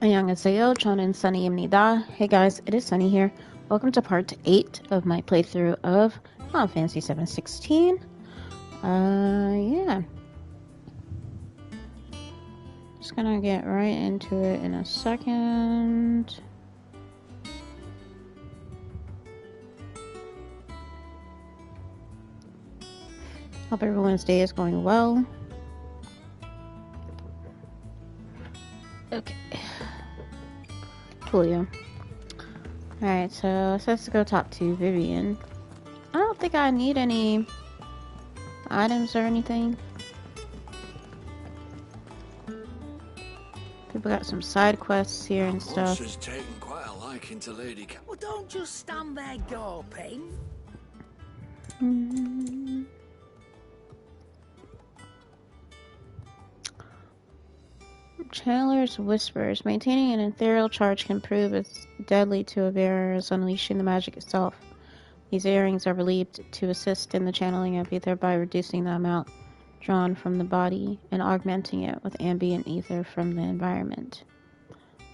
안녕하세요. 저는 Sunny입니다. Hey guys, it is Sunny here. Welcome to part 8 of my playthrough of Final Fantasy VII 16. Yeah. Just gonna get right into it in a second. Hope everyone's day is going well. Okay. Coolio. Alright, so let's go talk to Vivian. I don't think I need any items or anything. People got some side quests here and stuff. Has taken quite a liking to Lady Cat. Well, don't just stand there gawping. Channeler's Whispers. Maintaining an ethereal charge can prove as deadly to a bearer as unleashing the magic itself. These earrings are believed to assist in the channeling of ether by reducing the amount drawn from the body and augmenting it with ambient ether from the environment.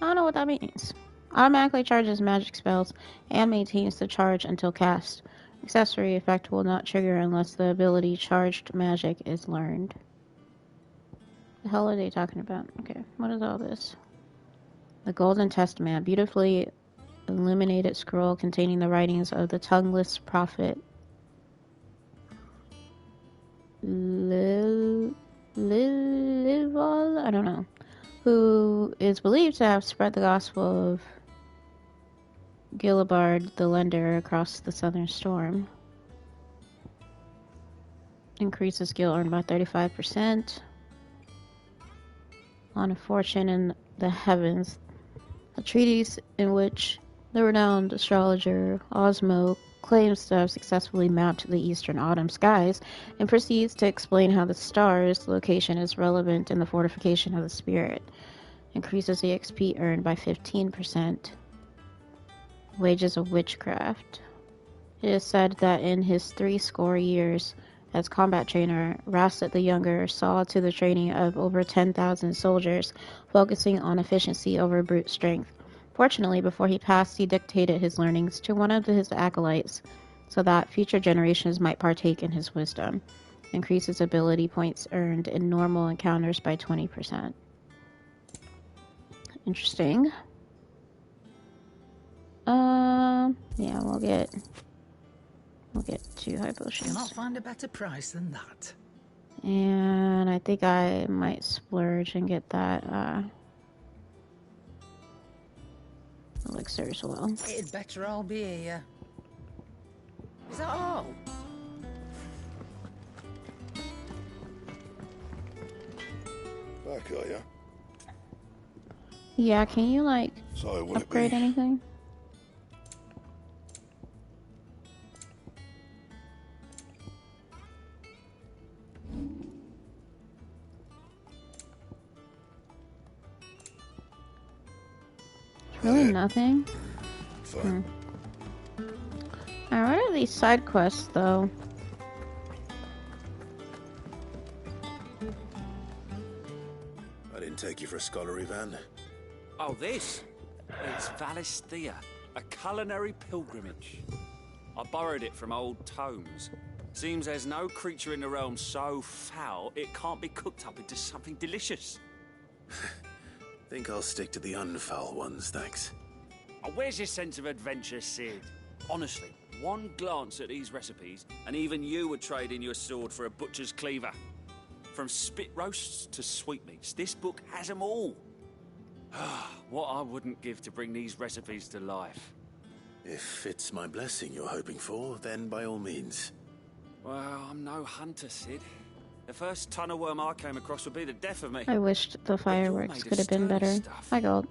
I don't know what that means. Automatically charges magic spells and maintains the charge until cast. Accessory effect will not trigger unless the ability charged magic is learned. The hell are they talking about? Okay, what is all this? The Golden Testament, a beautifully illuminated scroll containing the writings of the tongueless prophet Lival, I don't know, who is believed to have spread the gospel of Gilibard the Lender across the southern storm. Increases skill earned by 35%. On a fortune in the heavens, a treatise in which the renowned astrologer Osmo claims to have successfully mapped the eastern autumn skies and proceeds to explain how the star's location is relevant in the fortification of the spirit. Increases the XP earned by 15%. Wages of witchcraft. It is said that in his 80 years as combat trainer, Rastet the Younger saw to the training of over 10,000 soldiers, focusing on efficiency over brute strength. Fortunately, before he passed, he dictated his learnings to one of his acolytes, so that future generations might partake in his wisdom. Increases ability points earned in normal encounters by 20%. Interesting. Yeah, we'll get 2 high potions. Cannot find a better price than that. And I think I might splurge and get that elixir as well. It'd better all be here. Is that all? Back, are ya? Yeah, can you like So will upgrade anything? Really nothing? Fine. Alright, what are these side quests though? I didn't take you for a scholar, Ivan. Oh, this? It's Valisthea, a culinary pilgrimage. I borrowed it from old tomes. Seems there's no creature in the realm so foul it can't be cooked up into something delicious. Think I'll stick to the unfoul ones, thanks. Oh, where's your sense of adventure, Sid? Honestly, one glance at these recipes, and even you would trade in your sword for a butcher's cleaver. From spit roasts to sweetmeats, this book has them all. What I wouldn't give to bring these recipes to life. If it's my blessing you're hoping for, then by all means. Well, I'm no hunter, Sid. The first ton of worm I came across would be the death of me. I wished the fireworks made of could have been sturdy better. stuff. Hi, Gold.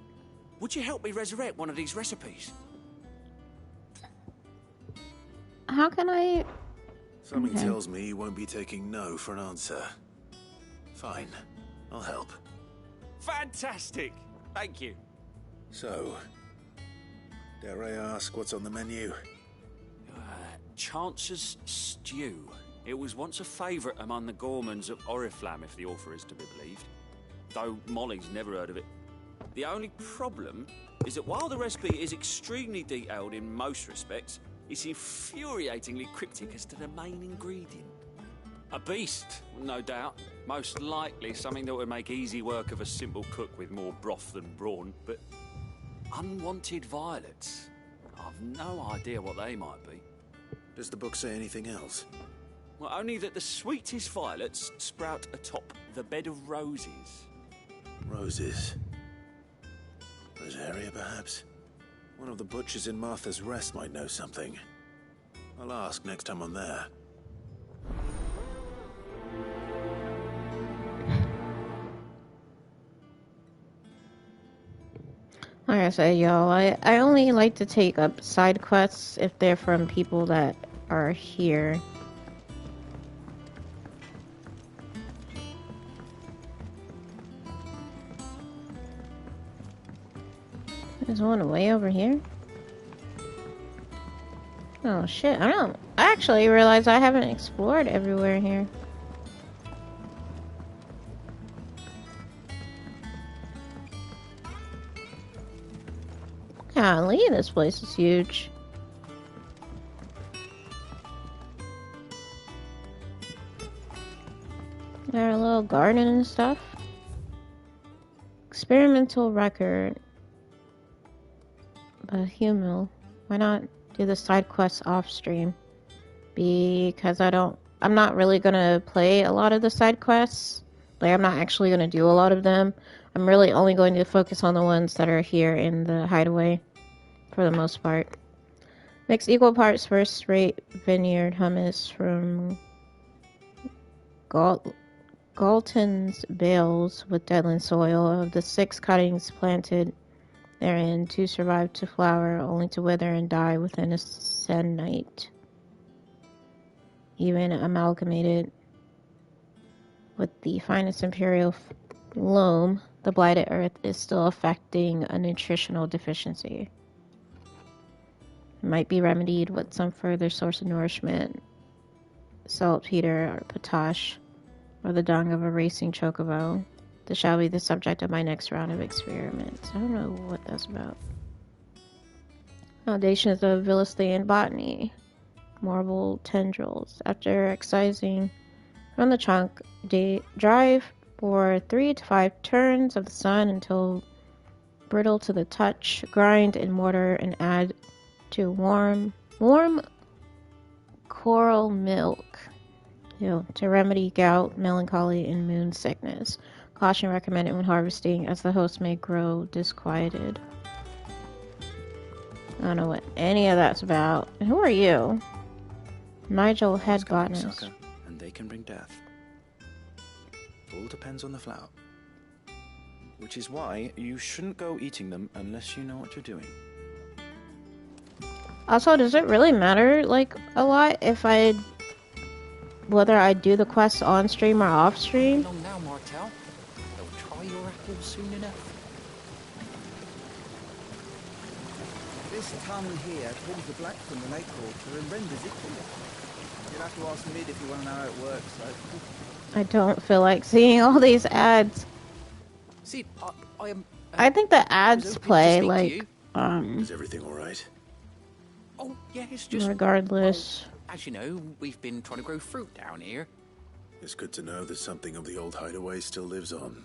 Would you help me resurrect one of these recipes? How can I... Something Okay. tells me you won't be taking no for an answer. Fine, I'll help. Fantastic! Thank you. So, dare I ask what's on the menu? Chance's Stew. It was once a favourite among the gourmands of Oriflamme, if the author is to be believed. Though Molly's never heard of it. The only problem is that while the recipe is extremely detailed in most respects, it's infuriatingly cryptic as to the main ingredient. A beast, no doubt. Most likely something that would make easy work of a simple cook with more broth than brawn, but unwanted violets. I've no idea what they might be. Does the book say anything else? Well, only that the sweetest violets sprout atop the bed of roses. Roses. Rosaria, perhaps? One of the butchers in Martha's Rest might know something. I'll ask next time I'm there. Like I said, y'all, I only like to take up side quests if they're from people that are here. There's one way over here. Oh shit, I actually realized I haven't explored everywhere here. Golly, this place is huge. Got a little garden and stuff. Experimental record. Humo. Why not do the side quests off stream? Because I'm not really gonna play a lot of the side quests. Like, I'm not actually gonna do a lot of them. I'm really only going to focus on the ones that are here in the hideaway, for the most part. Mix equal parts first-rate vineyard hummus from Galton's bales with Deadland soil. Of the 6 cuttings planted therein, 2 survived to flower, only to wither and die within a sennight. Even amalgamated with the finest imperial loam, the blighted earth is still affecting a nutritional deficiency. It might be remedied with some further source of nourishment, saltpeter or potash, or the dung of a racing chocobo. This shall be the subject of my next round of experiments. I don't know what that's about. Foundations of Philistine botany. Marble tendrils. After excising from the trunk, drive for 3 to 5 turns of the sun until brittle to the touch. Grind in mortar and add to warm coral milk to remedy gout, melancholy, and moon sickness. Caution recommended when harvesting, as the host may grow disquieted. I don't know what any of that's about. And who are you? Nigel Head Botanist. And they can bring death. All depends on the flower. Which is why you shouldn't go eating them unless you know what you're doing. Also, does it really matter, like, a lot if whether I do the quests on stream or off stream? Long now, Martel. They'll try your apple soon enough. This tunnel here pulls the black from the lake water and renders it clear. You'll have to ask Mid if you want to know how it works, though. I don't feel like seeing all these ads. See, I am. I think the ads play, like, Is everything alright? Oh, yeah, it's just... regardless. Well, as you know, we've been trying to grow fruit down here. It's good to know that something of the old hideaway still lives on.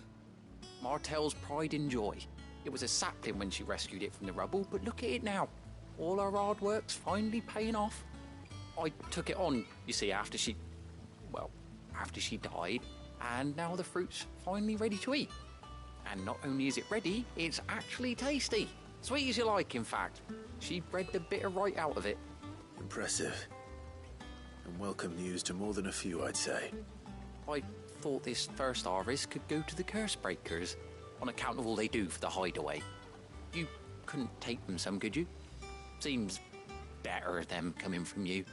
Martel's pride and joy. It was a sapling when she rescued it from the rubble, but look at it now. All our hard work's finally paying off. I took it on, you see, after she died, and now the fruit's finally ready to eat. And not only is it ready, it's actually tasty. Sweet as you like, in fact. She bred the bitter right out of it. Impressive. And welcome news to more than a few, I'd say. I thought this first harvest could go to the curse breakers, on account of all they do for the hideaway. You couldn't take them some, could you? Seems better them coming from you.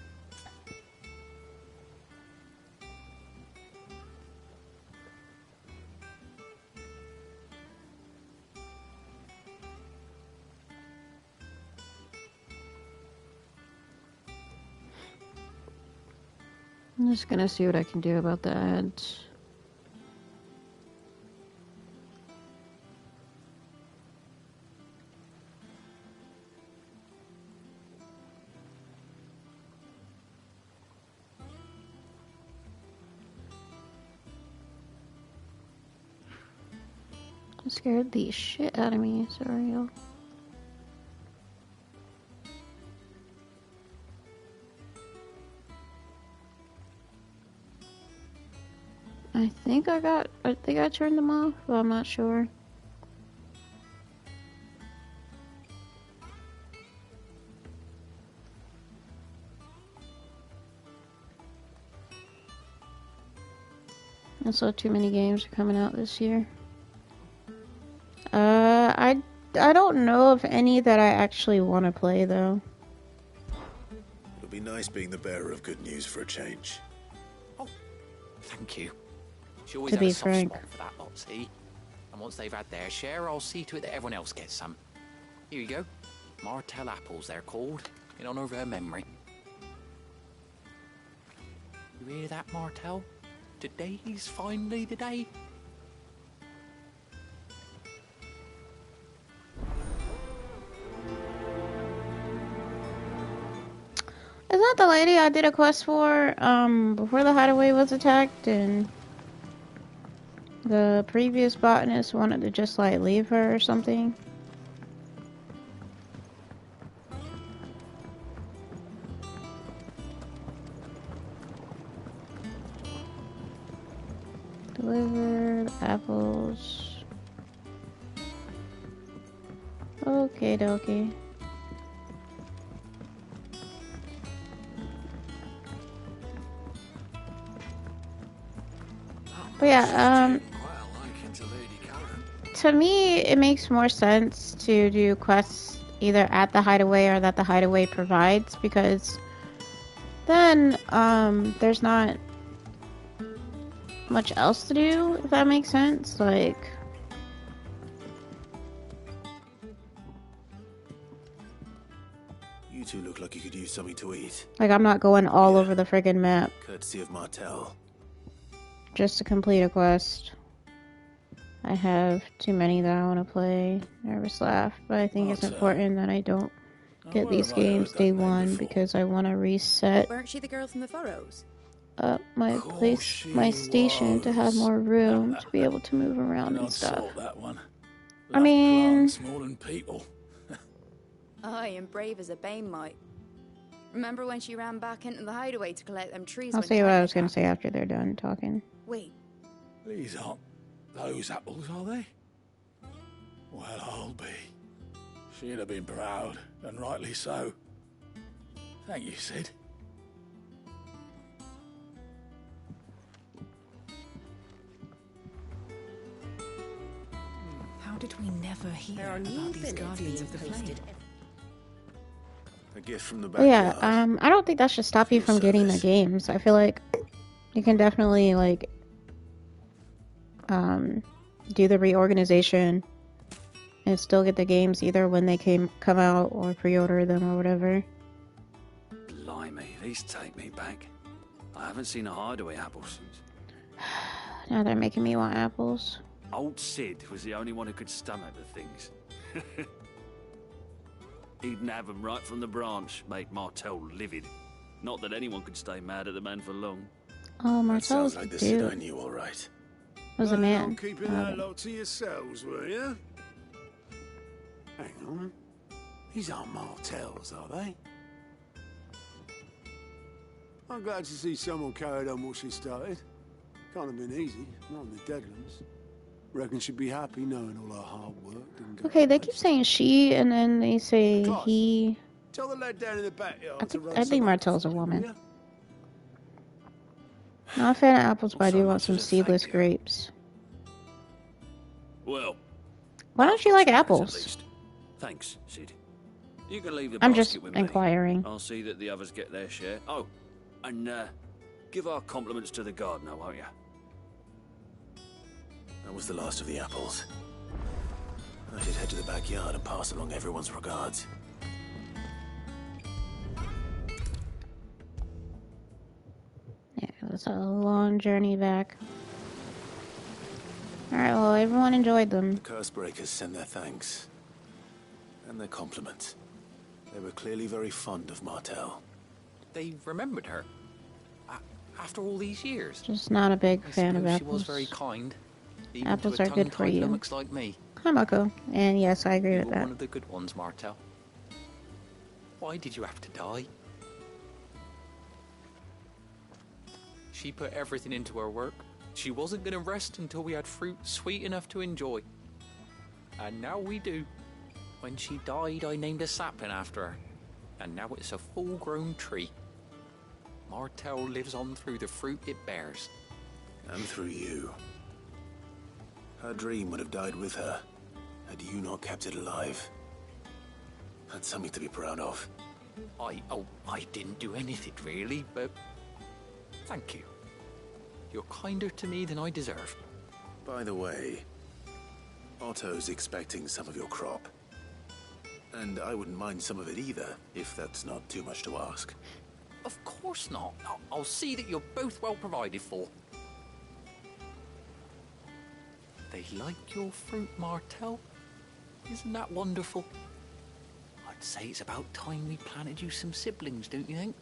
I'm just gonna see what I can do about the ads. It scared the shit out of me, Surreal. I think I turned them off, but I'm not sure. Also, too many games are coming out this year. I don't know of any that I actually want to play though. It'll be nice being the bearer of good news for a change. Oh, thank you. She always To had a be soft frank. spot for that lot, see? And once they've had their share, I'll see to it that everyone else gets some. Here you go. Martell apples, they're called, in honor of her memory. You hear that, Martell? Today's finally the day. Is that the lady I did a quest for before the hideaway was attacked and the previous botanist wanted to just like leave her or something? Deliver the apples. Okay, dokie. But yeah, to me, it makes more sense to do quests either at the hideaway or that the hideaway provides, because then there's not much else to do, if that makes sense. Like, You two look like you could use something to eat. I'm not going all over the friggin' map Courtesy of Martell. just to complete a quest. I have too many that I want to play. Nervous Laugh, but I think it's important that I don't get these games day one because I want to reset Weren't she the girl from the Furrows? up my place, my station, to have more room to be able to move around and stuff. That one. I mean, More than people. Aye, and brave as a bane might. Remember when she ran back into the hideaway to collect them trees? I'll when say what I Tiger was going to say happened? after they're done talking. Wait, These aren't those apples, are they? Well, I'll be. She'd have been proud, and rightly so. Thank you, Sid. How did we never hear about these guardians of the flame? A gift from the But yeah, backyard. I don't think that should stop you from getting the games. I feel like you can definitely do the reorganization and still get the games either when they come out or pre-order them or whatever. Blimey, these take me back. I haven't seen a hideaway apple since. Now they're making me want apples. Old Sid was the only one who could stomach the things. He'd nab them right from the branch, made Martell livid. Not that anyone could stay mad at the man for long. Oh, That Marcel's sounds a like the Sid I dude. knew, all right. Was a man. Keeping that lot to yourselves, were you? Hang on. These aren't Martells, are they? I'm glad to see someone carried on what she started. Can't have been easy, not in the Deadlands. Reckon she'd be happy knowing all her hard work didn't go Okay, they to keep waste. saying she and then they say Clive, he. Tell the lad down in the backyard to run I think some Martell's a apples, woman. will ya? Not a fan of apples, but I do So want much some as a seedless thank you. grapes. Well, Why don't you like at apples? least. Thanks, Sid. You can leave the I'm basket just with me. inquiring. I'll see that the others get their share. Oh, and give our compliments to the gardener, won't you? That was the last of the apples. I should head to the backyard and pass along everyone's regards. Yeah, it was a long journey back. Alright, well, everyone enjoyed them. The Cursebreakers send their thanks. And their compliments. They were clearly very fond of Martell. They remembered her. After all these years. Just not a big I fan of suppose apples. She was very kind. Even Apples to a are good for tongue-tied you. lummox like me. Hi, Mako. And yes, I agree You with were that. one of the good ones, Martel. Why did you have to die? She put everything into her work. She wasn't going to rest until we had fruit sweet enough to enjoy. And now we do. When she died, I named a sapling after her. And now it's a full-grown tree. Martel lives on through the fruit it bears. And through you. Her dream would have died with her, had you not kept it alive. That's something to be proud of. I didn't do anything really, but thank you. You're kinder to me than I deserve. By the way, Otto's expecting some of your crop. And I wouldn't mind some of it either, if that's not too much to ask. Of course not. I'll see that you're both well provided for. They like your fruit, Martel. Isn't that wonderful? I'd say it's about time we planted you some siblings, don't you think?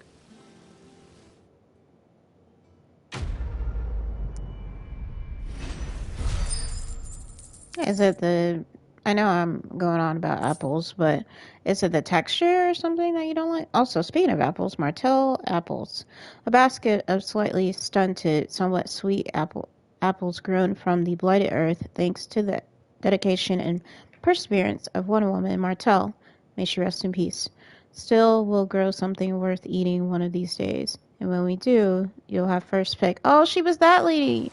Is it the... I know I'm going on about apples, but is it the texture or something that you don't like? Also, speaking of apples, Martel apples. A basket of slightly stunted, somewhat sweet apples grown from the blighted earth thanks to the dedication and perseverance of one woman, Martel. May she rest in peace. Still, we'll grow something worth eating one of these days. And when we do, you'll have first pick. Oh, she was that lady!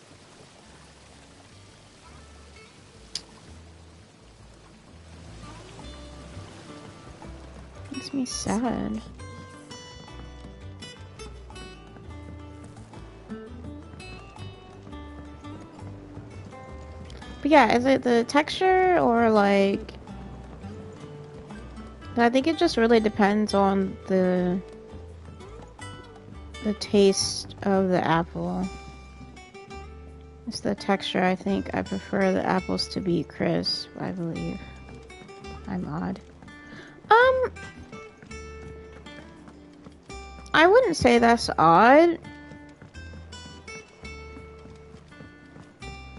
Makes me sad. But yeah, is it the texture or like... I think it just really depends on the taste of the apple. It's the texture. I think I prefer the apples to be crisp, I believe. I'm odd. I wouldn't say that's odd.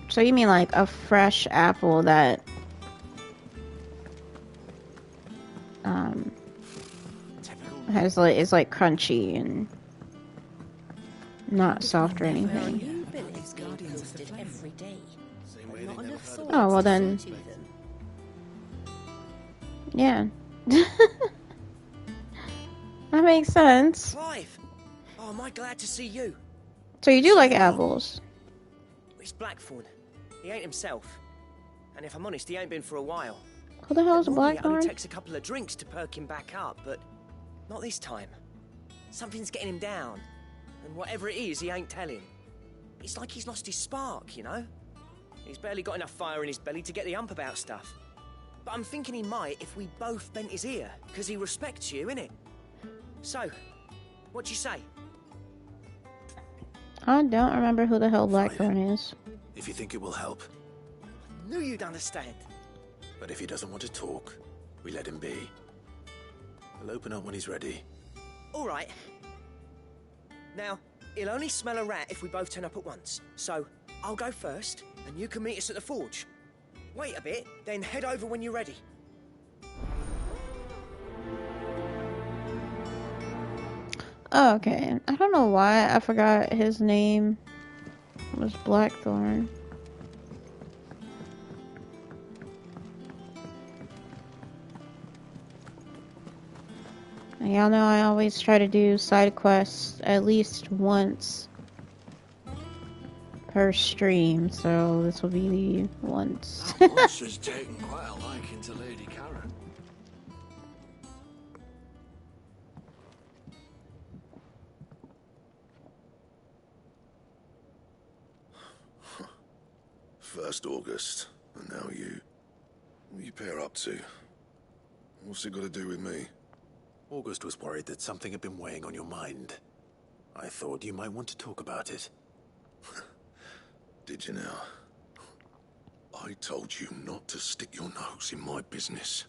So you mean like a fresh apple that has like is like crunchy and not soft or anything. Oh well then, yeah. That makes sense. Clive! Oh, am I glad to see you. So you do like apples? It's Blackthorn. He ain't himself. And if I'm honest, he ain't been for a while. Who the hell is Normally, it Blackthorn? only takes a couple of drinks to perk him back up, but not this time. Something's getting him down. And whatever it is, he ain't telling. It's like he's lost his spark, you know? He's barely got enough fire in his belly to get the ump about stuff. But I'm thinking he might if we both bent his ear, because he respects you, innit? So, what you say? I don't remember who the hell Blackthorn is. If you think it will help. I knew you'd understand. But if he doesn't want to talk, we let him be. He'll open up when he's ready. All right. Now, he'll only smell a rat if we both turn up at once. So, I'll go first, and you can meet us at the forge. Wait a bit, then head over when you're ready. Oh, okay. I don't know why I forgot his name was Blackthorn. Y'all know I always try to do side quests at least once per stream, so this will be the once. That monster's taken quite a liking to Lady Karen. First August, and now you. What are you pair up to? What's it got to do with me? August was worried that something had been weighing on your mind. I thought you might want to talk about it. Did you now? I told you not to stick your nose in my business.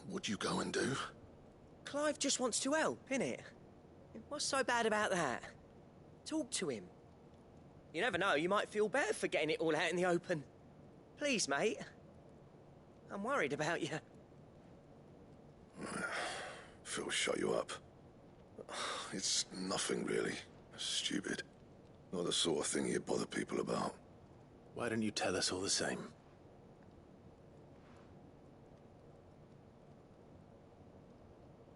What'd you go and do? Clive just wants to help, innit? What's so bad about that? Talk to him. You never know, you might feel better for getting it all out in the open. Please, mate. I'm worried about you. Phil shut you up. It's nothing really. Stupid. Not the sort of thing you bother people about. Why don't you tell us all the same?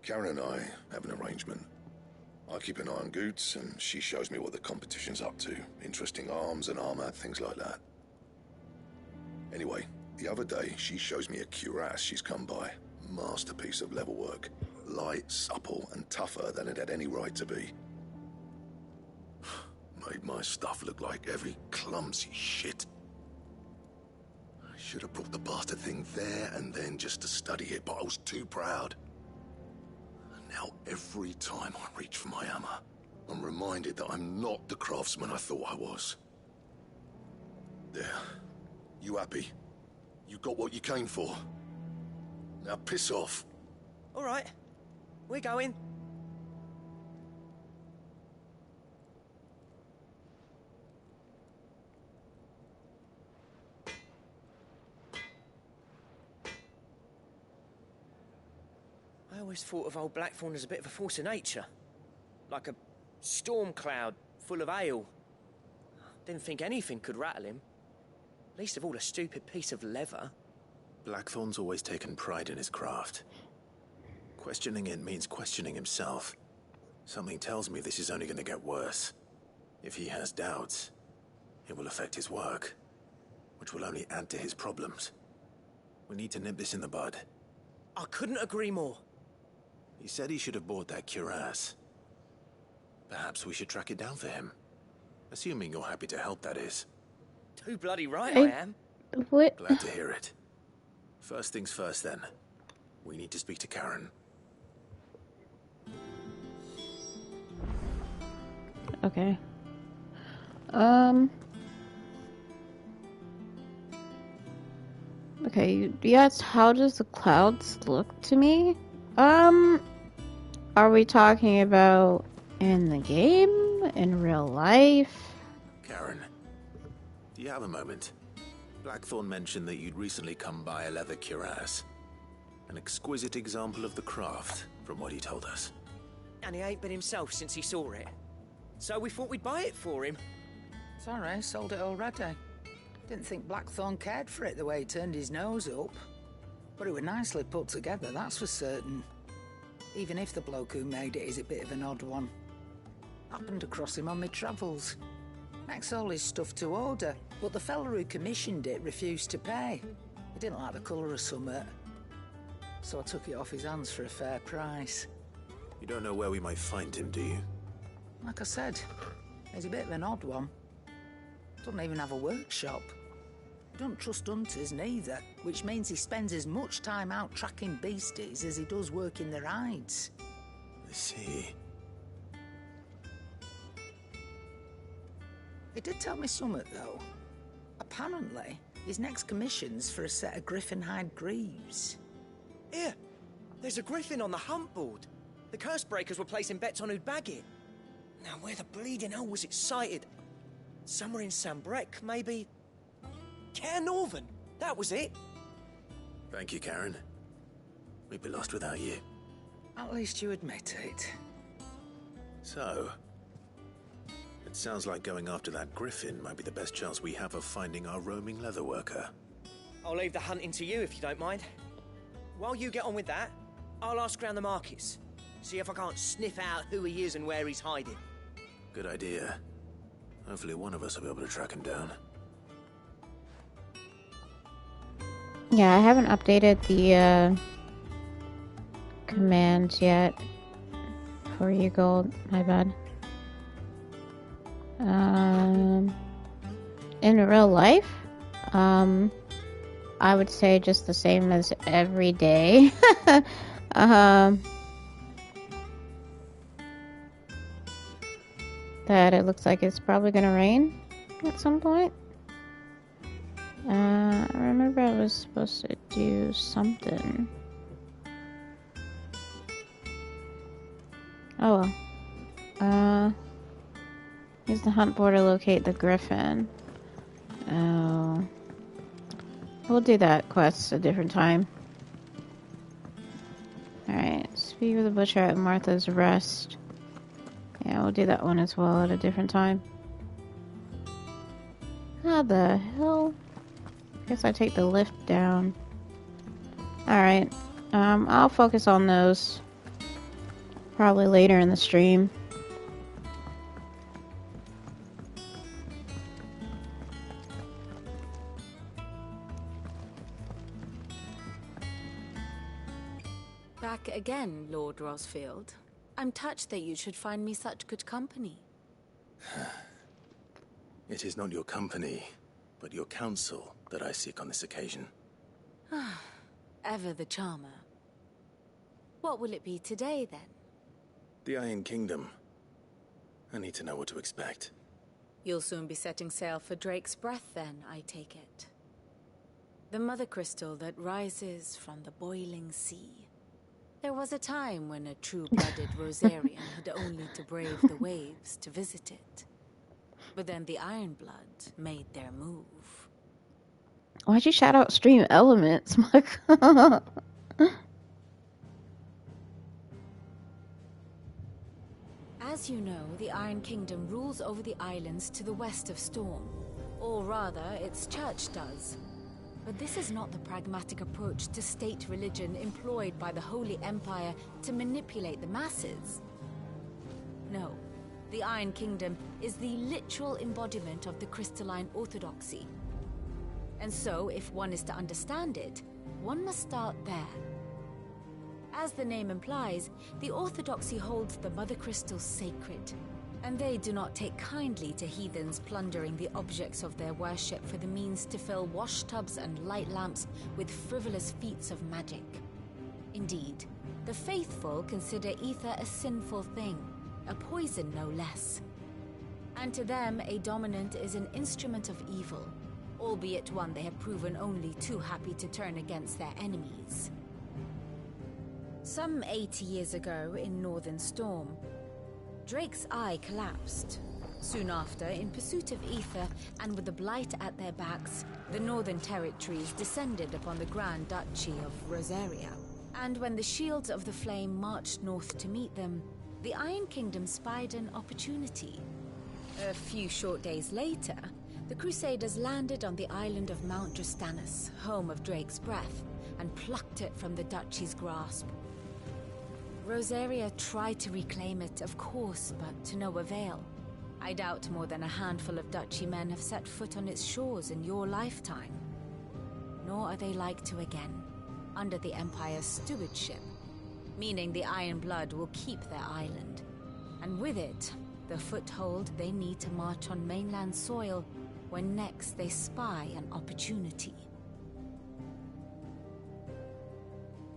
Karen and I have an arrangement. I keep an eye on Goots, and she shows me what the competition's up to. Interesting arms and armor, things like that. Anyway, the other day, she shows me a cuirass she's come by. Masterpiece of level work. Light, supple, and tougher than it had any right to be. Made my stuff look like heavy, clumsy shit. I should have brought the bastard thing there and then just to study it, but I was too proud. And now every time I reach for my hammer, I'm reminded that I'm not the craftsman I thought I was. There. You happy? You got what you came for. Now piss off. All right. We're going. I always thought of old Blackthorn as a bit of a force of nature. Like a storm cloud full of ale. Didn't think anything could rattle him. Least of all a stupid piece of leather. Blackthorn's always taken pride in his craft. Questioning it means questioning himself. Something tells me this is only going to get worse. If he has doubts, it will affect his work, which will only add to his problems. We need to nip this in the bud. I couldn't agree more. He said he should have bought that cuirass. Perhaps we should track it down for him. Assuming you're happy to help, that is. Too bloody right I am. What? Glad to hear it. First things first, then. We need to speak to Karen. Okay. Okay, you asked how does the clouds look to me? Are we talking about in the game? In real life? Karen, do you have a moment? Blackthorn mentioned that you'd recently come by a leather cuirass. An exquisite example of the craft, from what he told us. And he ain't been himself since he saw it. So we thought we'd buy it for him. Sorry, sold it already. Didn't think Blackthorn cared for it the way he turned his nose up. But it was nicely put together, that's for certain. Even if the bloke who made it is a bit of an odd one. Happened across him on my travels. Makes all his stuff to order, but the fella who commissioned it refused to pay. He didn't like the colour of summit. So I took it off his hands for a fair price. You don't know where we might find him, do you? Like I said, he's a bit of an odd one. Doesn't even have a workshop. Don't trust hunters neither, which means he spends as much time out tracking beasties as he does working their hides. I see. He did tell me something, though. Apparently, his next commission's for a set of griffin hide greaves. Here, there's a griffin on the hunt board. The curse breakers were placing bets on who'd bag it. Now, where the bleeding hell was it sighted? Somewhere in Sambrec, maybe... Care Northern, that was it. Thank you, Karen. We'd be lost without you. At least you admit it. So, it sounds like going after that griffin might be the best chance we have of finding our roaming leatherworker. I'll leave the hunting to you if you don't mind. While you get on with that, I'll ask around the markets. See if I can't sniff out who he is and where he's hiding. Good idea. Hopefully one of us will be able to track him down. Yeah, I haven't updated the commands yet for you, Gold. My bad. In real life, I would say just the same as every day. That it looks like it's probably gonna rain at some point. I remember I was supposed to do something. Oh well. Use the hunt board to locate the griffin. Oh. We'll do that quest a different time. Alright, speak with the butcher at Martha's Rest. Yeah, we'll do that one as well at a different time. How the hell? Guess I take the lift down. Alright. I'll focus on those probably later in the stream. Back again, Lord Rosfield. I'm touched that you should find me such good company. It is not your company, but your counsel that I seek on this occasion. Ever the charmer. What will it be today, then? The Iron Kingdom. I need to know what to expect. You'll soon be setting sail for Drake's Breath, then, I take it. The mother crystal that rises from the boiling sea. There was a time when a true-blooded Rosarian had only to brave the waves to visit it. But then the Ironblood made their move. Why'd you shout out Stream Elements, Mike? As you know, the Iron Kingdom rules over the islands to the west of Storm. Or rather, its church does. But this is not the pragmatic approach to state religion employed by the Holy Empire to manipulate the masses. No, the Iron Kingdom is the literal embodiment of the crystalline orthodoxy. And so, if one is to understand it, one must start there. As the name implies, the orthodoxy holds the Mother Crystals sacred, and they do not take kindly to heathens plundering the objects of their worship for the means to fill washtubs and light lamps with frivolous feats of magic. Indeed, the faithful consider ether a sinful thing, a poison no less. And to them, a dominant is an instrument of evil, albeit one they have proven only too happy to turn against their enemies. Some 80 years ago in Northern Storm, Drake's eye collapsed. Soon after, in pursuit of ether and with the blight at their backs, the Northern Territories descended upon the Grand Duchy of Rosaria. And when the Shields of the Flame marched north to meet them, the Iron Kingdom spied an opportunity. A few short days later, the Crusaders landed on the island of Mount Drustanus, home of Drake's Breath, and plucked it from the Duchy's grasp. Rosaria tried to reclaim it, of course, but to no avail. I doubt more than a handful of Duchy men have set foot on its shores in your lifetime. Nor are they like to again, under the Empire's stewardship, meaning the Iron Blood will keep their island, and with it, the foothold they need to march on mainland soil when next they spy an opportunity.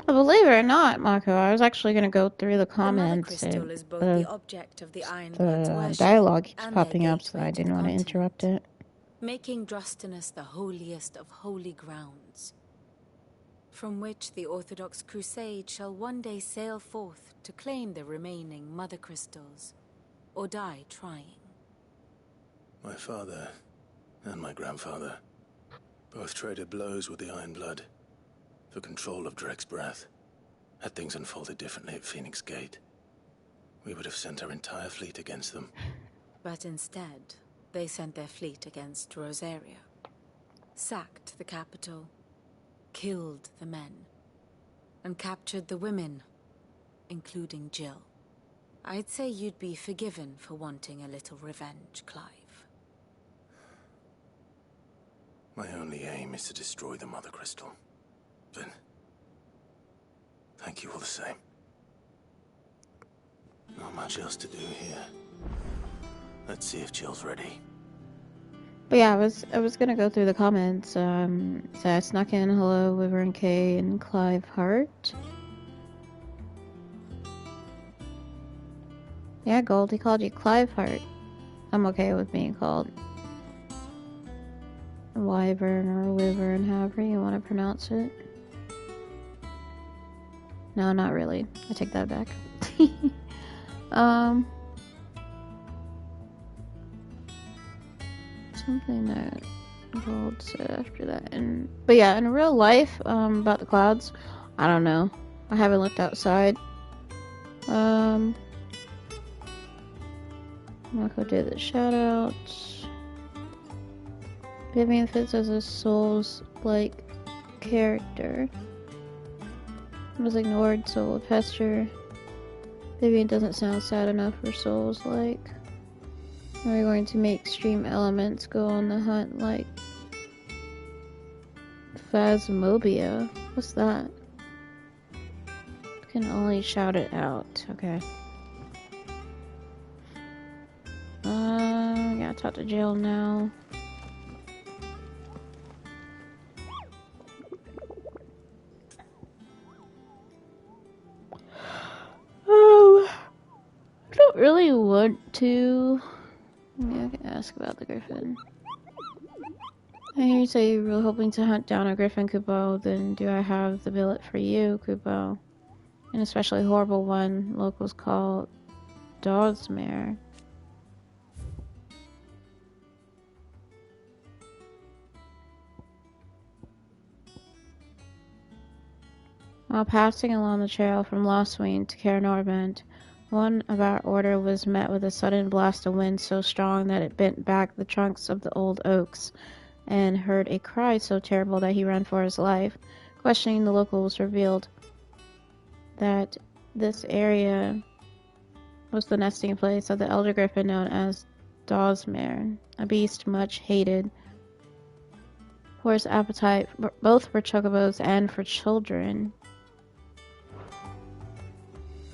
Believe it or not, Mako, I was actually going to go through the comments. The Mother Crystal is both the object of the Iron Blood's worship dialogue keeps and popping their up, so gateway I to didn't the want to continent, interrupt it. making Drustanus the holiest of holy grounds, from which the Orthodox Crusade shall one day sail forth to claim the remaining Mother Crystals, or die trying. My father and my grandfather both traded blows with the Iron Blood for control of Drake's Breath. Had things unfolded differently at Phoenix Gate, we would have sent our entire fleet against them. But instead, they sent their fleet against Rosaria, sacked the capital, killed the men, and captured the women, including Jill. I'd say you'd be forgiven for wanting a little revenge, Clive. My only aim is to destroy the Mother Crystal. But thank you all the same. Not much else to do here. Let's see if Jill's ready. But yeah, I was gonna go through the comments. So I snuck in hello, Wyvern K and Clive Hart. Yeah, Gold, he called you Clive Hart. I'm okay with being called Wyvern or Wyvern, however you want to pronounce it. No, not really. I take that back. something that Gold said after that. But yeah, in real life, about the clouds, I don't know. I haven't looked outside. Marco did the shoutouts. Vivian fits as a Souls-like character. Was ignored, soul of Hester. Vivian doesn't sound sad enough for Souls-like. We're going to make extreme elements go on the hunt like Phasmophobia. What's that? Can only shout it out. Okay. Gotta talk to Jill now. I don't really want to. Yeah, I can ask about the griffin. I hear you say you're really hoping to hunt down a griffin, Kupo. Then do I have the billet for you, Kupo? An especially horrible one locals call Dawsmare. While passing along the trail from Losween to Cairnarvent, one of our order was met with a sudden blast of wind so strong that it bent back the trunks of the old oaks, and heard a cry so terrible that he ran for his life. Questioning the locals revealed that this area was the nesting place of the elder griffin known as Dawsmare, a beast much hated for his appetite both for chocobos and for children.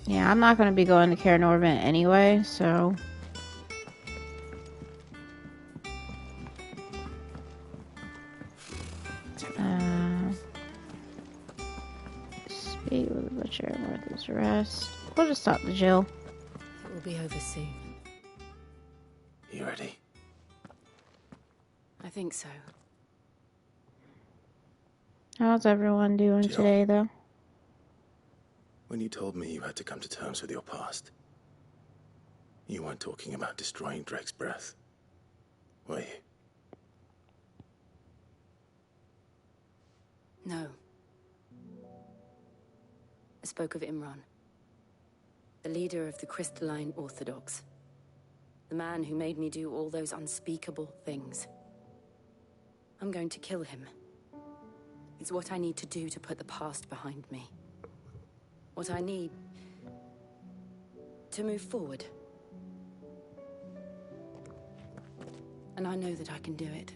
Yeah, I'm not going to be going to Cairnarvent anyway, so... Speak with the butcher, Martha's rest. We'll just stop the Jill. It will be over soon. You ready? I think so. How's everyone doing Jill. today, though? When you told me you had to come to terms with your past, you weren't talking about destroying Drake's breath, were you? No. I spoke of Imran, the leader of the Crystalline Orthodox, the man who made me do all those unspeakable things. I'm going to kill him. It's what I need to do to put the past behind me. What I need to move forward. And I know that I can do it.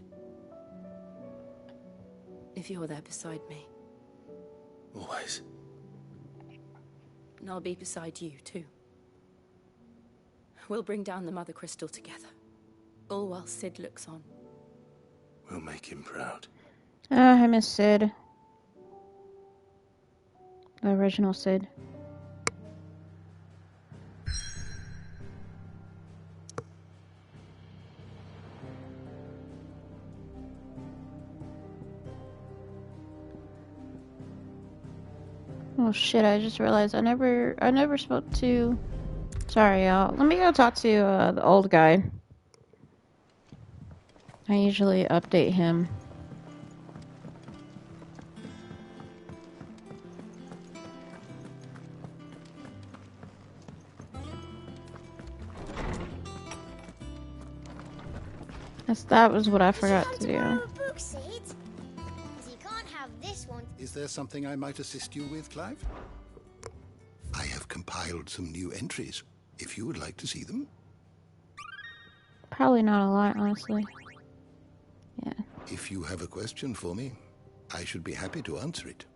If you're there beside me. Always. And I'll be beside you, too. We'll bring down the Mother Crystal together. All while Sid looks on. We'll make him proud. I miss Sid. The original Sid. Oh shit, I just realized I never spoke to... Sorry, y'all. Let me go talk to the old guy. I usually update him. That was what I forgot to do. Is there something I might assist you with, Clive? I have compiled some new entries, if you would like to see them. Probably not a lot, honestly. Yeah. If you have a question for me, I should be happy to answer it.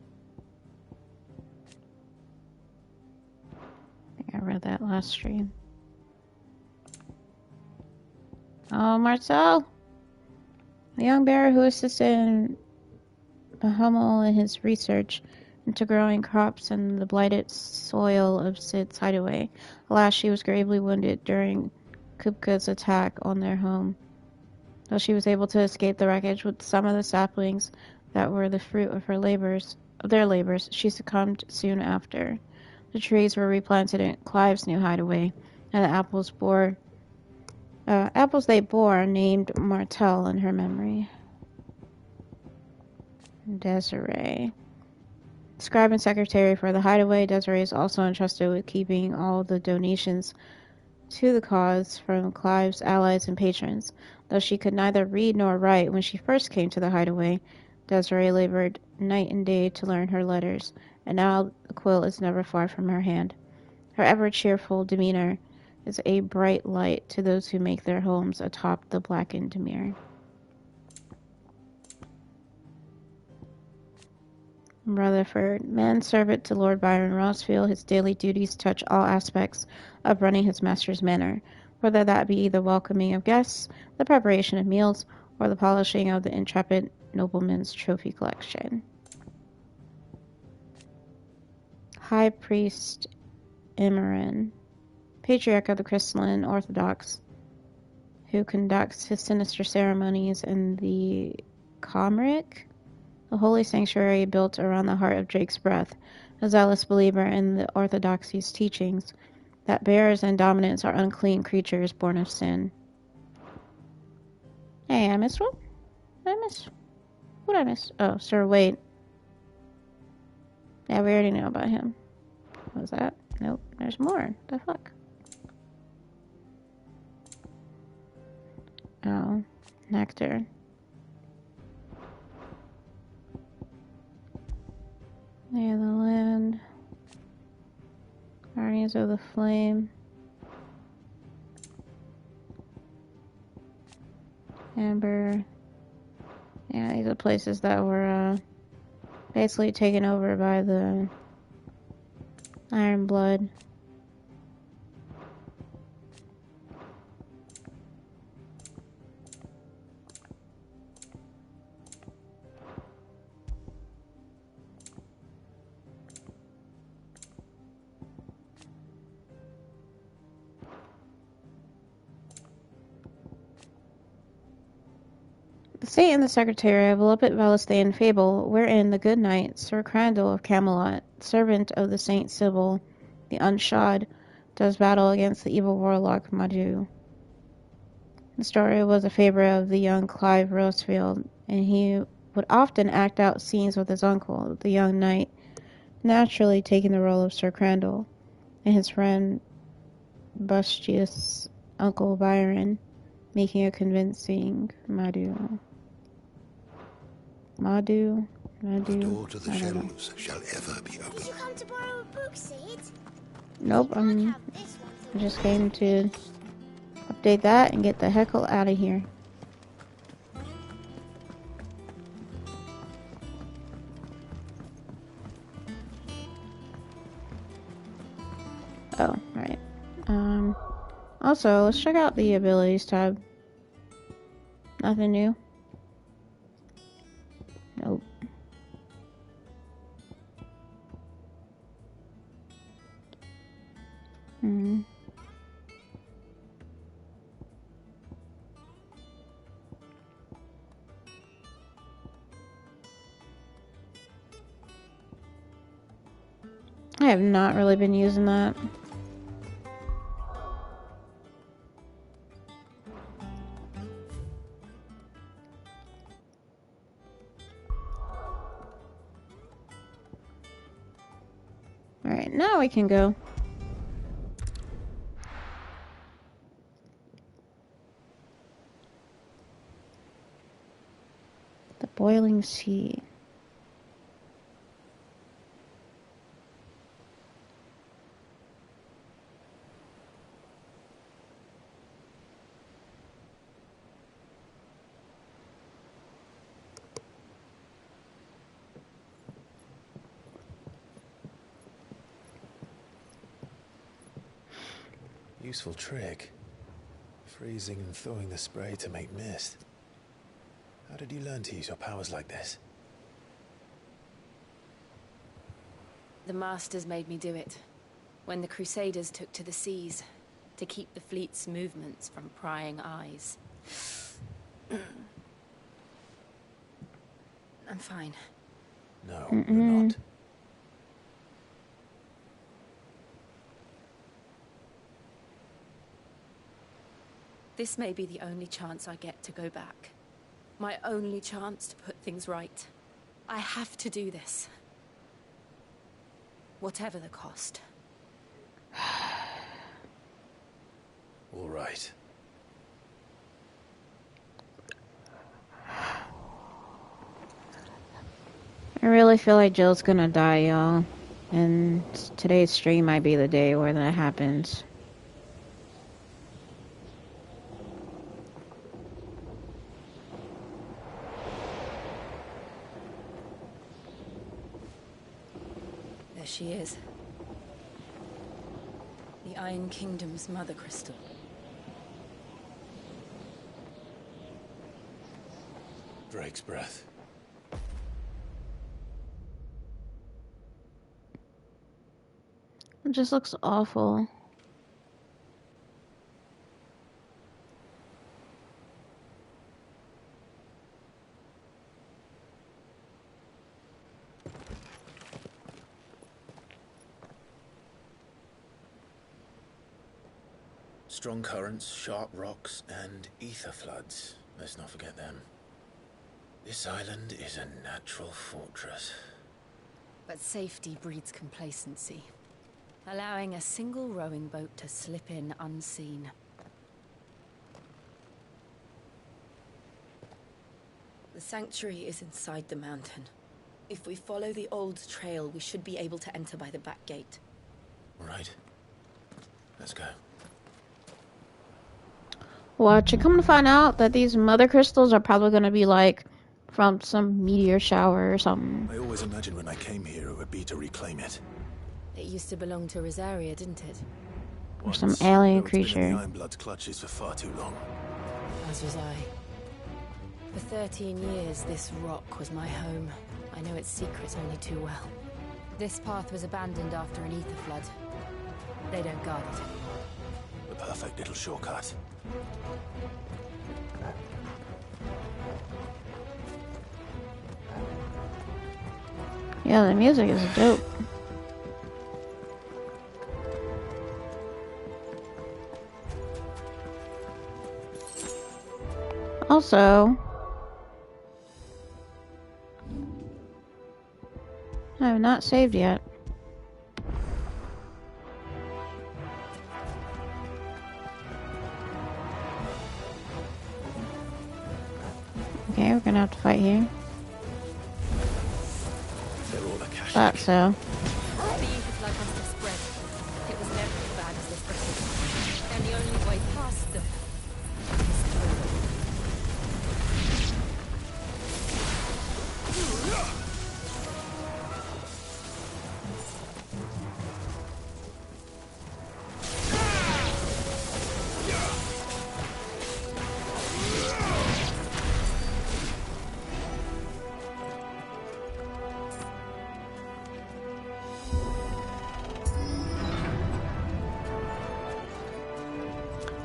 I think I read that last stream. Oh, Marcel! A young bear who assisted in Bahamel in his research into growing crops in the blighted soil of Sid's hideaway. Alas, she was gravely wounded during Kupka's attack on their home. Though she was able to escape the wreckage with some of the saplings that were the fruit of their labors, she succumbed soon after. The trees were replanted in Clive's new hideaway, and the apples bore Apples they bore named Martel in her memory. Desiree. Scribe and secretary for the Hideaway, Desiree is also entrusted with keeping all the donations to the cause from Clive's allies and patrons. Though she could neither read nor write when she first came to the Hideaway, Desiree labored night and day to learn her letters, and now the quill is never far from her hand. Her ever-cheerful demeanor is a bright light to those who make their homes atop the blackened mirror. Rutherford, manservant to Lord Byron Rossfield, his daily duties touch all aspects of running his master's manor, whether that be the welcoming of guests, the preparation of meals, or the polishing of the intrepid nobleman's trophy collection. High Priest Imran, patriarch of the crystalline Orthodox, who conducts his sinister ceremonies in the Comric, a holy sanctuary built around the heart of Drake's breath, a zealous believer in the Orthodoxy's teachings that bears and dominants are unclean creatures born of sin. Hey, I missed one? What did I miss? Oh, Sir Wade. Yeah, we already know about him. What was that? Nope, there's more. The fuck? Oh, Nectar. Lay of the Land. Guardians of the Flame. Amber. Yeah, these are places that were basically taken over by the Iron Blood. The Saint and the Secretary of Volupit Valestan fable, wherein the good knight, Sir Crandall of Camelot, servant of the Saint Sybil, the Unshod, does battle against the evil warlock Madu. The story was a favorite of the young Clive Rosefield, and he would often act out scenes with his uncle, the young knight, naturally taking the role of Sir Crandall, and his friend Bustius' Uncle Byron, making a convincing Madu. The door to the shelves shall ever be open. Did you come to borrow a book, Sid? Nope, I just came to update that and get the heckle out of here. Oh, right. Also, let's check out the abilities tab. Nothing new? Nope. I have not really been using that. Alright, now we can go. The Boiling Sea. Useful trick. Freezing and thawing the spray to make mist. How did you learn to use your powers like this? The Masters made me do it. When the Crusaders took to the seas, to keep the fleet's movements from prying eyes. I'm fine. No, you're not. This may be the only chance I get to go back. My only chance to put things right. I have to do this. Whatever the cost. All right. I really feel like Jill's gonna die, y'all. And today's stream might be the day where that happens. There she is. The Iron Kingdom's mother crystal. Drake's breath. It just looks awful. Strong currents, sharp rocks, and ether floods. Let's not forget them. This island is a natural fortress. But safety breeds complacency, allowing a single rowing boat to slip in unseen. The sanctuary is inside the mountain. If we follow the old trail, we should be able to enter by the back gate. All right. Let's go. Watch, and come to find out that these mother crystals are probably gonna be like from some meteor shower or something. I always imagined when I came here it would be to reclaim it. It used to belong to Rosaria, didn't it? Or some alien Though it's been in creature. the Ironblood's clutches for far too long. As was I. For 13 years, this rock was my home. I know its secrets only too well. This path was abandoned after an ether flood. They don't guard it anymore. The perfect little shortcut. Yeah, the music is dope. Also, I have not saved yet. Okay, we're gonna have to fight here. Thought so. The ether flood must have spread. It was never as bad as this before. And the only way past them is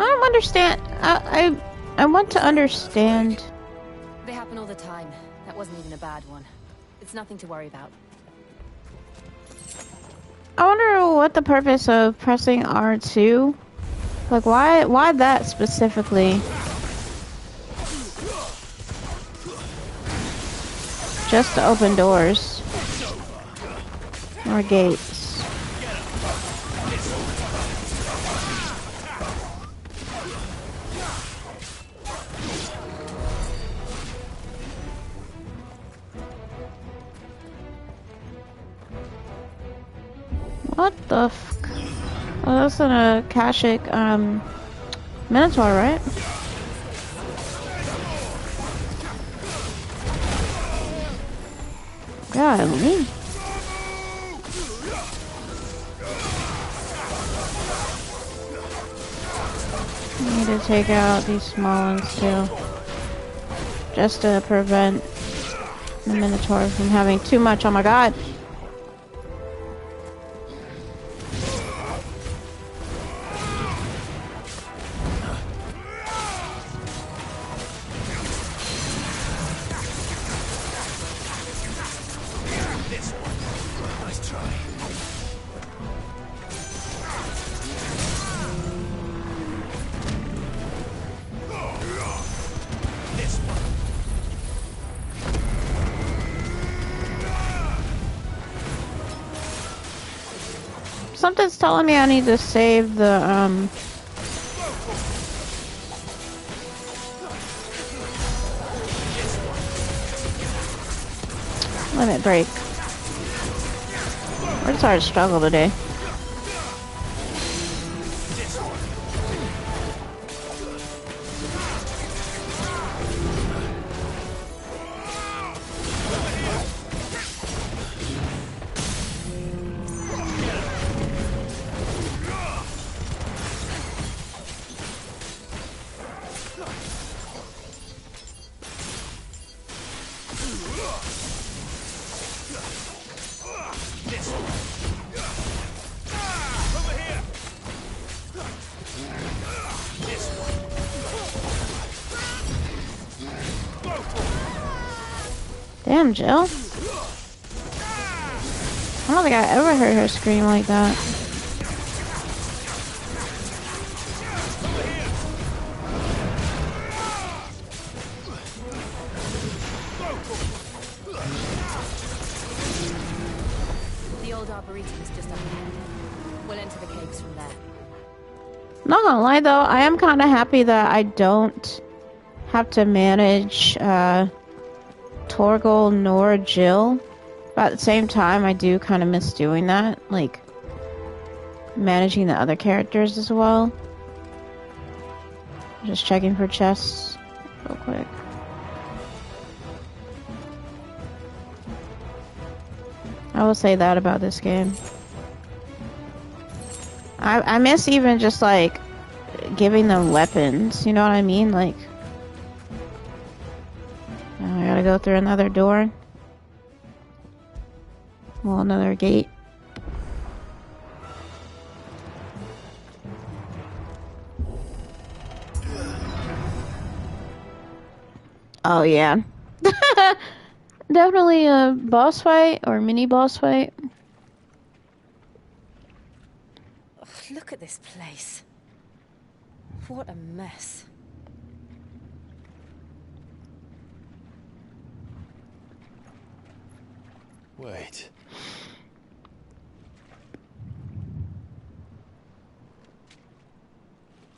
I don't understand. I want to understand. They happen all the time. That wasn't even a bad one. It's nothing to worry about. I wonder what the purpose of pressing R2. Like, why that specifically? Just to open doors or gates. What the f***? Oh, that's an Akashic, Minotaur, right? Golly. I need to take out these small ones too. Just to prevent the Minotaur from having too much. Oh my god. Something's telling me I need to save the, limit break. We're just hard to struggle today. Damn, Jill. I don't think I ever heard her scream like that. The old arboretum is just up ahead. We'll enter the caves from there. Not gonna lie though, I am kind of happy that I don't have to manage Torgal nor Jill. But at the same time, I do kind of miss doing that, like managing the other characters as well. Just checking for chests real quick. I will say that about this game. I miss even just like giving them weapons, you know what I mean? Like, now I gotta go through another door. Well, another gate. Oh yeah. Definitely a boss fight or mini boss fight. Ugh, look at this place. What a mess. Wait.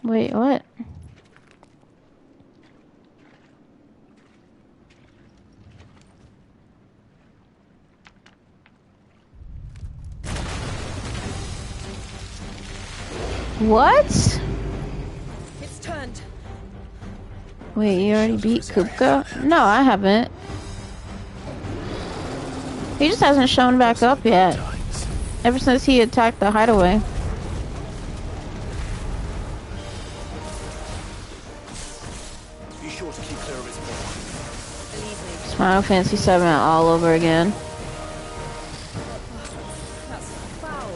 Wait, what? What? It's turned. Wait, you already beat Kupka? No, I haven't. He just hasn't shown back up yet. Ever since he attacked the hideaway. Be sure to keep clear of his ball. It's Final Fantasy 7 all over again. That's foul.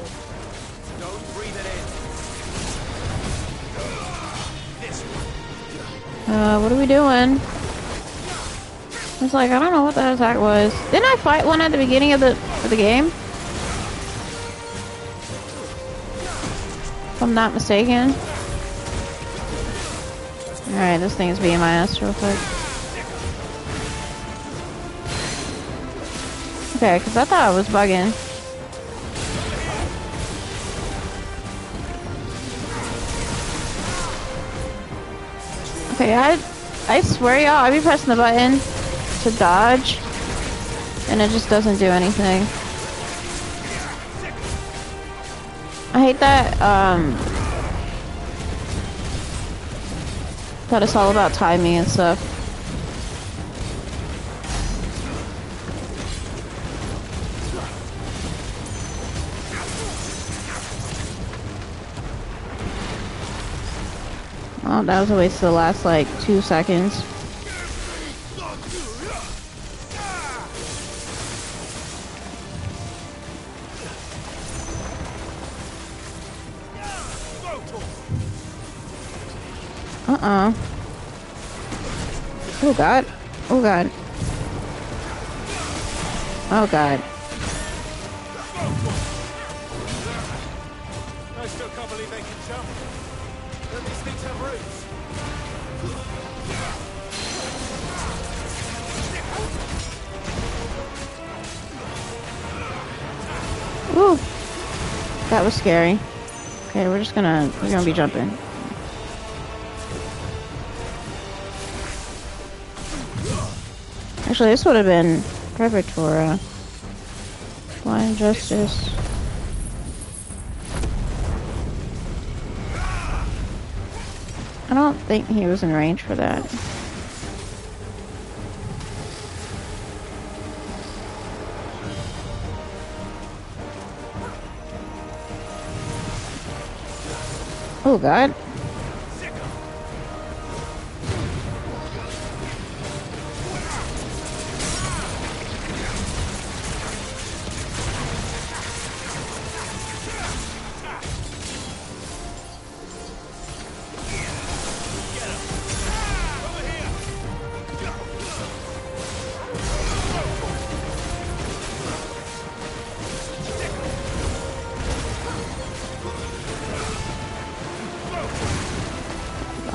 Don't breathe it in. What are we doing? It's like, I don't know what that attack was. Didn't I fight one at the beginning of the game? If I'm not mistaken. Alright, this thing is being my ass real quick. Okay, because I thought I was bugging. Okay, I swear y'all, I be pressing the button to dodge, and it just doesn't do anything. I hate that, that it's all about timing and stuff. Oh, that was a waste of the last, like, 2 seconds. Oh god. Oh god. Oh god. I still can't believe they can jump. Don't these things have roots? Ooh. That was scary. Okay, we're gonna be jumping. Actually, this would have been perfect for Blind Justice. I don't think he was in range for that. Oh god.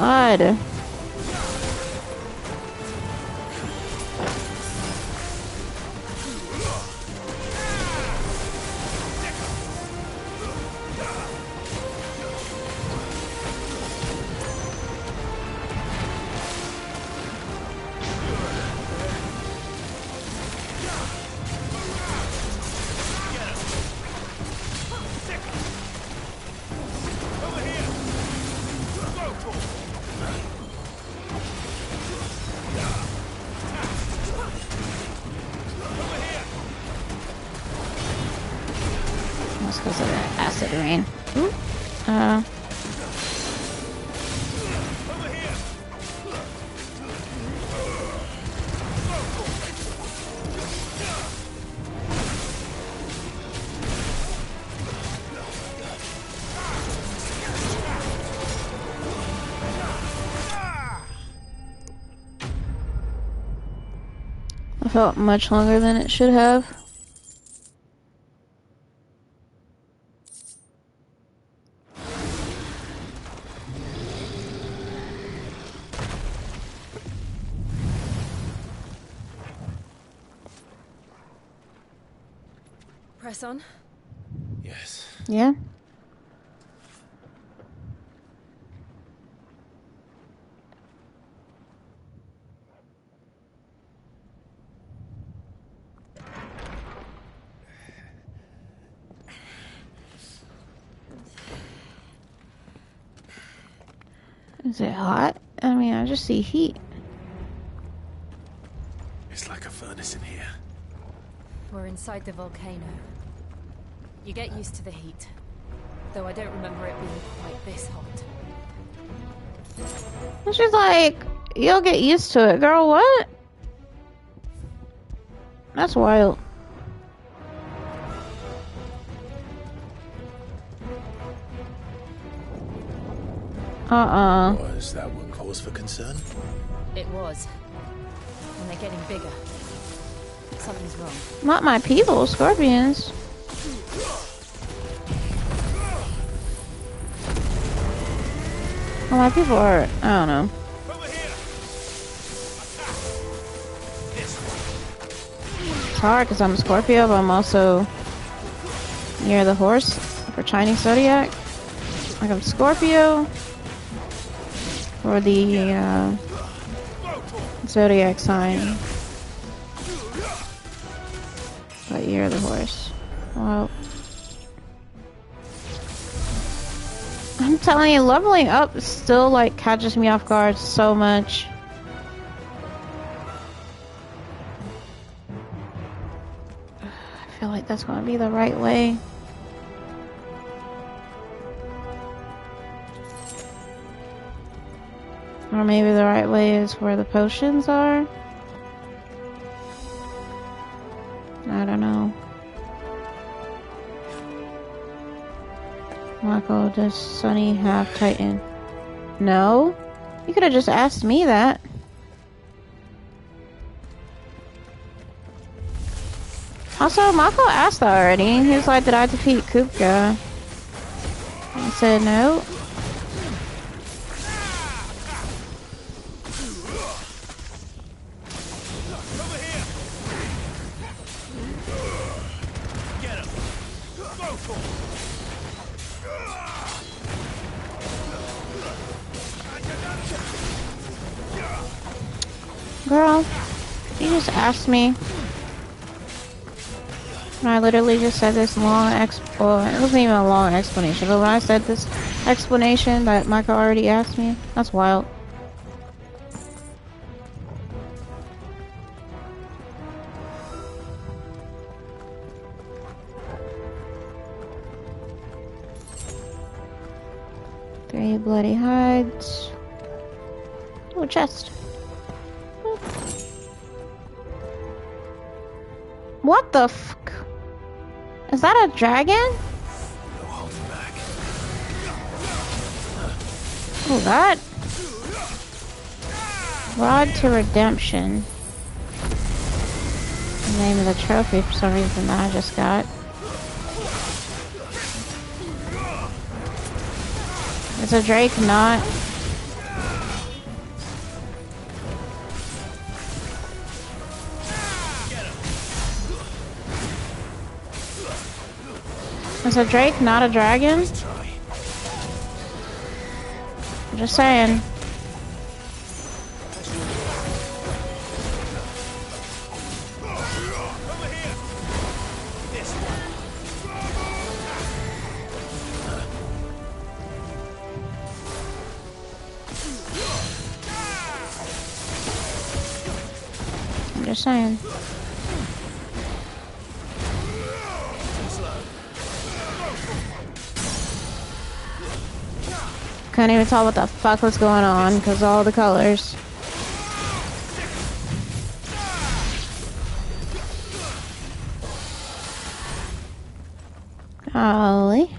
God. That's because of the acid rain. Ooh. I felt much longer than it should have. Press on? Yes. Yeah? Is it hot? I mean, I just see heat. It's like a furnace in here. We're inside the volcano. You get used to the heat. Though I don't remember it being quite this hot. And she's like, you'll get used to it. Girl, what? That's wild. Was that one cause for concern? It was. And they're getting bigger. Something's wrong. Not my people, scorpions. Well, my people are, I don't know. It's hard because I'm a Scorpio, but I'm also near the horse for Chinese zodiac. Like I'm Scorpio for the zodiac sign. But you're the horse. Well, I'm telling you, leveling up still like catches me off guard so much. I feel like that's gonna be the right way. Or maybe the right way is where the potions are. I don't know. Mako, does Sunny have Titan? No? You could have just asked me that. Also, Mako asked that already. He was like, did I defeat Kupka? I said no. Girl, you just asked me. And I literally just said this long well, it wasn't even a long explanation, but when I said this explanation that Michael already asked me, that's wild. Three bloody hides. Oh, chest. What the fuck? Is that a dragon? No holding back. Oh, that. Rod to Redemption. The name of the trophy for some reason that I just got. Is a Drake not? Is a Drake not a dragon? I'm just saying. I'm just saying. Couldn't even tell what the fuck was going on because all the colors. Golly.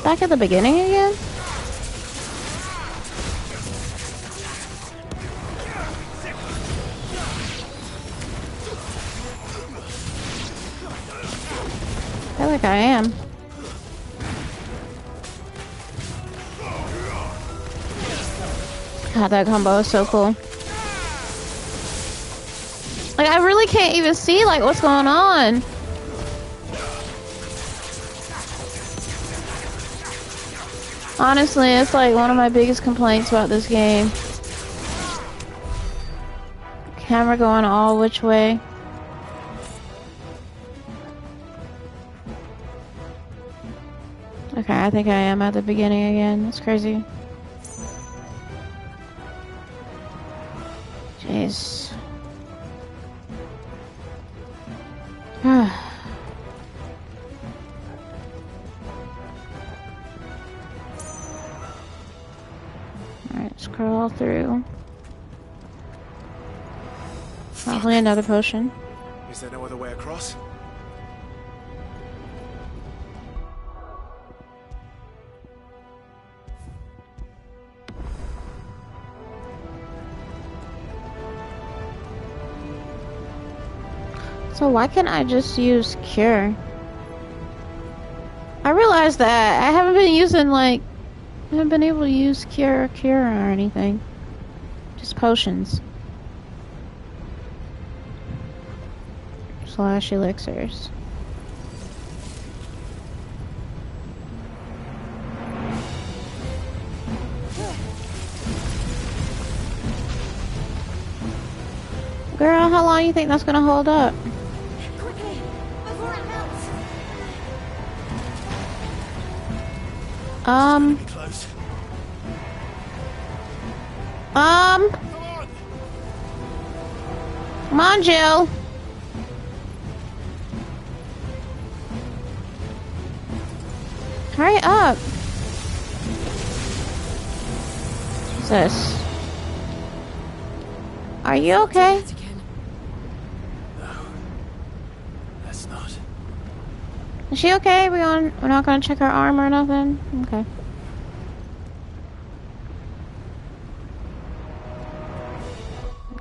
Back at the beginning again? I feel like I am. God, that combo is so cool. Like, I really can't even see, like, what's going on. Honestly, it's like one of my biggest complaints about this game. Camera going all which way. Okay, I think I am at the beginning again. That's crazy. Jeez. Alright, scroll through. Probably another potion. Is there no other way across? So why can't I just use cure? I realized that I haven't been using I haven't been able to use cure or anything. Just potions. / elixirs. Girl, how long do you think that's gonna hold up? Come on, Jill. Hurry up. Jesus. Are you okay? No. That's not. Is she okay? We're not gonna check her arm or nothing? Okay.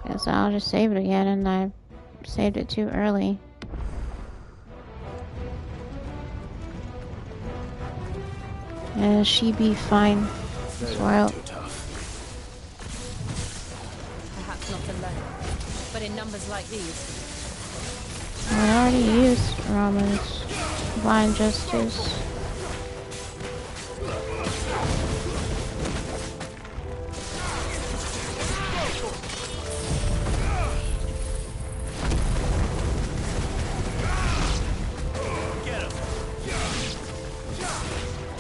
Guess I'll just save it again, and I saved it too early. Yeah, she be fine. It's wild. Perhaps not alone, but in numbers like these. I already used Ramon's. Divine justice.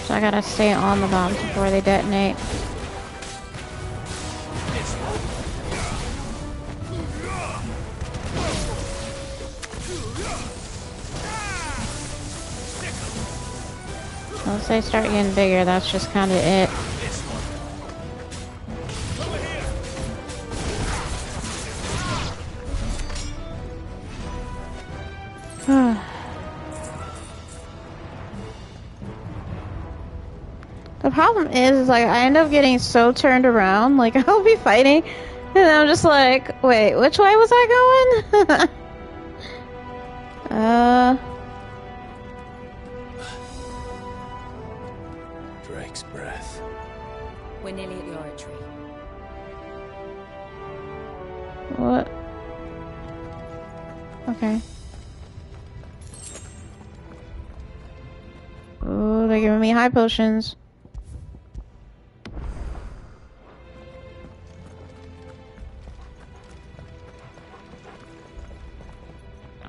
So I gotta stay on the bombs before they detonate. Once they start getting bigger, that's just kind of it. The problem is like, I end up getting so turned around, like, I'll be fighting, and I'm just like, wait, which way was I going? Drake's breath. We're nearly at the oratory. What? Okay. Oh, they're giving me high potions.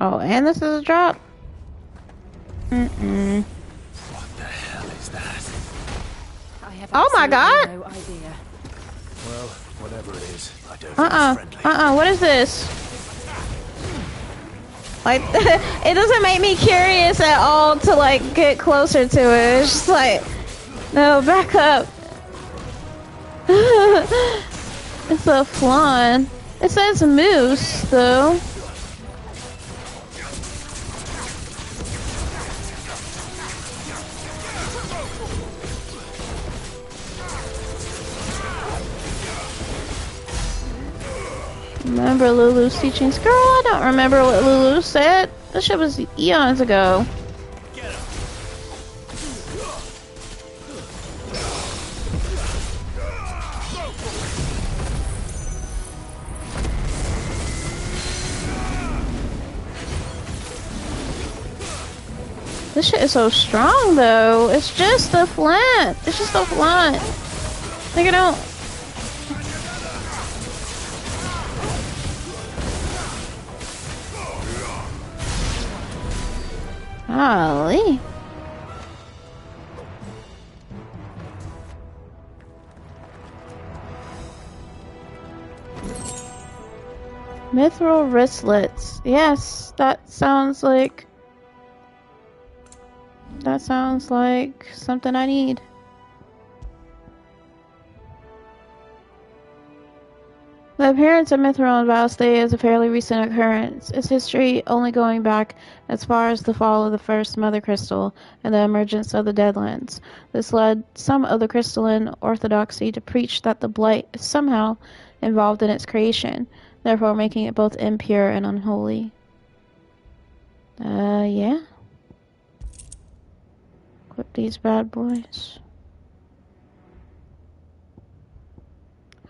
Oh, and this is a drop? Mm-mm. What the hell is that? I have Oh my god! no idea. Well, whatever it is, I don't think it's friendly. What is this? Like, it doesn't make me curious at all to, like, get closer to it. It's just like, no, back up. It's a flan. It says moose, though. Remember Lulu's teachings? Girl, I don't remember what Lulu said. That shit was eons ago. This shit is so strong, though. It's just a flint. It's just a flint. Like, I don't... Golly. Mithril wristlets. Yes, that sounds like something I need. The appearance of mithril in Valstay is a fairly recent occurrence, its history only going back as far as the fall of the first Mother Crystal and the emergence of the Deadlands. This led some of the crystalline orthodoxy to preach that the blight is somehow involved in its creation, therefore making it both impure and unholy. Yeah. Equip these bad boys.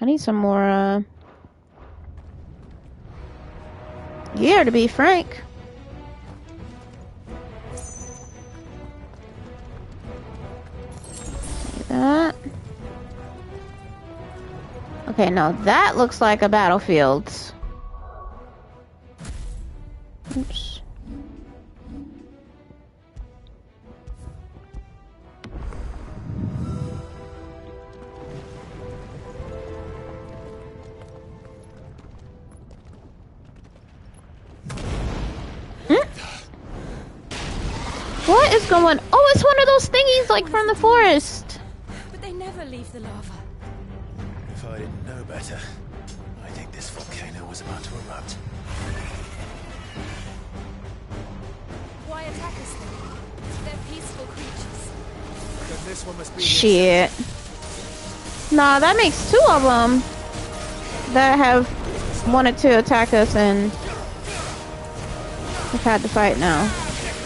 I need some more, yeah, to be frank. See that? Okay, now that looks like a battlefield. Oops. What is going on? Oh, it's one of those thingies like from the forest. But they never leave the lava. If I didn't know better, I think this volcano was about to erupt. Why attack us then? They're peaceful creatures. Then this one must be Shit. Nah, that makes two of them that have wanted to attack us and have had to fight now.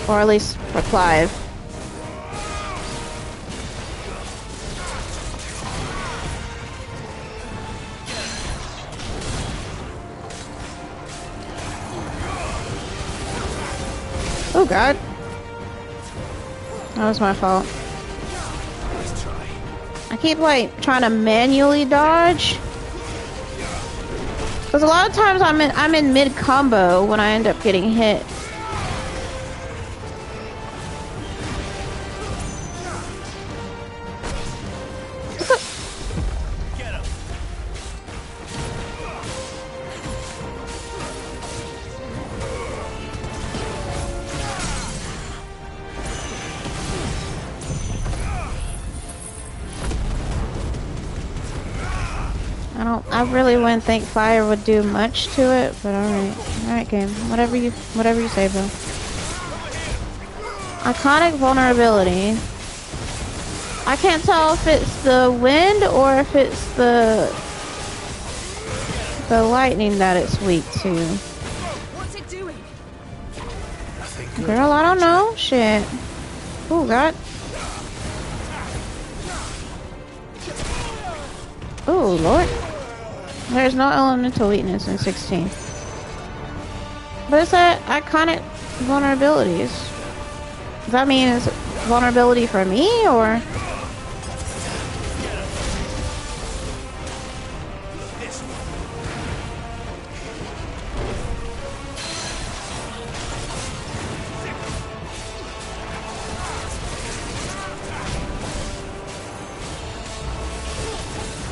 Or at least for Clive. Oh god. That was my fault. I keep like trying to manually dodge. Because a lot of times I'm in mid combo when I end up getting hit. I really wouldn't think fire would do much to it, but alright game, whatever you say, bro. Iconic vulnerability. I can't tell if it's the wind or if it's the lightning that it's weak to. What's it doing? Girl, I don't know. Shit. Oh God. Oh Lord. There's no elemental weakness in 16. But it's that iconic vulnerabilities. Does that mean it's vulnerability for me, or?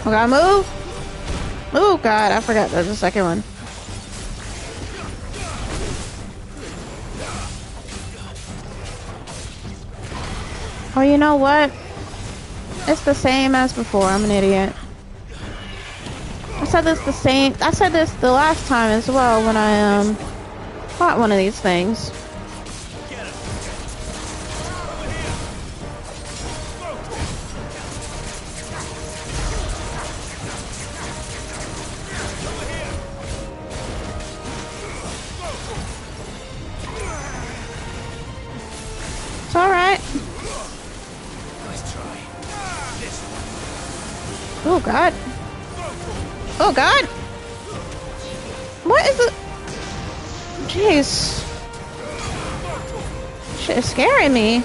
I gotta move. Oh God, I forgot there's a second one. Oh, you know what? It's the same as before. I'm an idiot. I said this the last time as well when I fought one of these things. It's alright. Oh God. Oh God. What is it? Jeez. Shit is scaring me.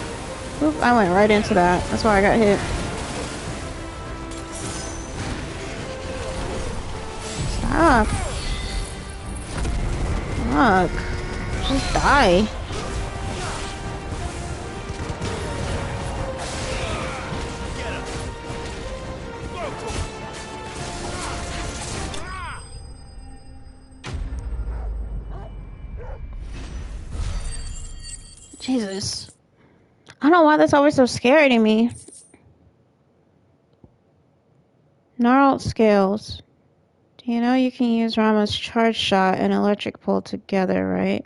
Oop, I went right into that. That's why I got hit. Stop. Fuck. Just die. Jesus. I don't know why that's always so scary to me. Gnarled scales. Do you know you can use Rama's charge shot and electric pull together, right?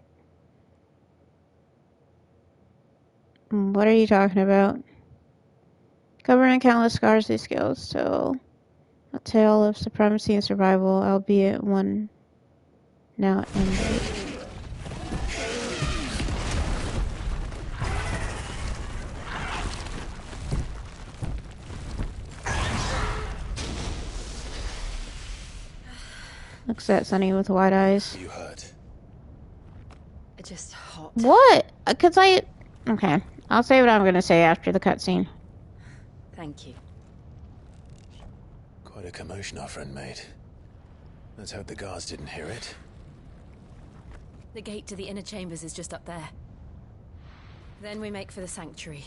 What are you talking about? Covered in countless scars, these skills tell a tale of supremacy and survival, albeit one now ended. Looks at Sunny with wide eyes. You hurt? Just hot. What? Okay. I'll say what I'm gonna say after the cutscene. Thank you. Quite a commotion our friend made. Let's hope the guards didn't hear it. The gate to the inner chambers is just up there. Then we make for the sanctuary.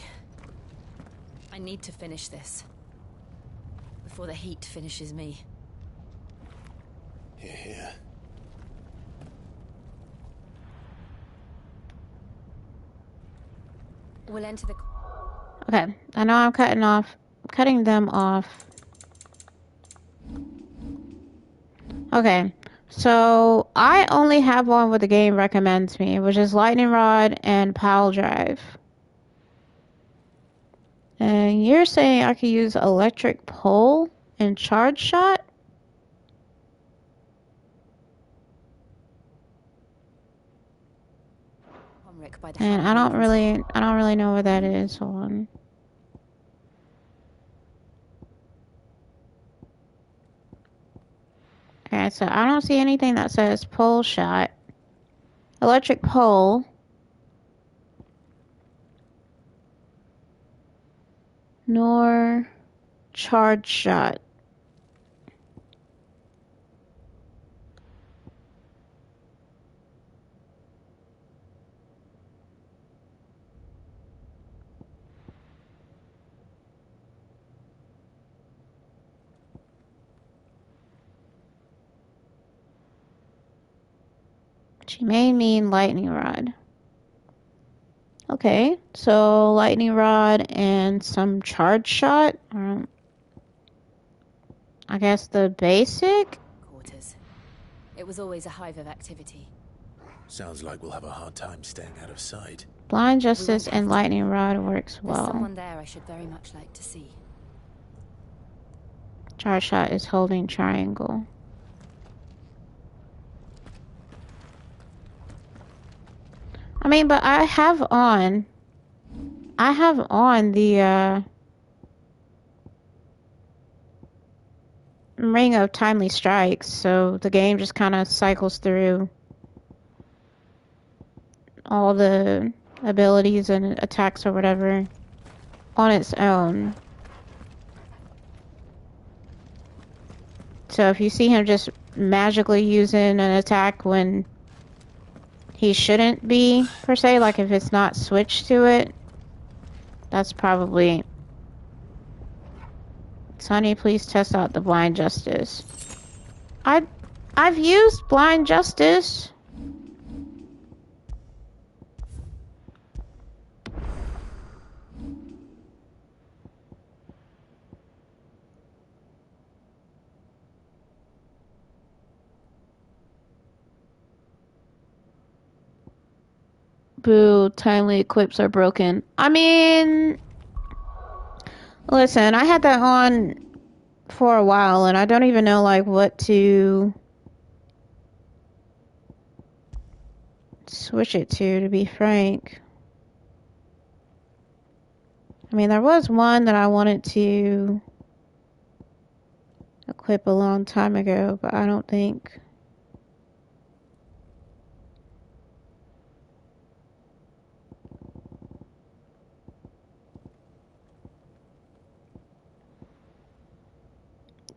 I need to finish this. Before the heat finishes me. Here, here. We'll enter the... Okay. I know I'm cutting them off. Okay. So, I only have one what the game recommends me, which is Lightning Rod and Pile Drive. And you're saying I could use Electric Pole and Charge Shot? And I don't really know what that is. Hold on. Okay, so I don't see anything that says pole shot. Electric pole. Ignore charge shot. She may mean lightning rod. Okay, so lightning rod and some charge shot. I guess the basic? Quarters. It was always a hive of activity. Sounds like we'll have a hard time staying out of sight. Blind Justice and lightning rod works well. There's someone there I should very much like to see. Charge shot is holding triangle. I mean, but I have on the Ring of Timely Strikes, so the game just kind of cycles through all the abilities and attacks or whatever on its own. So if you see him just magically using an attack when he shouldn't be, per se, like if it's not switched to it, that's probably... Sonny, please test out the Blind Justice. I've used Blind Justice. Boo, timely equips are broken. I mean, listen, I had that on for a while and I don't even know like what to switch it to be frank. I mean, there was one that I wanted to equip a long time ago, but I don't think...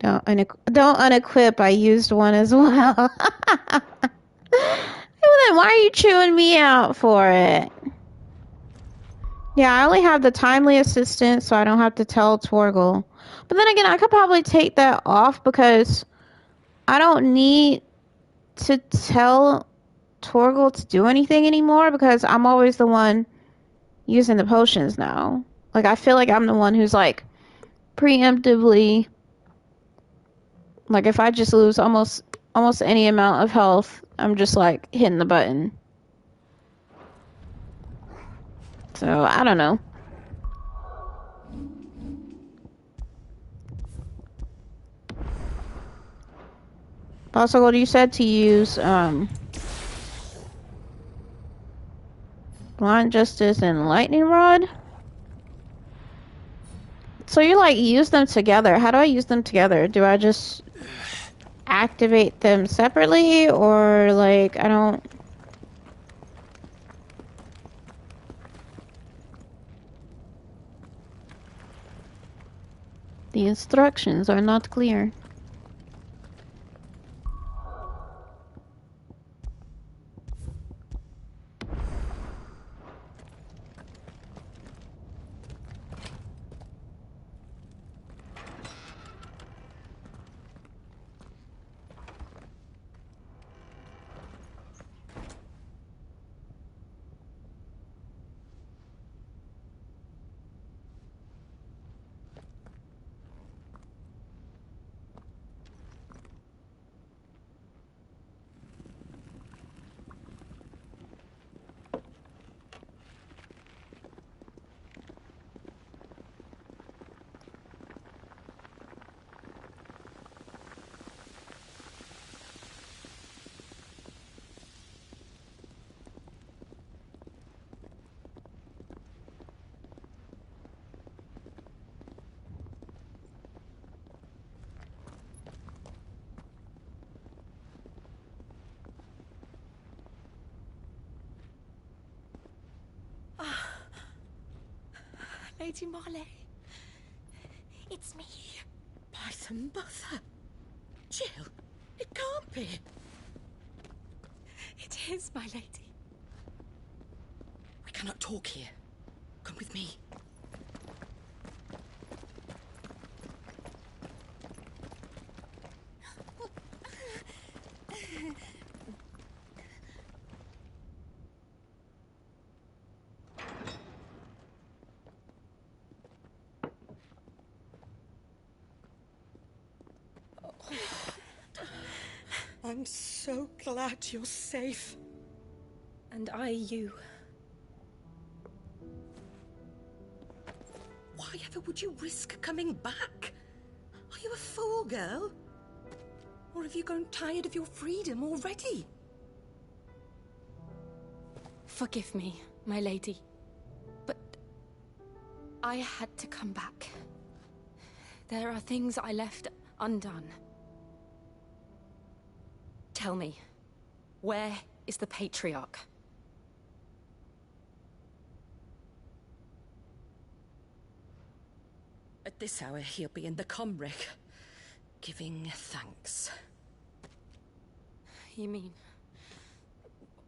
Don't unequip, I used one as well. Then why are you chewing me out for it? Yeah, I only have the timely assistant, so I don't have to tell Torgal. But then again, I could probably take that off because I don't need to tell Torgal to do anything anymore because I'm always the one using the potions now. Like, I feel like I'm the one who's, like, preemptively... Like, if I just lose almost any amount of health, I'm just, like, hitting the button. So, I don't know. Also, what you said to use, Blind Justice and Lightning Rod? So you, like, use them together. How do I use them together? Do I just activate them separately? Or, like, I don't... The instructions are not clear. Lady Marley, It's a mother. Jill, it can't be. It is, my lady. We cannot talk here. Come with me. I'm so glad you're safe. And I you. Why ever would you risk coming back? Are you a fool, girl? Or have you grown tired of your freedom already? Forgive me, my lady. But I had to come back. There are things I left undone. Tell me, where is the Patriarch? At this hour, he'll be in the Comric, giving thanks. You mean...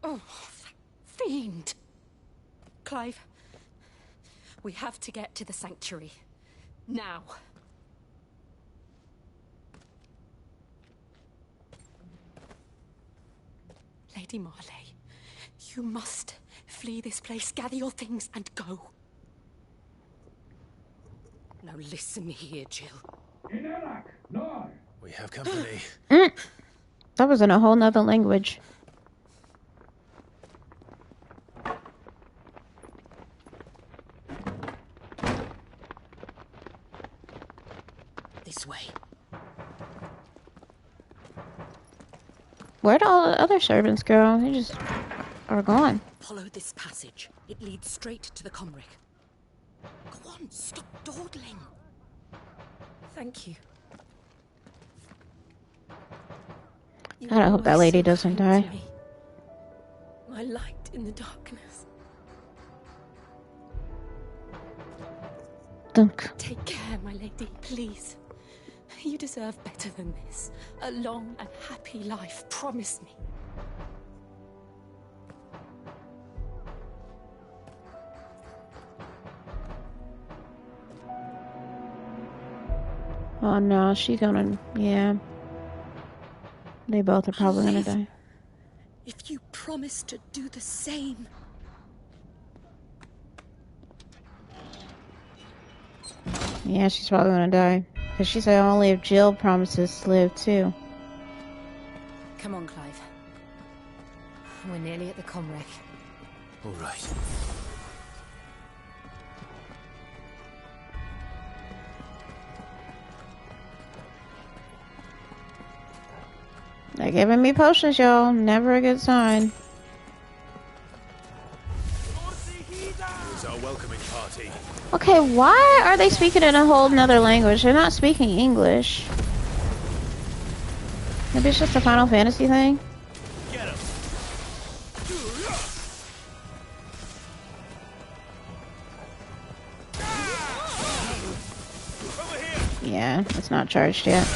Oh, that fiend! Clive, we have to get to the sanctuary. Now. Lady Marley, you must flee this place, gather your things, and go. Now listen here, Jill. We have company. That was in a whole nother language. This way. Where'd all the other servants go? They just are gone. Follow this passage. It leads straight to the Comric. Go on, stop dawdling. Thank you. God, I hope that lady doesn't die. My light in the darkness. Dunk. Take care, my lady, please. You deserve better than this. A long and happy life, promise me. Oh no, she's gonna... Yeah. They both are probably gonna die. If you promise to do the same. Yeah, she's probably gonna die. Because she said only if Jill promises to live too. Come on, Clive. We're nearly at the Comric. All right. They're giving me potions, y'all. Never a good sign. Here's our welcoming party. Okay, why are they speaking in a whole nother language? They're not speaking English. Maybe it's just a Final Fantasy thing? Get him. Yeah, it's not charged yet.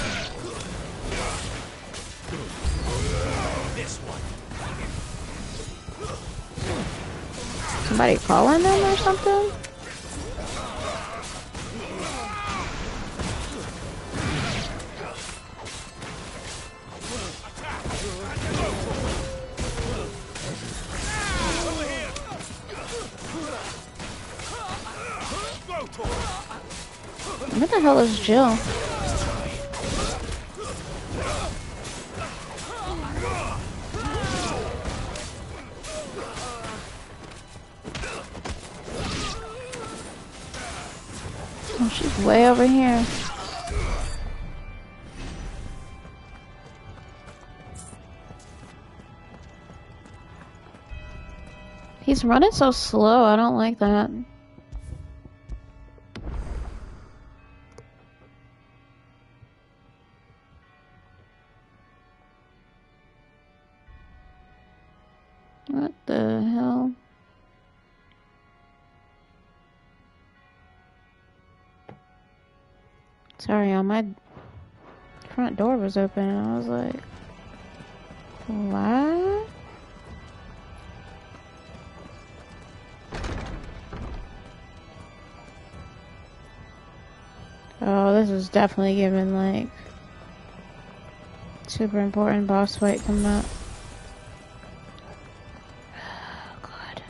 This one. Somebody calling them or something? Where the hell is Jill? Oh, she's way over here. He's running so slow, I don't like that. What the hell? Sorry, on my front door was open, and I was like, what? Oh, this is definitely giving, like, super important boss fight coming up. Oh, God.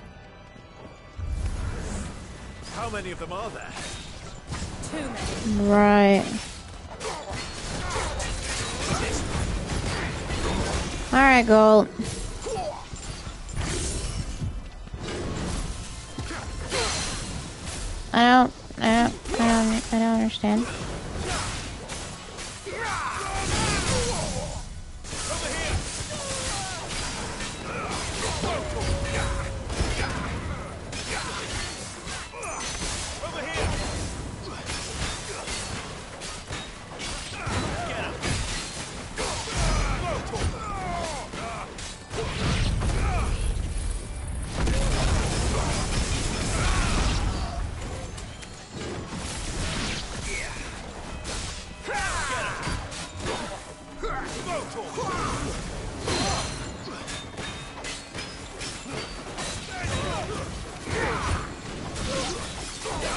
How many of them are there? Too many. Right. Alright, Gold. I don't understand.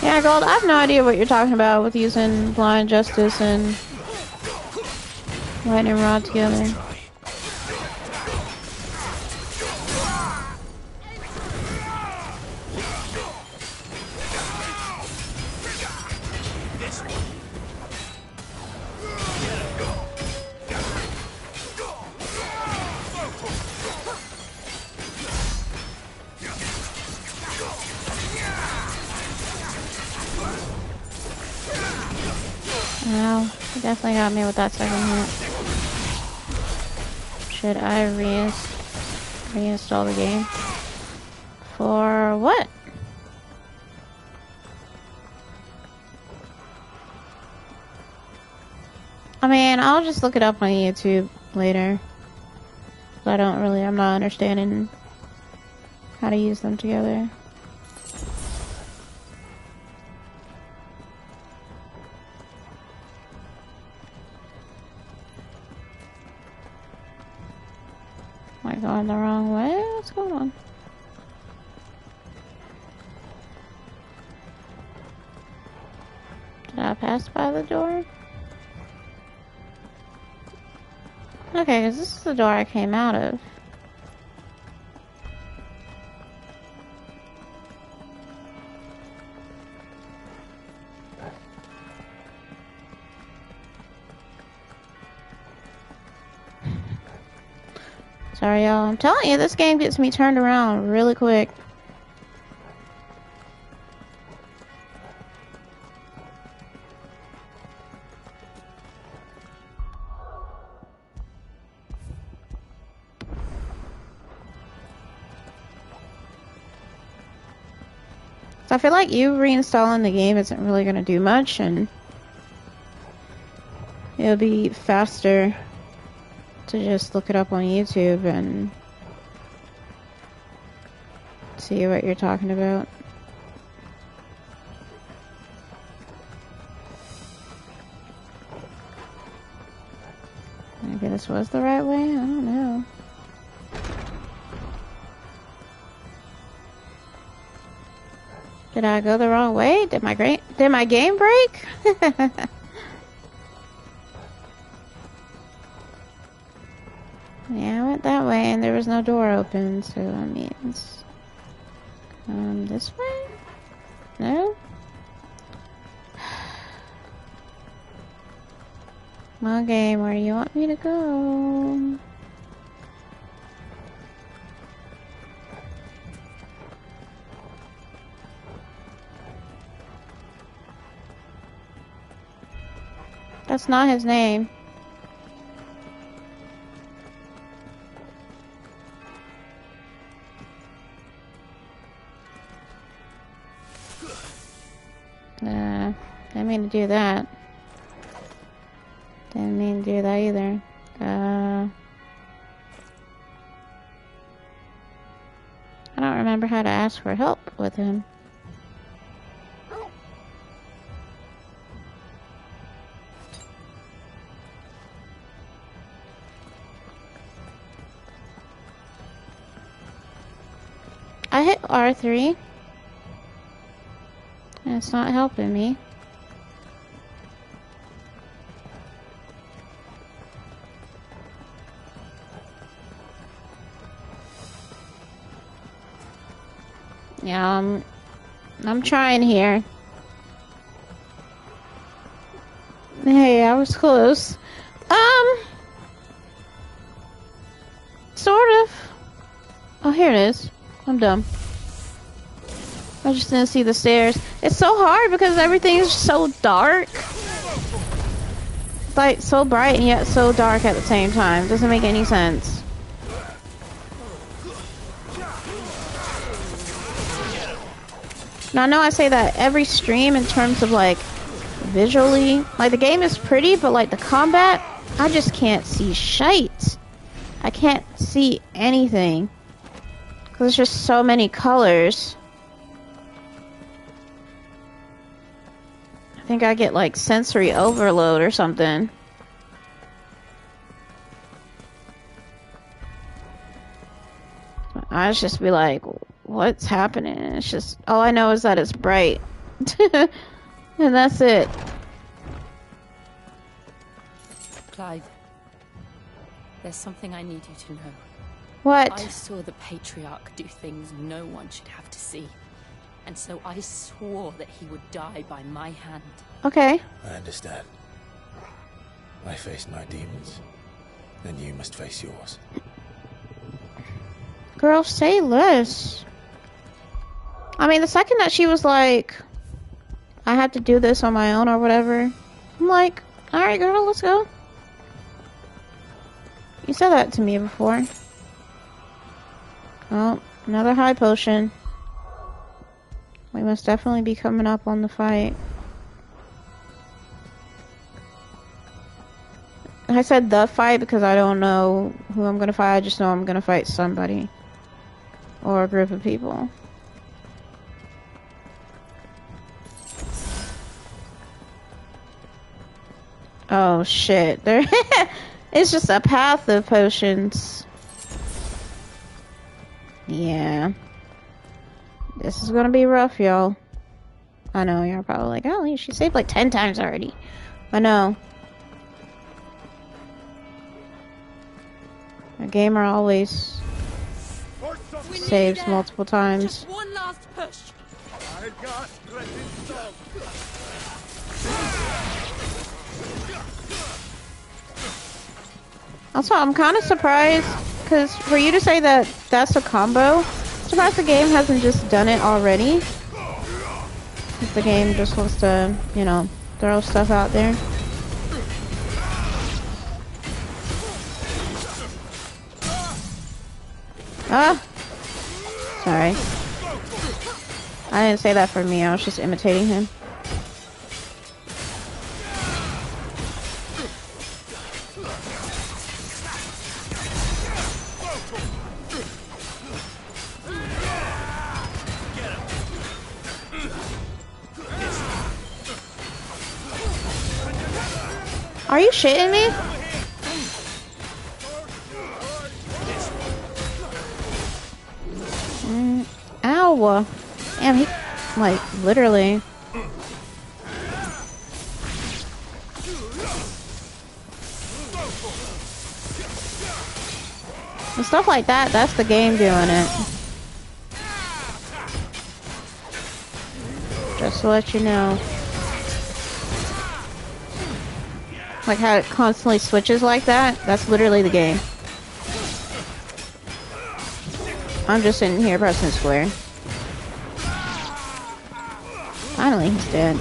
Yeah, Gold, I have no idea what you're talking about with using Blind Justice and Lightning Rod together. Wow, you definitely got me with that second hit. Should I reinstall the game? For what? I mean, I'll just look it up on YouTube later. I'm not understanding how to use them together. Am I going the wrong way? What's going on? Did I pass by the door? Okay, because this is the door I came out of. Sorry, y'all. I'm telling you, this game gets me turned around really quick. So I feel like you reinstalling the game isn't really going to do much, and it'll be faster to just look it up on YouTube and see what you're talking about. Maybe this was the right way? I don't know. Did I go the wrong way? Did my game break? Yeah, I went that way and there was no door open, so that means this way? No? Come on, game, where do you want me to go? That's not his name. Didn't mean to do that. Didn't mean to do that either. I don't remember how to ask for help with him. hit R3. And it's not helping me. Yeah, I'm trying here. Hey, I was close. Sort of. Oh, here it is. I'm dumb. I just didn't see the stairs. It's so hard because everything is so dark. It's like so bright and yet so dark at the same time. Doesn't make any sense. Now I know I say that every stream in terms of like visually. Like the game is pretty, but like the combat, I just can't see shite. I can't see anything. Because there's just so many colors. I think I get like sensory overload or something. I just be like, what's happening? It's just, all I know is that it's bright. And that's it. Clive, there's something I need you to know. What? I saw the Patriarch do things no one should have to see. And so I swore that he would die by my hand. Okay. I understand. I faced my demons. Then you must face yours. Girl, say less. I mean, the second that she was like, I have to do this on my own or whatever, I'm like, alright girl, let's go. You said that to me before. Oh, another high potion. We must definitely be coming up on the fight. I said the fight because I don't know who I'm gonna fight. I just know I'm gonna fight somebody. Or a group of people. Oh shit. There it's just a path of potions. Yeah. This is gonna be rough, y'all. I know, you're probably like, oh, she saved like 10 times already. I know. A gamer always saves multiple times. Just one last push. Also, I'm kind of surprised, because for you to say that that's a combo, I'm surprised the game hasn't just done it already. If the game just wants to, you know, throw stuff out there. Ah! Sorry. I didn't say that for me, I was just imitating him. Are you shitting me? Ow. Damn, he, like, literally. And stuff like that, that's the game doing it. Just to let you know. Like how it constantly switches like that, that's literally the game. I'm just sitting here pressing square. Finally, he's dead.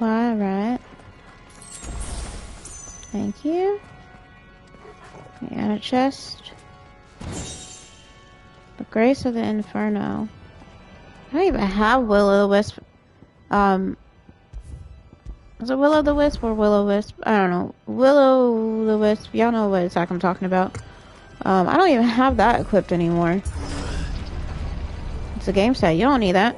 Alright. Thank you. We got a chest. The Grace of the Inferno. I don't even have Will-O-the-Wisp. Is it Will-O-the-Wisp or Will-O-Wisp? I don't know. Will-O-the-Wisp. Y'all know what attack I'm talking about. I don't even have that equipped anymore. It's a game set. You don't need that.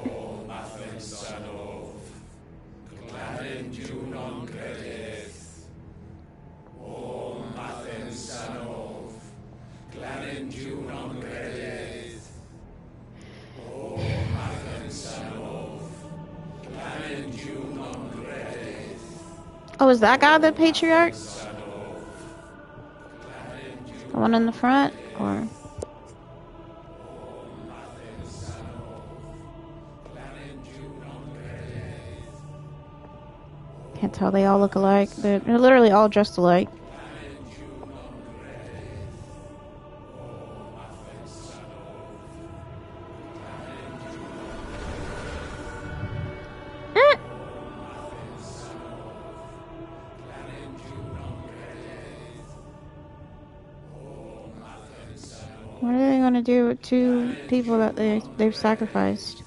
Oh, is that guy the patriarch? The one in the front? Or... Can't tell, they all look alike. They're literally all dressed alike. What are they gonna do with two people that they've sacrificed?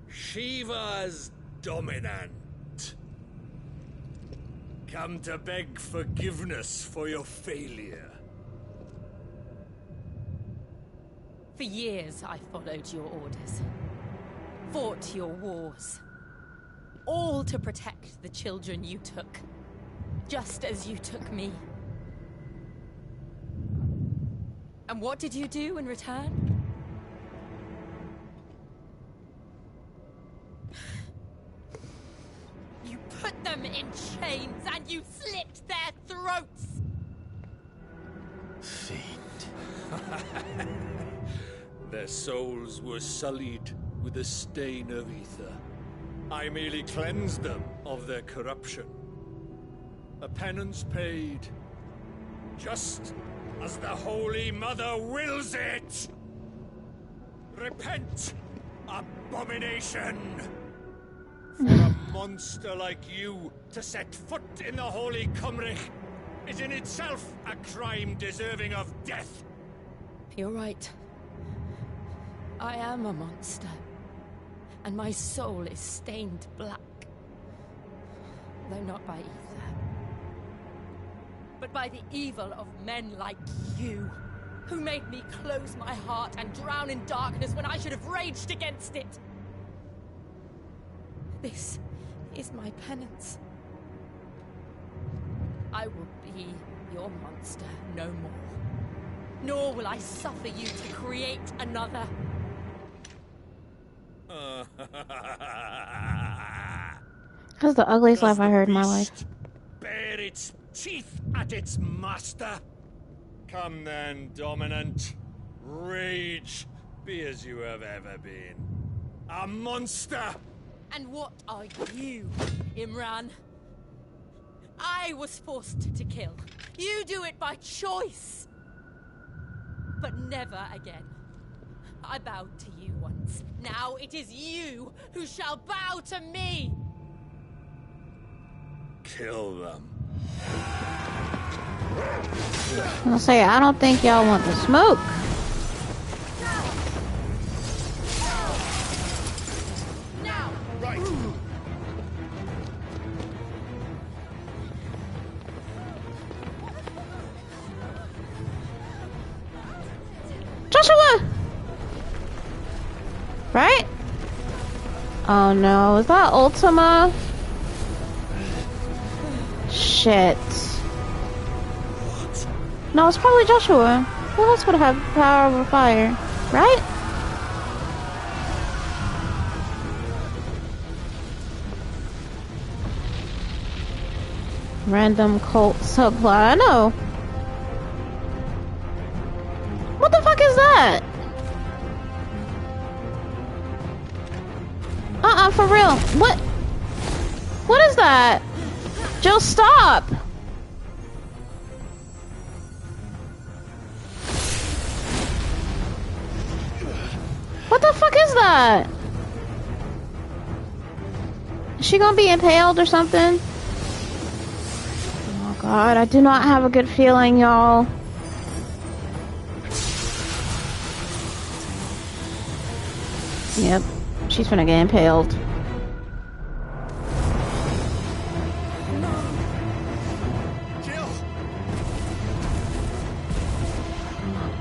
Shiva's dominant. Come to beg forgiveness for your failure. For years, I followed your orders. Fought your wars. All to protect the children you took. Just as you took me. And what did you do in return? You put them in chains and you slit their throats! Fiend. Their souls were sullied with the stain of ether. I merely cleansed them of their corruption. A penance paid, just as the Holy Mother wills it! Repent, abomination! For a monster like you to set foot in the Holy Cymric is in itself a crime deserving of death. You're right. I am a monster. And my soul is stained black. Though not by ether. But by the evil of men like you, who made me close my heart and drown in darkness when I should have raged against it. This is my penance. I will be your monster no more. Nor will I suffer you to create another. That's the ugliest laugh I heard in my life. Bare its teeth at its master. Come then, dominant. Rage, be as you have ever been. A monster! And what are you, Imran? I was forced to kill. You do it by choice. But never again. I bowed to you once. Now it is you who shall bow to me! Kill them. I'm gonna say, I don't think y'all want the smoke. Now, right. Joshua! Right? Oh no, is that Ultima? Shit. No, it's probably Joshua. Who else would have power over fire? Right? Random cult subplot. I know. What the fuck is that? For real. What? What is that? Jill, stop! What the fuck is that? Is she gonna be impaled or something? Oh god, I do not have a good feeling, y'all. Yep, she's gonna get impaled.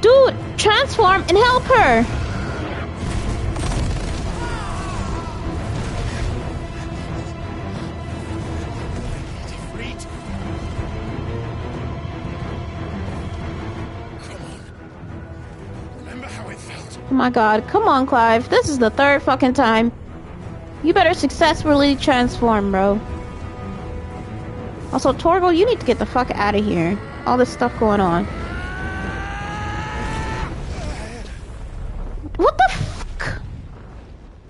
Dude, transform and help her! my god. Come on, Clive. This is the third fucking time. You better successfully transform, bro. Also, Torgal, you need to get the fuck out of here. All this stuff going on. What the fuck?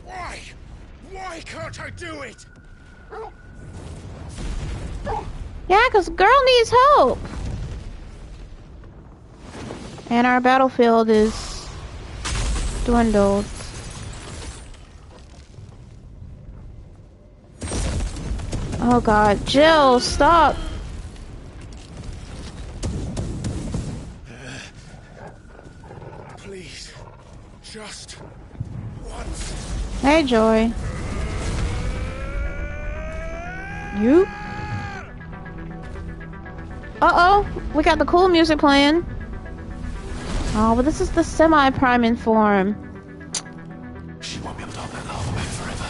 Why? Why can't I do it? Yeah, because girl needs help. And our battlefield is dwindled. Oh god, Jill, stop. Please, just once. Hey, Joy. You? Uh-oh, we got the cool music playing. Oh, but this is the semi-priming form. She won't be able to hold that lava back forever.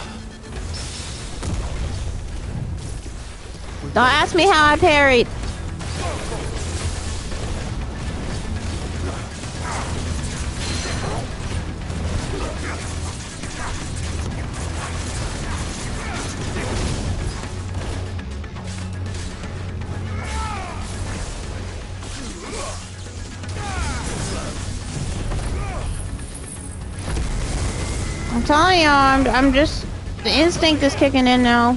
Don't ask me how I parried. I'm telling y'all, I'm just... The instinct is kicking in now.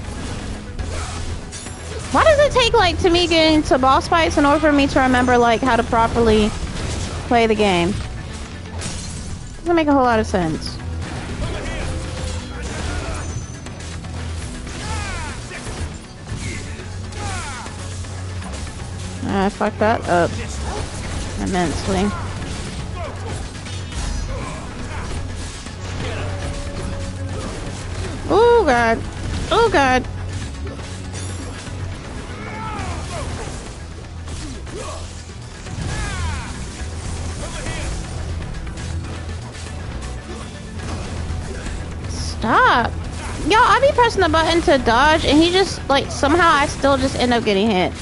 Why does it take, like, to me getting to boss fights in order for me to remember, like, how to properly play the game? Doesn't make a whole lot of sense. I fucked that up immensely. Oh god. Oh god. Stop. Yo, I be pressing the button to dodge and he just, like, somehow I still just end up getting hit.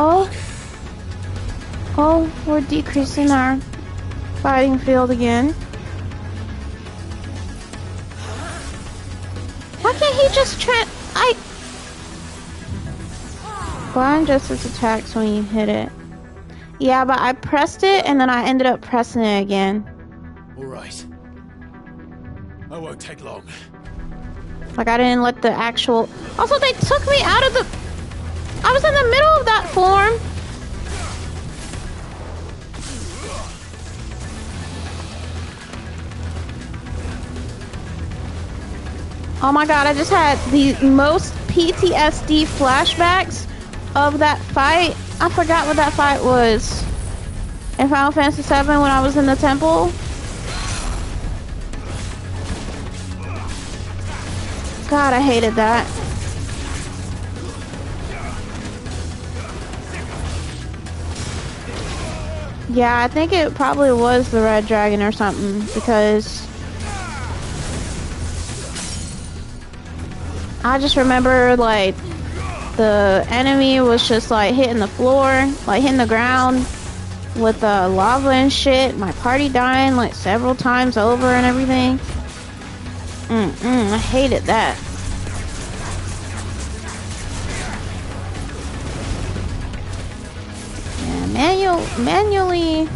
Oh. Oh, we're decreasing our fighting field again. Why can't he just Blind Justice attacks when you hit it. Yeah, but I pressed it and then I ended up pressing it again. Alright. I won't take long. Like I didn't let the actual... Also, they took me out of the... I was in the middle of that form. Oh my god, I just had the most PTSD flashbacks of that fight. I forgot what that fight was. In Final Fantasy VII when I was in the temple. God, I hated that. Yeah, I think it probably was the Red Dragon or something, because I just remember, like, the enemy was just, like, hitting the floor, like, hitting the ground with lava and shit. My party dying, like, several times over and everything. I hated that. Yeah, manually...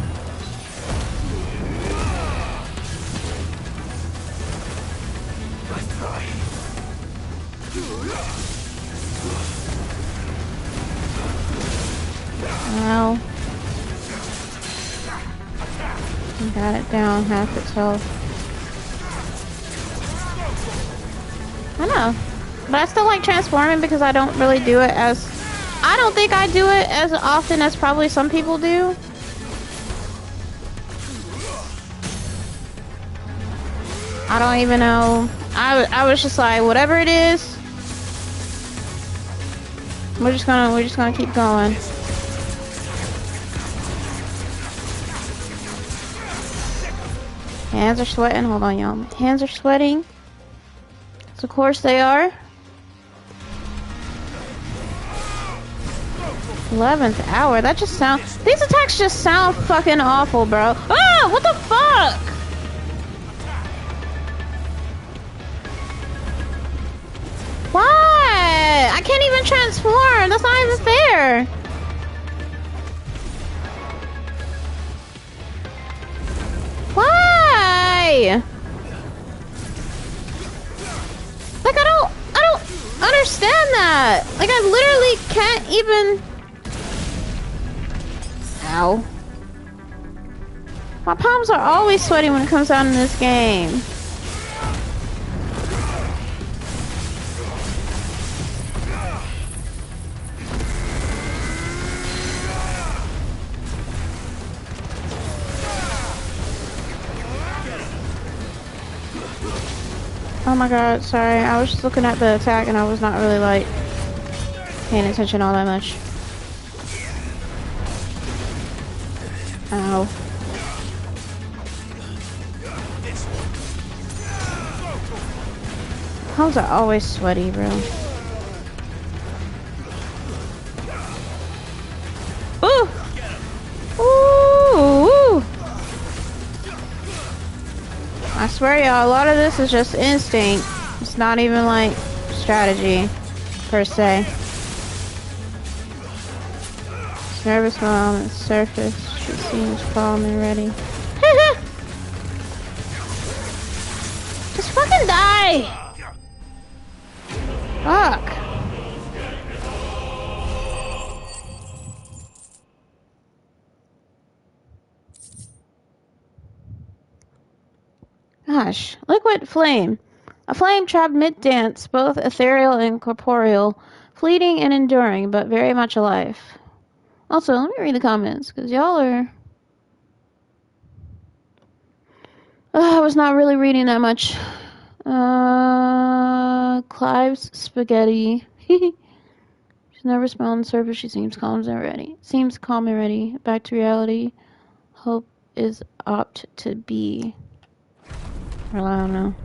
Well, got it down half its health. I know, but I still like transforming because I don't really do it as... I don't think I do it as often as probably some people do. I don't even know. I was just like, whatever it is, we're just gonna keep going. Hands are sweating. Hold on, y'all. Hands are sweating. So of course they are. 11th hour. That just sounds... These attacks just sound fucking awful, bro. Ah! What the fuck? Why? I can't even transform. That's not even fair. Why? Like, I don't understand that. Like, I literally can't even... Ow. My palms are always sweaty when it comes down in this game. Oh my god, sorry. I was just looking at the attack and I was not really, like, paying attention all that much. Ow. Palms are always sweaty, bro. Ooh! Ooh! I swear, y'all, a lot of this is just instinct. It's not even, like, strategy, per se. Nervous mom on the surface. She seems calm and ready. Just fucking die! Fuck. Gosh, liquid flame. A flame trapped mid-dance, both ethereal and corporeal, fleeting and enduring, but very much alive. Also, let me read the comments, because y'all are... I was not really reading that much. Clive's spaghetti. She's never smiled on the surface. She seems calm and ready. Seems calm and ready. Back to reality. Hope is opt to be. Well, I don't know.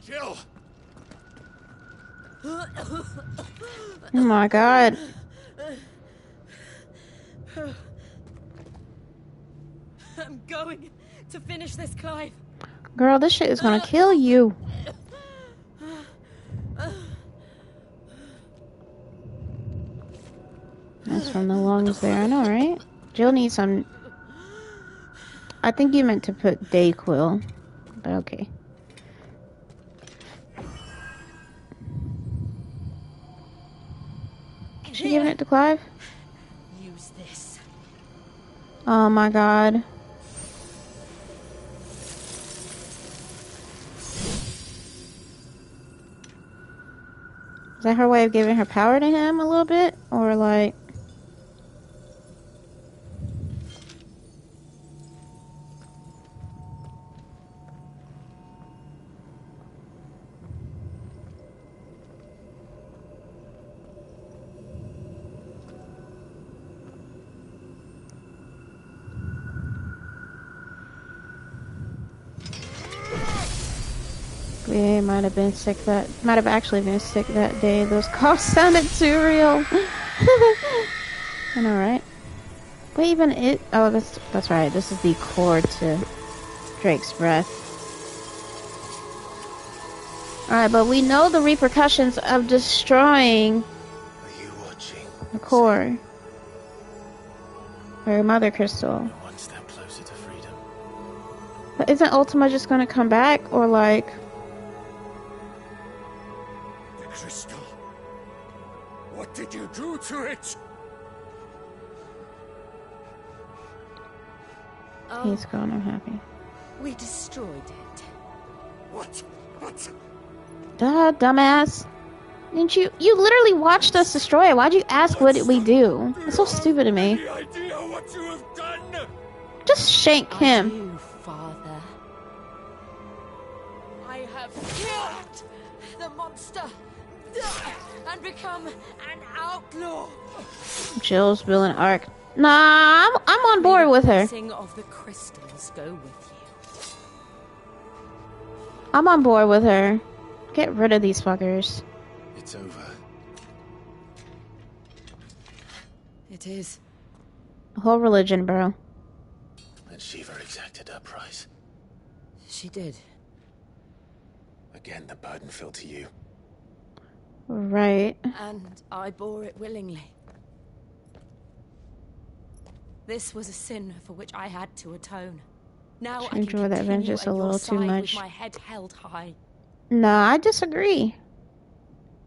Jill! Oh my god. I'm going to finish this, Clive. Girl, this shit is gonna kill you. That's from the lungs there. I know, right? Jill needs some... I think you meant to put Dayquil. But okay. Is she giving it to Clive? Use this. Oh my god. Is that her way of giving her power to him a little bit? Or like... We might have been sick that... Might have actually been sick that day. Those coughs sounded too real. I know, right? But even it... Oh, that's right. This is the cord to Drake's breath. Alright, but we know the repercussions of destroying the core. Or Mother Crystal. One step closer to freedom. But isn't Ultima just gonna come back? Or like... The crystal. What did you do to it? He's gone, I'm happy. We destroyed it. What? Duh, dumbass. Didn't you literally watched us destroy it. Why'd you ask what did we do? It's so stupid to me. Any idea what you have done? Just shank him. I do, Father. the monster and become an outlaw. Jill's villain arc. Nah, I'm on board with her. The blessing of the crystals go with you. I'm on board with her. Get rid of these fuckers. It's over. It is. The whole religion, bro. And Shiva exacted her price. She did. Again, the burden fell to you. Right. And I bore it willingly. This was a sin for which I had to atone. Now She I can enjoyed that continue vengeance at a your little too side much. with my head held high. Nah, I disagree.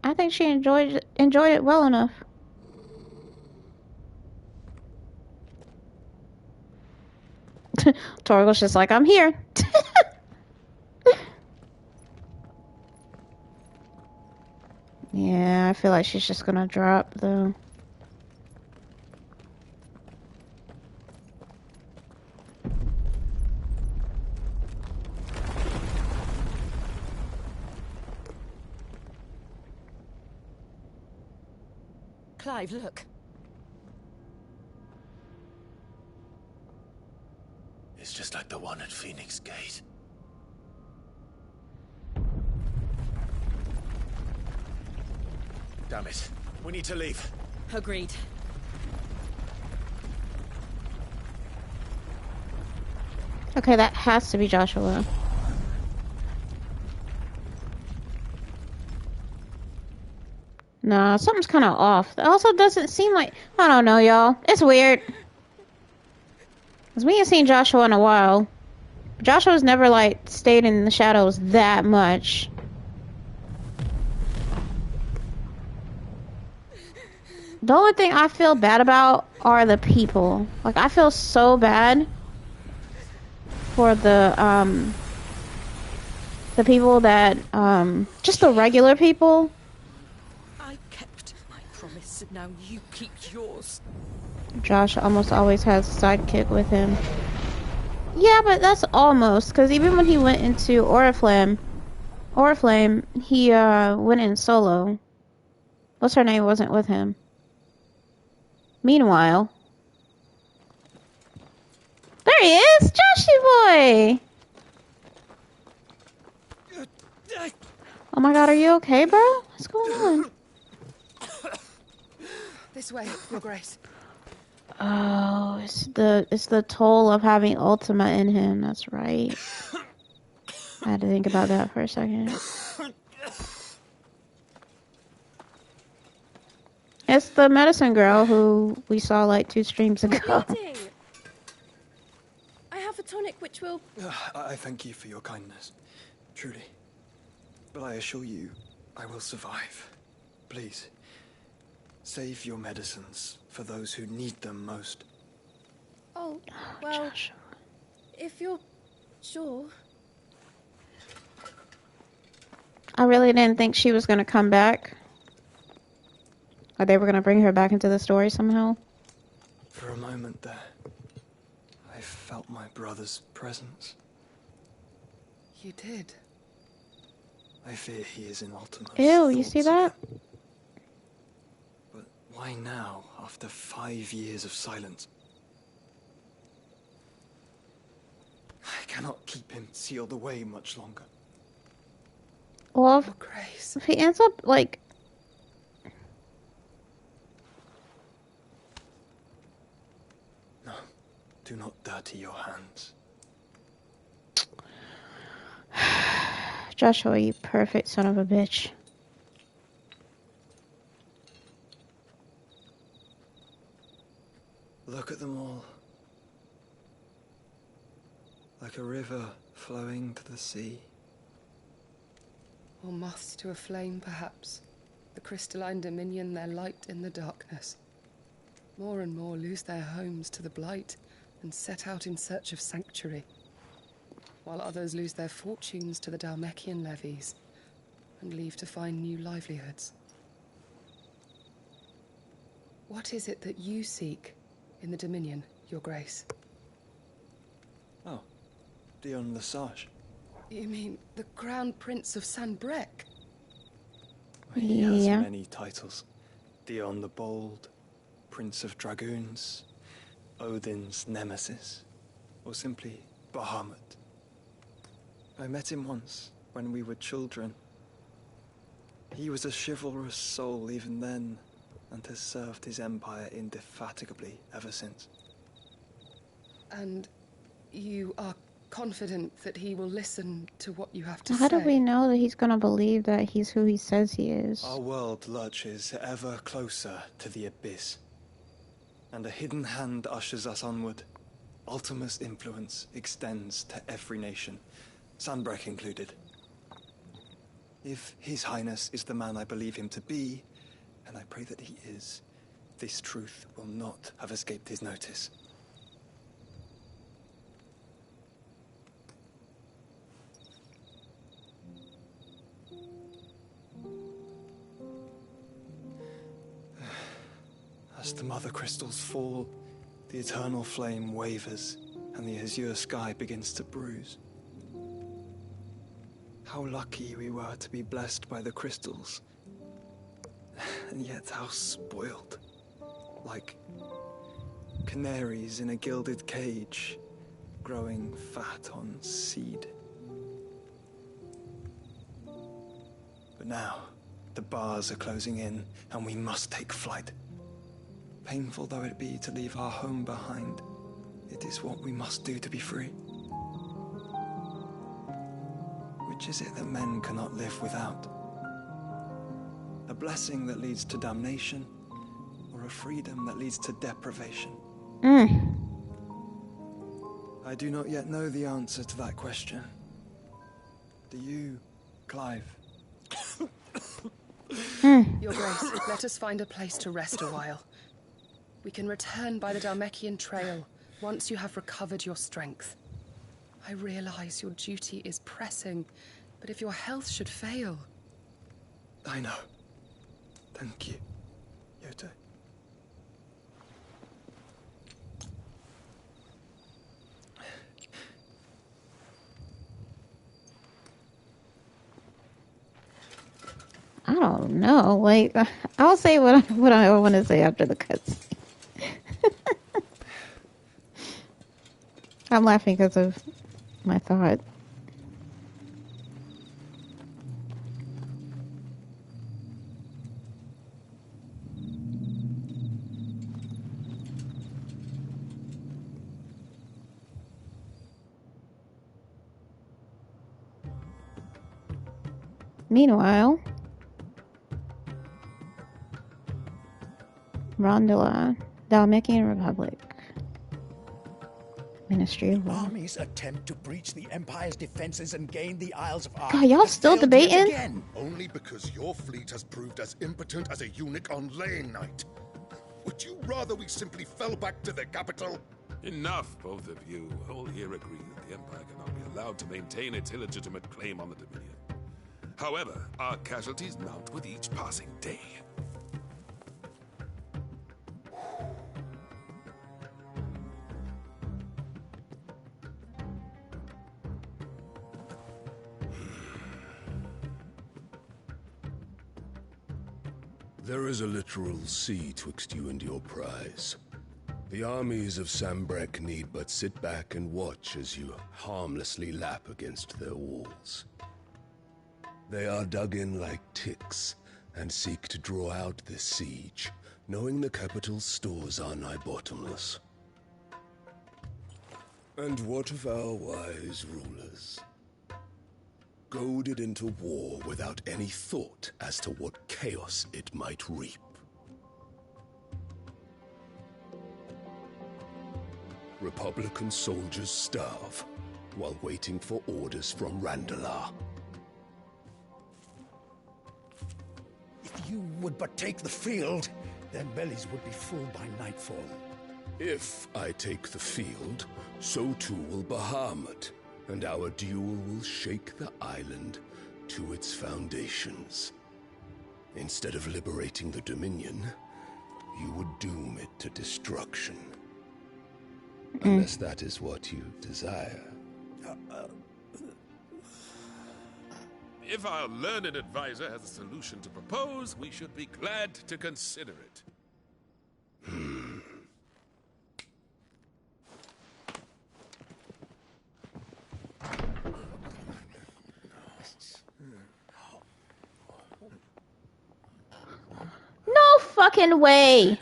I think she enjoyed it well enough. Torgal's just like, I'm here. Yeah, I feel like she's just gonna drop though. Clive, look. It's just like the one at Phoenix Gate. Damn it. We need to leave. Agreed. Okay, that has to be Joshua. Nah, something's kind of off. It also doesn't seem like... I don't know, y'all. It's weird. Because we ain't seen Joshua in a while. Joshua's never, like, stayed in the shadows that much. The only thing I feel bad about are the people. Like, I feel so bad for the people that, just the regular people. I kept my promise, and now you keep yours. Josh almost always has a sidekick with him. Yeah, but that's almost, because even when he went into Oriflame, he went in solo. What's her name wasn't with him. Meanwhile, there he is, Joshy boy. Oh my God, are you okay, bro? What's going on? This way, Your Grace. Oh, it's the toll of having Ultima in him. That's right. I had to think about that for a second. It's the medicine girl who we saw like 2 streams ago. I have a tonic which will... I thank you for your kindness, truly. But I assure you, I will survive. Please, save your medicines for those who need them most. Oh, well, if you're sure... I really didn't think she was going to come back. Or they were going to bring her back into the story somehow. For a moment there, I felt my brother's presence. You did? I fear he is in Ultima's Ew, you see that? again. But why now, after 5 years of silence? I cannot keep him sealed away much longer. Well, if he ends up, like... No, do not dirty your hands. Joshua, you perfect son of a bitch. Look at them all. Like a river flowing to the sea. Or moths to a flame, perhaps. The crystalline dominion, their light in the darkness. More and more lose their homes to the blight and set out in search of sanctuary, while others lose their fortunes to the Dhalmekian levies and leave to find new livelihoods. What is it that you seek in the Dominion, Your Grace? Oh, Dion Lesage. You mean the Crown Prince of Sanbrec? He has Yeah. many titles. Dion the Bold, Prince of Dragoons, Odin's Nemesis, or simply Bahamut. I met him once, when we were children. He was a chivalrous soul even then, and has served his empire indefatigably ever since. And you are confident that he will listen to what you have to How say? do we know that he's gonna believe that he's who he says he is? Our world lurches ever closer to the abyss, and a hidden hand ushers us onward. Ultima's influence extends to every nation, Sanbreque included. If His Highness is the man I believe him to be, and I pray that he is, this truth will not have escaped his notice. As the mother crystals fall, the eternal flame wavers, and the azure sky begins to bruise. How lucky we were to be blessed by the crystals, and yet how spoiled. Like canaries in a gilded cage, growing fat on seed. But now, the bars are closing in, and we must take flight. Painful though it be to leave our home behind, it is what we must do to be free. Which is it that men cannot live without? A blessing that leads to damnation, or a freedom that leads to deprivation? I do not yet know the answer to that question. Do you, Clive? Your Grace, let us find a place to rest a while. We can return by the Dalmekian trail once you have recovered your strength. I realize your duty is pressing, but if your health should fail... I know. Thank you, Yoto. I don't know. Like, I'll say what I want to say after the cutscene. I'm laughing because of my thought. Meanwhile, Rondela, Dalmekian Republic. Ministry of Law. Armies attempt to breach the Empire's defenses and gain the Isles of Ark. God, y'all still Failed yet debating? again. Only because your fleet has proved as impotent as a eunuch on laying night. Would you rather we simply fell back to the capital? Enough, both of you. All here agree that the Empire cannot be allowed to maintain its illegitimate claim on the Dominion. However, our casualties mount with each passing day. There is a literal sea twixt you and your prize. The armies of Sanbreque need but sit back and watch as you harmlessly lap against their walls. They are dug in like ticks and seek to draw out this siege, knowing the capital's stores are nigh bottomless. And what of our wise rulers? Goaded into war without any thought as to what chaos it might reap. Republican soldiers starve while waiting for orders from Randalar. If you would but take the field, their bellies would be full by nightfall. If I take the field, so too will Bahamut, and our duel will shake the island to its foundations. Instead of liberating the Dominion, you would doom it to destruction. Unless that is what you desire. If our learned advisor has a solution to propose, we should be glad to consider it. No fucking way!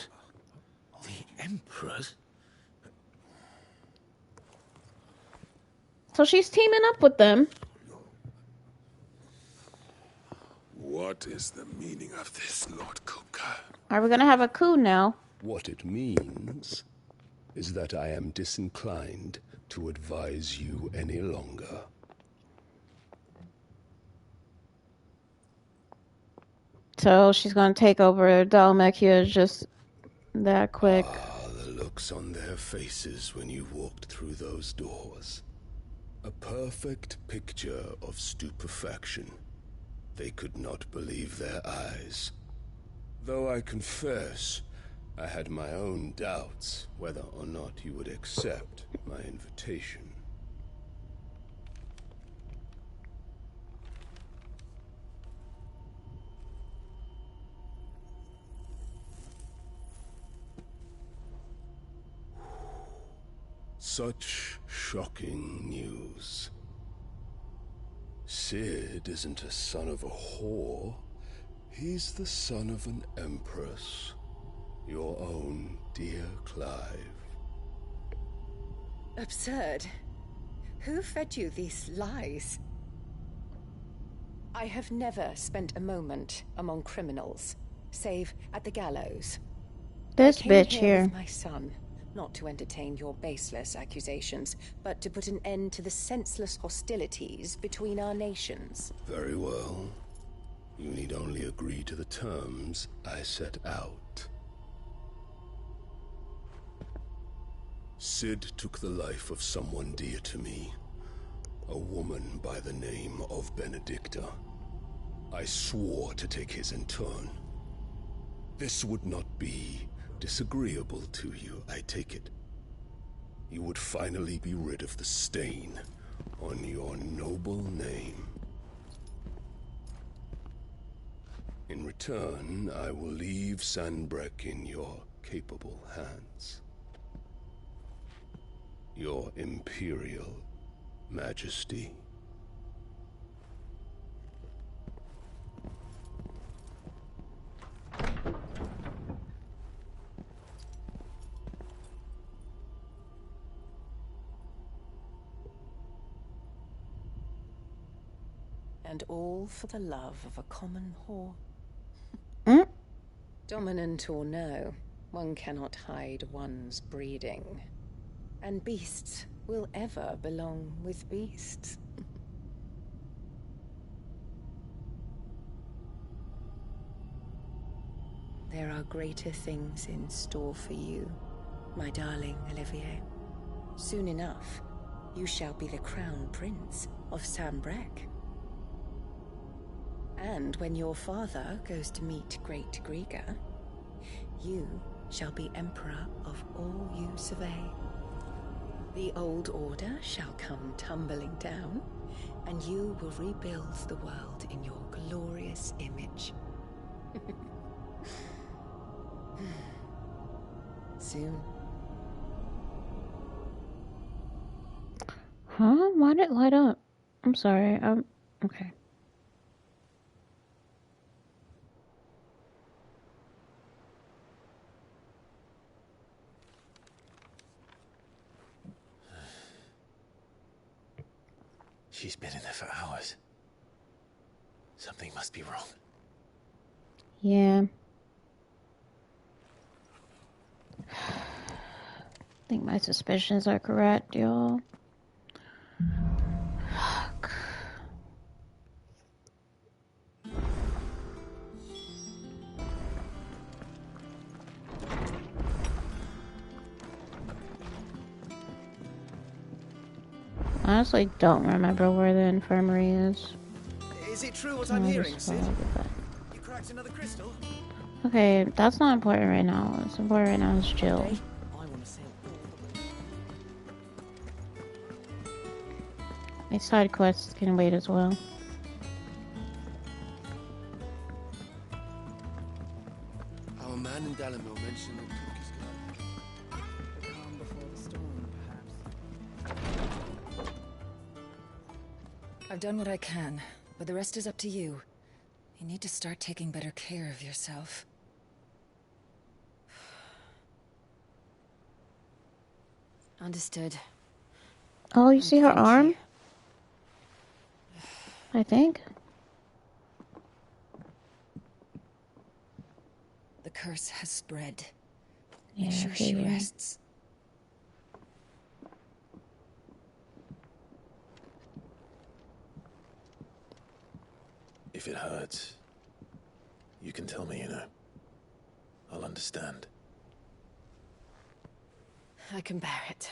The Emperor's? So she's teaming up with them. What is the meaning of this, Lord Kupka? Are we gonna have a coup now? What it means is that I am disinclined to advise you any longer. So she's gonna take over Dhalmekia just that quick. Ah, the looks on their faces when you walked through those doors. A perfect picture of stupefaction. They could not believe their eyes. Though I confess, I had my own doubts whether or not you would accept my invitation. Such shocking news. Sid isn't a son of a whore. He's the son of an empress. Your own dear Clive. Absurd. Who fed you these lies? I have never spent a moment among criminals, save at the gallows. This I came bitch here here. with my son, not to entertain your baseless accusations, but to put an end to the senseless hostilities between our nations. Very well. You need only agree to the terms I set out. Sid took the life of someone dear to me, a woman by the name of Benedicta. I swore to take his in turn. This would not be disagreeable to you, I take it. You would finally be rid of the stain on your noble name. In return, I will leave Sanbreque in your capable hands. Your Imperial Majesty. And all for the love of a common whore. Mm? Dominant or no, one cannot hide one's breeding. And beasts will ever belong with beasts. There are greater things in store for you, my darling Olivier. Soon enough, you shall be the crown prince of Sanbreque. And when your father goes to meet Great Griga, you shall be emperor of all you survey. The old order shall come tumbling down, and you will rebuild the world in your glorious image. Soon. Huh? Why did it light up? I'm sorry. Okay. She's been in there for hours. Something must be wrong. Yeah. I think my suspicions are correct, y'all. Fuck. I honestly don't remember where the infirmary is. Is it true what I'm hearing, Sid? But... You cracked another crystal? Okay, that's not important right now. What's important right now is Jill. Okay. I want to say My side quests can wait as well. mention of Cookies Club. The calm before the storm, perhaps. I've done what I can, but the rest is up to you. You need to start taking better care of yourself. Understood. Oh, you see her Thank arm? you. I think. The curse has spread. Yeah, Make sure she figured. rests. If it hurts, you can tell me, you know. I'll understand. I can bear it.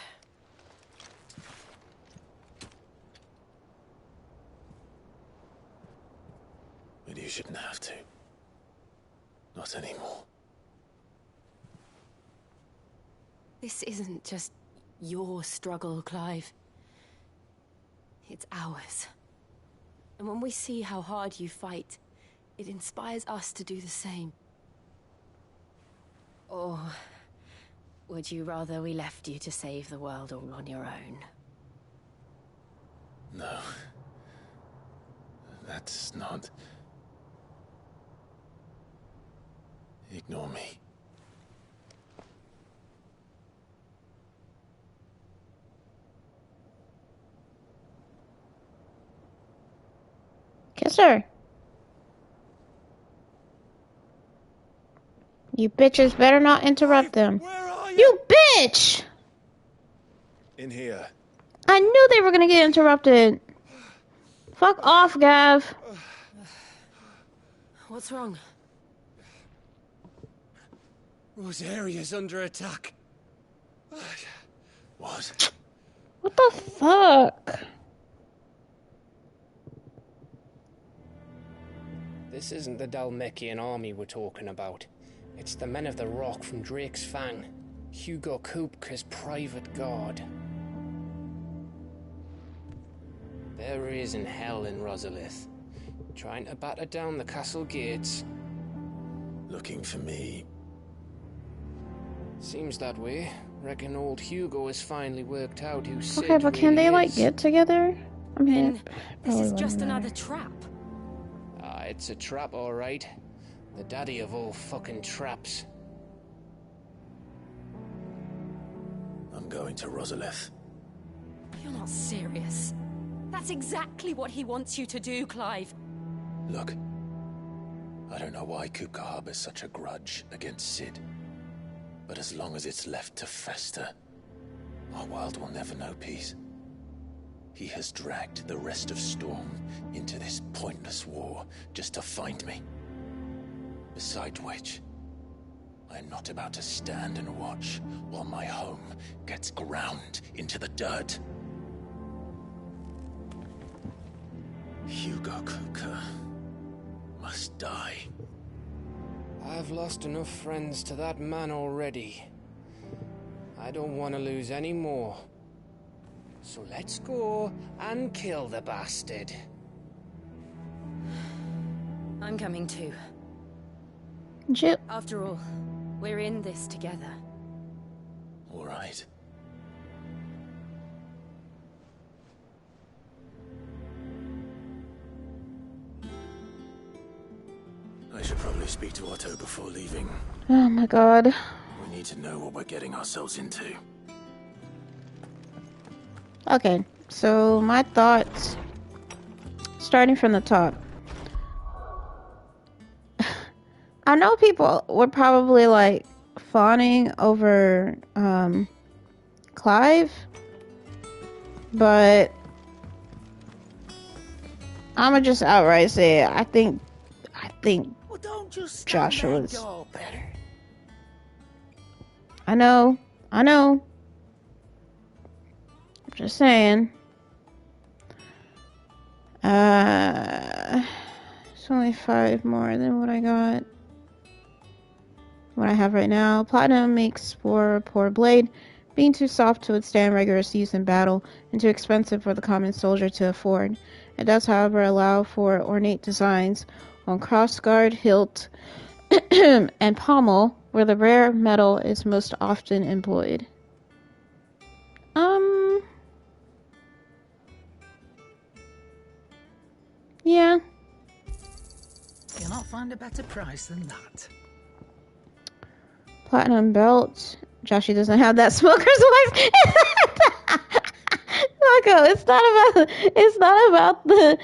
But you shouldn't have to. Not anymore. This isn't just your struggle, Clive. It's ours. And when we see how hard you fight, it inspires us to do the same. Or would you rather we left you to save the world all on your own? No. That's not... Ignore me. Kiss her. You bitches better not interrupt them. You bitch! In here. I knew they were gonna get interrupted. Fuck off, Gav. What's wrong? Rosaria's under attack. What? What the fuck? This isn't the Dalmekian army we're talking about. It's the men of the Rock from Drake's Fang. Hugo Kupka's private guard. There is in hell in Rosalith, trying to batter down the castle gates. Looking for me. Seems that way. Reckon old Hugo has finally worked out who Sid Okay, but can really they, like, is. get together? I mean, This is just wouldn't another matter. trap. Ah, it's a trap, all right. The daddy of all fucking traps. I'm going to Rosalith. You're not serious. That's exactly what he wants you to do, Clive. Look. I don't know why Kupka harbors such a grudge against Sid. But as long as it's left to fester, our world will never know peace. He has dragged the rest of Storm into this pointless war just to find me. Besides which, I am not about to stand and watch while my home gets ground into the dirt. Hugo Kupka must die. I've lost enough friends to that man already. I don't want to lose any more. So let's go and kill the bastard. I'm coming too. Jip. After all, we're in this together. All right. I should probably speak to Otto before leaving. Oh my god. We need to know what we're getting ourselves into. Okay, so my thoughts, starting from the top. I know people were probably like fawning over Clive, but I'ma just outright say it. I think Well, don't just stand Joshua's there and go better. I know. I'm just saying. It's only 5 more than what I got. What I have right now. Platinum makes for a poor blade, being too soft to withstand rigorous use in battle, and too expensive for the common soldier to afford. It does, however, allow for ornate designs on crossguard, hilt, and pommel, where the rare metal is most often employed. Yeah. Cannot find a better price than that. Platinum belt. Joshy doesn't have that smoker's wax. Marco, it's not about the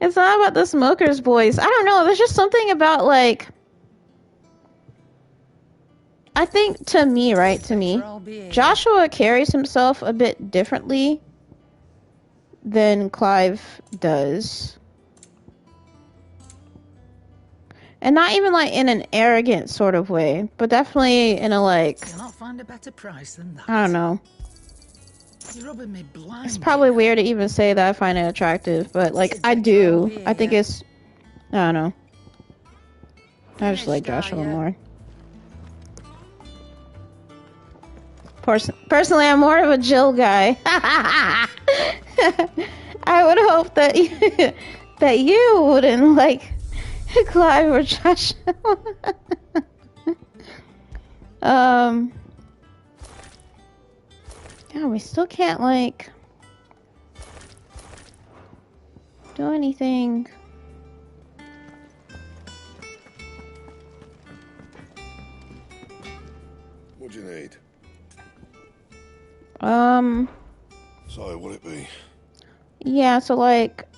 it's not about the smoker's voice. I don't know, there's just something about like I think to me, Joshua carries himself a bit differently than Clive does. And not even like in an arrogant sort of way, but definitely in a like Cannot find a better price than that. I don't know. You're rubbing me blind. It's probably weird to even say that I find it attractive, but like I do. I think it's I don't know. I just like Joshua more. Personally, I'm more of a Jill guy. I would hope that you wouldn't like Clive or Joshua. Yeah, we still can't like do anything. What do you need? So, what'd it be? Yeah, so like,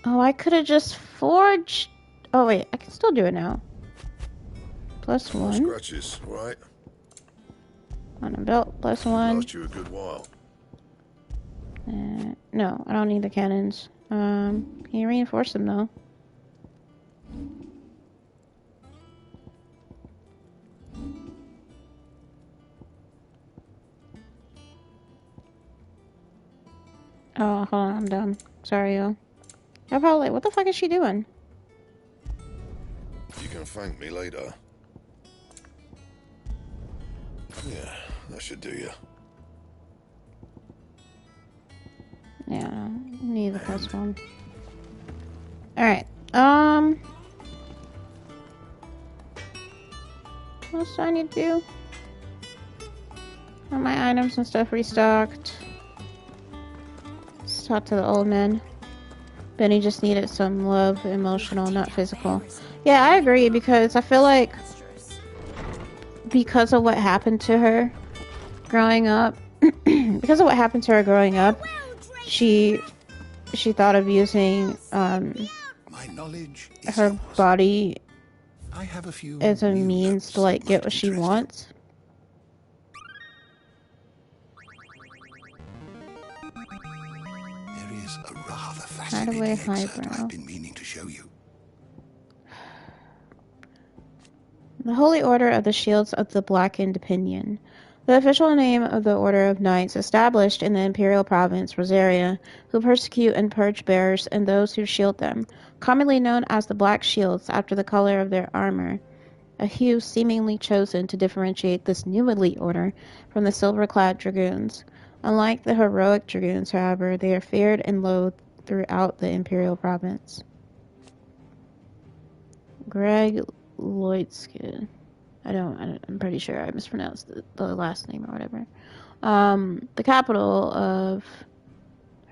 oh, I could have just forged. Oh wait, I can still do it now. +1. Scratches, right? On a belt, +1. Last you a good while. No, I don't need the cannons. Can you reinforce them though? Oh, hold on, I'm done. Sorry, yo. I'm probably like, what the fuck is she doing? You can thank me later. Yeah, that should do you. Yeah, no, need the +1. Alright, what else do I need to do? Are my items and stuff restocked? Let's talk to the old man. Benny just needed some love, emotional, not physical. Yeah, I agree, because I feel like because of what happened to her growing up, she thought of using her body as a means to like get what she wants. There is a rather Hideaway fascinating excerpt highbrow. I've been meaning to show you. The Holy Order of the Shields of the Blackened Pinion. The official name of the Order of Knights established in the Imperial Province, Rosaria, who persecute and purge bearers and those who shield them, commonly known as the Black Shields after the color of their armor, a hue seemingly chosen to differentiate this new elite order from the silver-clad Dragoons. Unlike the heroic Dragoons, however, they are feared and loathed throughout the Imperial Province. Greg Lloydskin. I'm pretty sure I mispronounced the last name or whatever. The capital of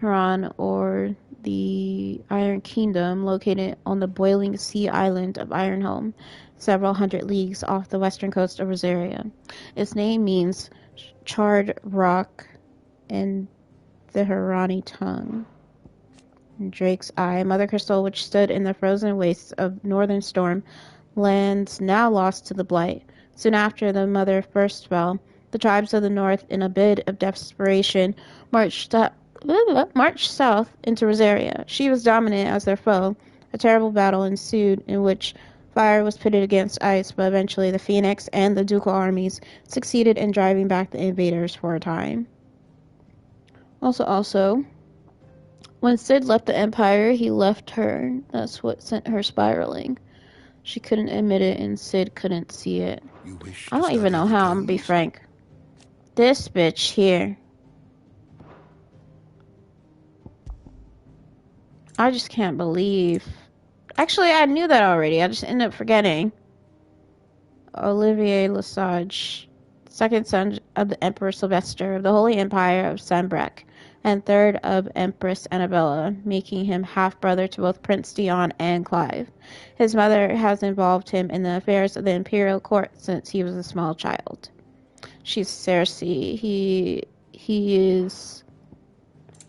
Huron, or the Iron Kingdom, located on the boiling sea island of Ironholm, several hundred leagues off the western coast of Rosaria. Its name means charred rock in the Huroni tongue. Drake's Eye, Mother Crystal, which stood in the frozen wastes of Northern Storm, lands now lost to the Blight. Soon after the Mother first fell, the tribes of the North, in a bid of desperation, marched south into Rosaria. She was dominant as their foe. A terrible battle ensued in which fire was pitted against ice, but eventually the Phoenix and the Ducal armies succeeded in driving back the invaders for a time. Also, when Cid left the Empire, he left her. That's what sent her spiraling. She couldn't admit it, and Cid couldn't see it. I don't even know how, I'm gonna be frank. This bitch here. I just can't believe. Actually, I knew that already. I just ended up forgetting. Olivier Lesage, second son of the Emperor Sylvester of the Holy Empire of Sambrec, and third of Empress Annabella, making him half-brother to both Prince Dion and Clive. His mother has involved him in the affairs of the imperial court since he was a small child. She's Cersei. He is...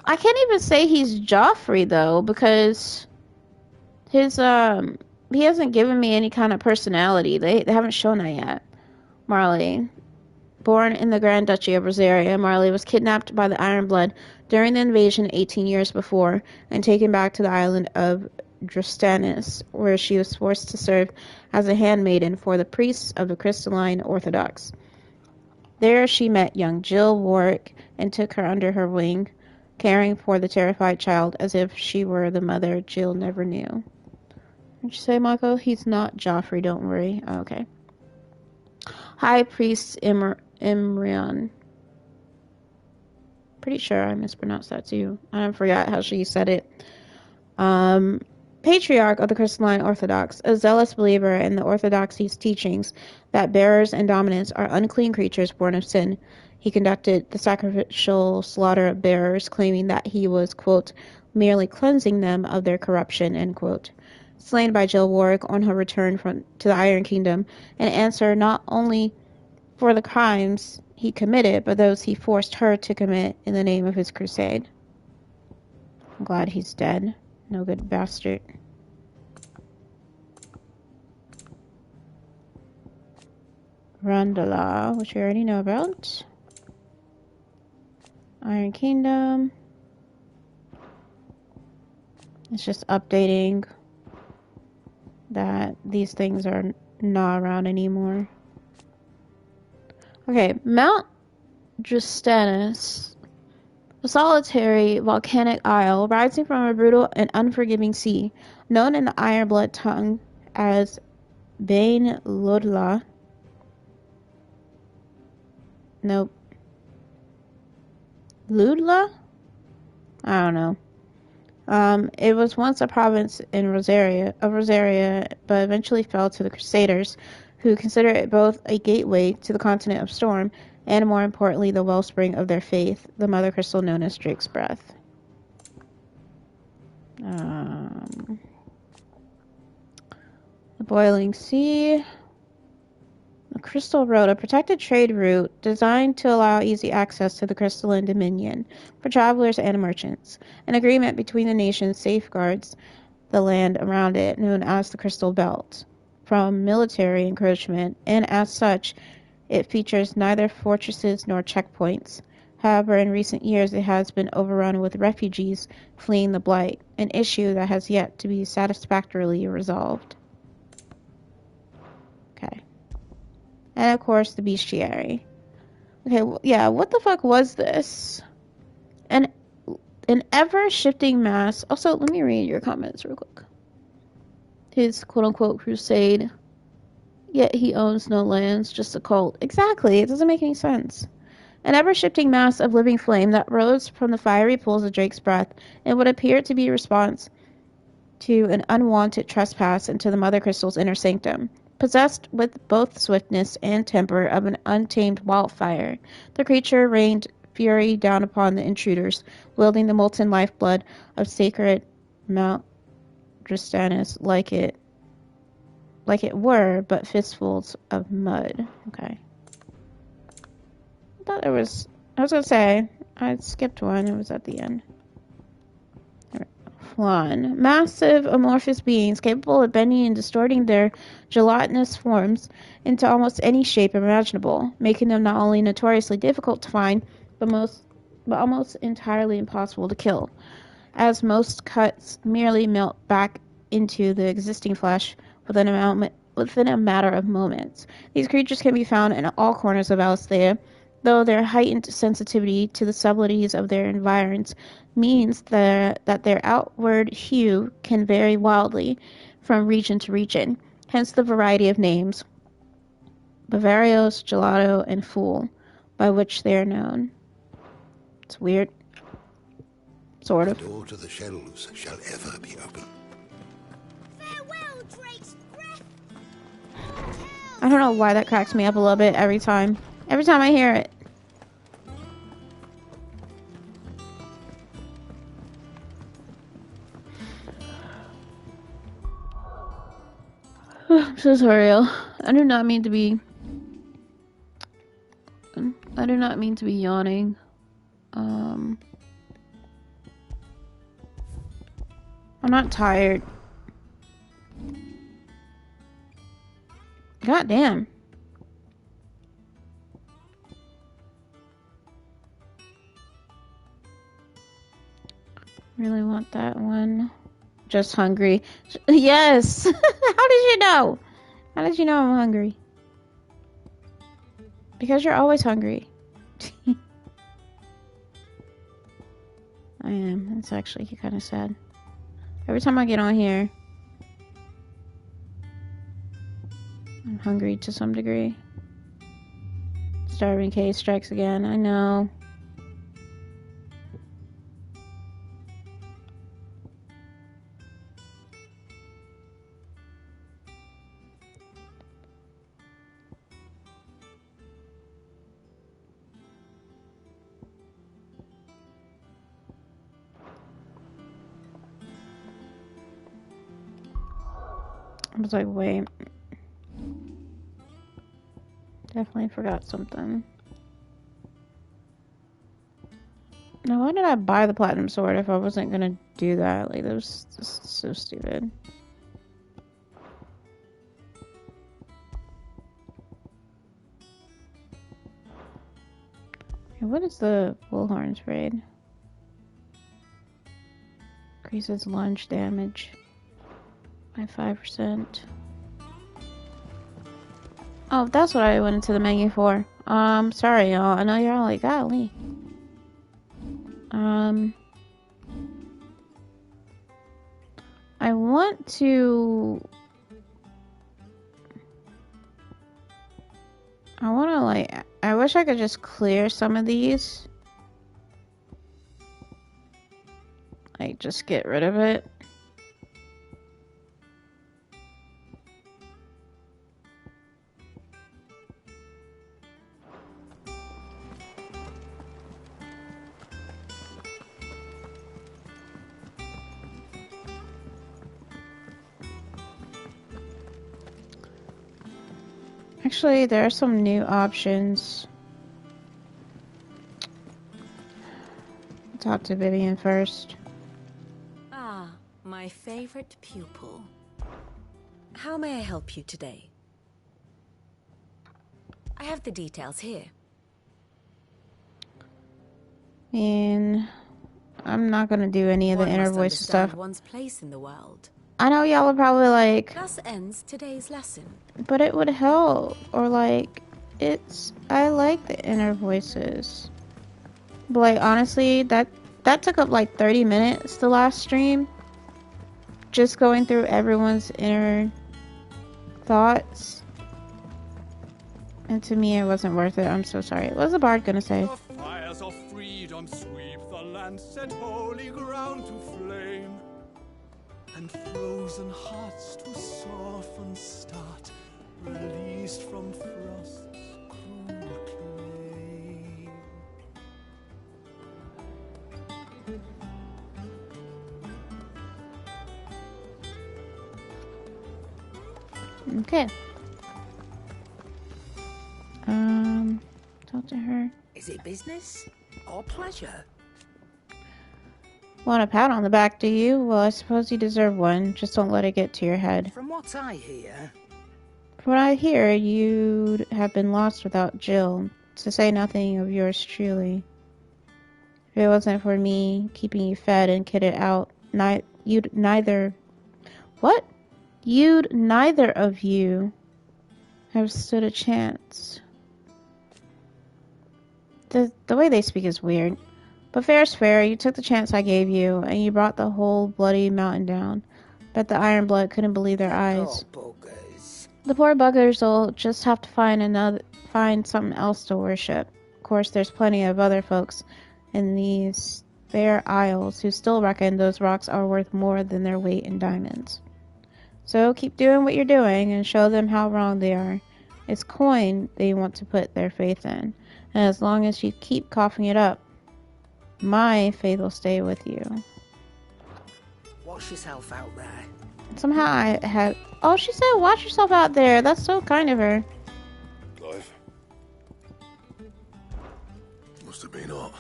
I can't even say he's Joffrey, though, because his, he hasn't given me any kind of personality. They haven't shown that yet. Marley. Born in the Grand Duchy of Rosaria, Marley was kidnapped by the Iron Blood during the invasion 18 years before and taken back to the island of Drustanis, where she was forced to serve as a handmaiden for the priests of the Crystalline Orthodox. There she met young Jill Warwick and took her under her wing, caring for the terrified child as if she were the mother Jill never knew. Did you say, Michael? He's not Joffrey, don't worry. Oh, okay. High Priest Imrion. Pretty sure I mispronounced that too. I forgot how she said it. Patriarch of the Crystalline Orthodox, a zealous believer in the Orthodoxy's teachings that bearers and dominants are unclean creatures born of sin. He conducted the sacrificial slaughter of bearers, claiming that he was, quote, merely cleansing them of their corruption, end quote. Slain by Jill Warwick on her return to the Iron Kingdom, an answer not only for the crimes he committed, but those he forced her to commit in the name of his crusade. I'm glad he's dead. No good bastard. Randala, which we already know about. Iron Kingdom. It's just updating that these things are not around anymore. Okay, Mount Drustanis, a solitary volcanic isle rising from a brutal and unforgiving sea, known in the Iron Blood tongue as Bain Lodla. Nope. Ludla? I don't know. It was once a province in Rosaria, but eventually fell to the Crusaders, who considered it both a gateway to the continent of Storm and, more importantly, the wellspring of their faith, the mother crystal known as Drake's Breath. The Boiling Sea. The Crystal Road, a protected trade route designed to allow easy access to the Crystalline Dominion for travelers and merchants. An agreement between the nations safeguards the land around it, known as the Crystal Belt, from military encroachment, and as such, it features neither fortresses nor checkpoints. However, in recent years, it has been overrun with refugees fleeing the Blight, an issue that has yet to be satisfactorily resolved. Okay. And of course, the bestiary. Okay, yeah, what the fuck was this? An ever-shifting mass. Also, let me read your comments real quick. His quote-unquote crusade. Yet he owns no lands, just a cult. Exactly, it doesn't make any sense. An ever-shifting mass of living flame that rose from the fiery pools of Drake's Breath and would appear to be a response to an unwanted trespass into the Mother Crystal's inner sanctum. Possessed with both swiftness and temper of an untamed wildfire, the creature rained fury down upon the intruders, wielding the molten lifeblood of sacred Mount Drustanis like it were but fistfuls of mud. Okay. I thought there was... I was gonna say, I skipped one. It was at the end. Flan. Massive amorphous beings capable of bending and distorting their gelatinous forms into almost any shape imaginable, making them not only notoriously difficult to find, but almost entirely impossible to kill, as most cuts merely melt back into the existing flesh within a matter of moments. These creatures can be found in all corners of Alcea, though their heightened sensitivity to the subtleties of their environs means that their outward hue can vary wildly from region to region, hence the variety of names, Bavarios, Gelato, and Fool, by which they are known. It's weird. Sort of. The door to the shelves shall ever be open. Farewell, Drake's Breath! I don't know why that cracks me up a little bit every time. Every time I hear it. I'm so sorry, y'all. I do not mean to be yawning. I'm not tired. God damn. Really want that one. Just hungry. Yes! How did you know? How did you know I'm hungry? Because you're always hungry. I am. It's actually kind of sad. Every time I get on here, I'm hungry to some degree. Starving case strikes again. I know. I was like, wait. Definitely forgot something. Now, why did I buy the platinum sword if I wasn't gonna do that? Like, that was just so stupid. Okay, what is the Bullhorn's raid? Increases lunge damage by 5%. Oh, that's what I went into the menu for. Sorry, y'all. I know you're all like, golly. I want to... I wish I could just clear some of these. Like, just get rid of it. Actually, there are some new options. Talk to Vivian first. Ah, my favorite pupil. How may I help you today? I have the details here. And I'm not gonna do any of the inner voice stuff. One's place in the world. I know y'all are probably like, Thus ends today's lesson. but it would help. Or like, I like the inner voices. But like, honestly, that took up like 30 minutes the last stream. Just going through everyone's inner thoughts. And to me, it wasn't worth it. I'm so sorry. What was the bard gonna say? The fires of freedom sweep the land, set holy ground to flame, and frozen hearts to soften start, released from frost's cruel claim. Okay. Talk to her. Is it business or pleasure? Want a pat on the back, do you? Well, I suppose you deserve one. Just don't let it get to your head. From what I hear... From what I hear, you'd have been lost without Jill, to say nothing of yours truly. If it wasn't for me keeping you fed and kitted out, you'd neither of you have stood a chance. The way they speak is weird. But fair's fair. You took the chance I gave you, and you brought the whole bloody mountain down. Bet the Iron Blood couldn't believe their eyes. The poor buggers will just have to find something else to worship. Of course, there's plenty of other folks in these fair isles who still reckon those rocks are worth more than their weight in diamonds. So keep doing what you're doing and show them how wrong they are. It's coin they want to put their faith in. And as long as you keep coughing it up, my faith will stay with you. Wash yourself out there. Somehow I had... Oh, she said watch yourself out there. That's so kind of her. Clive. Must have been hot.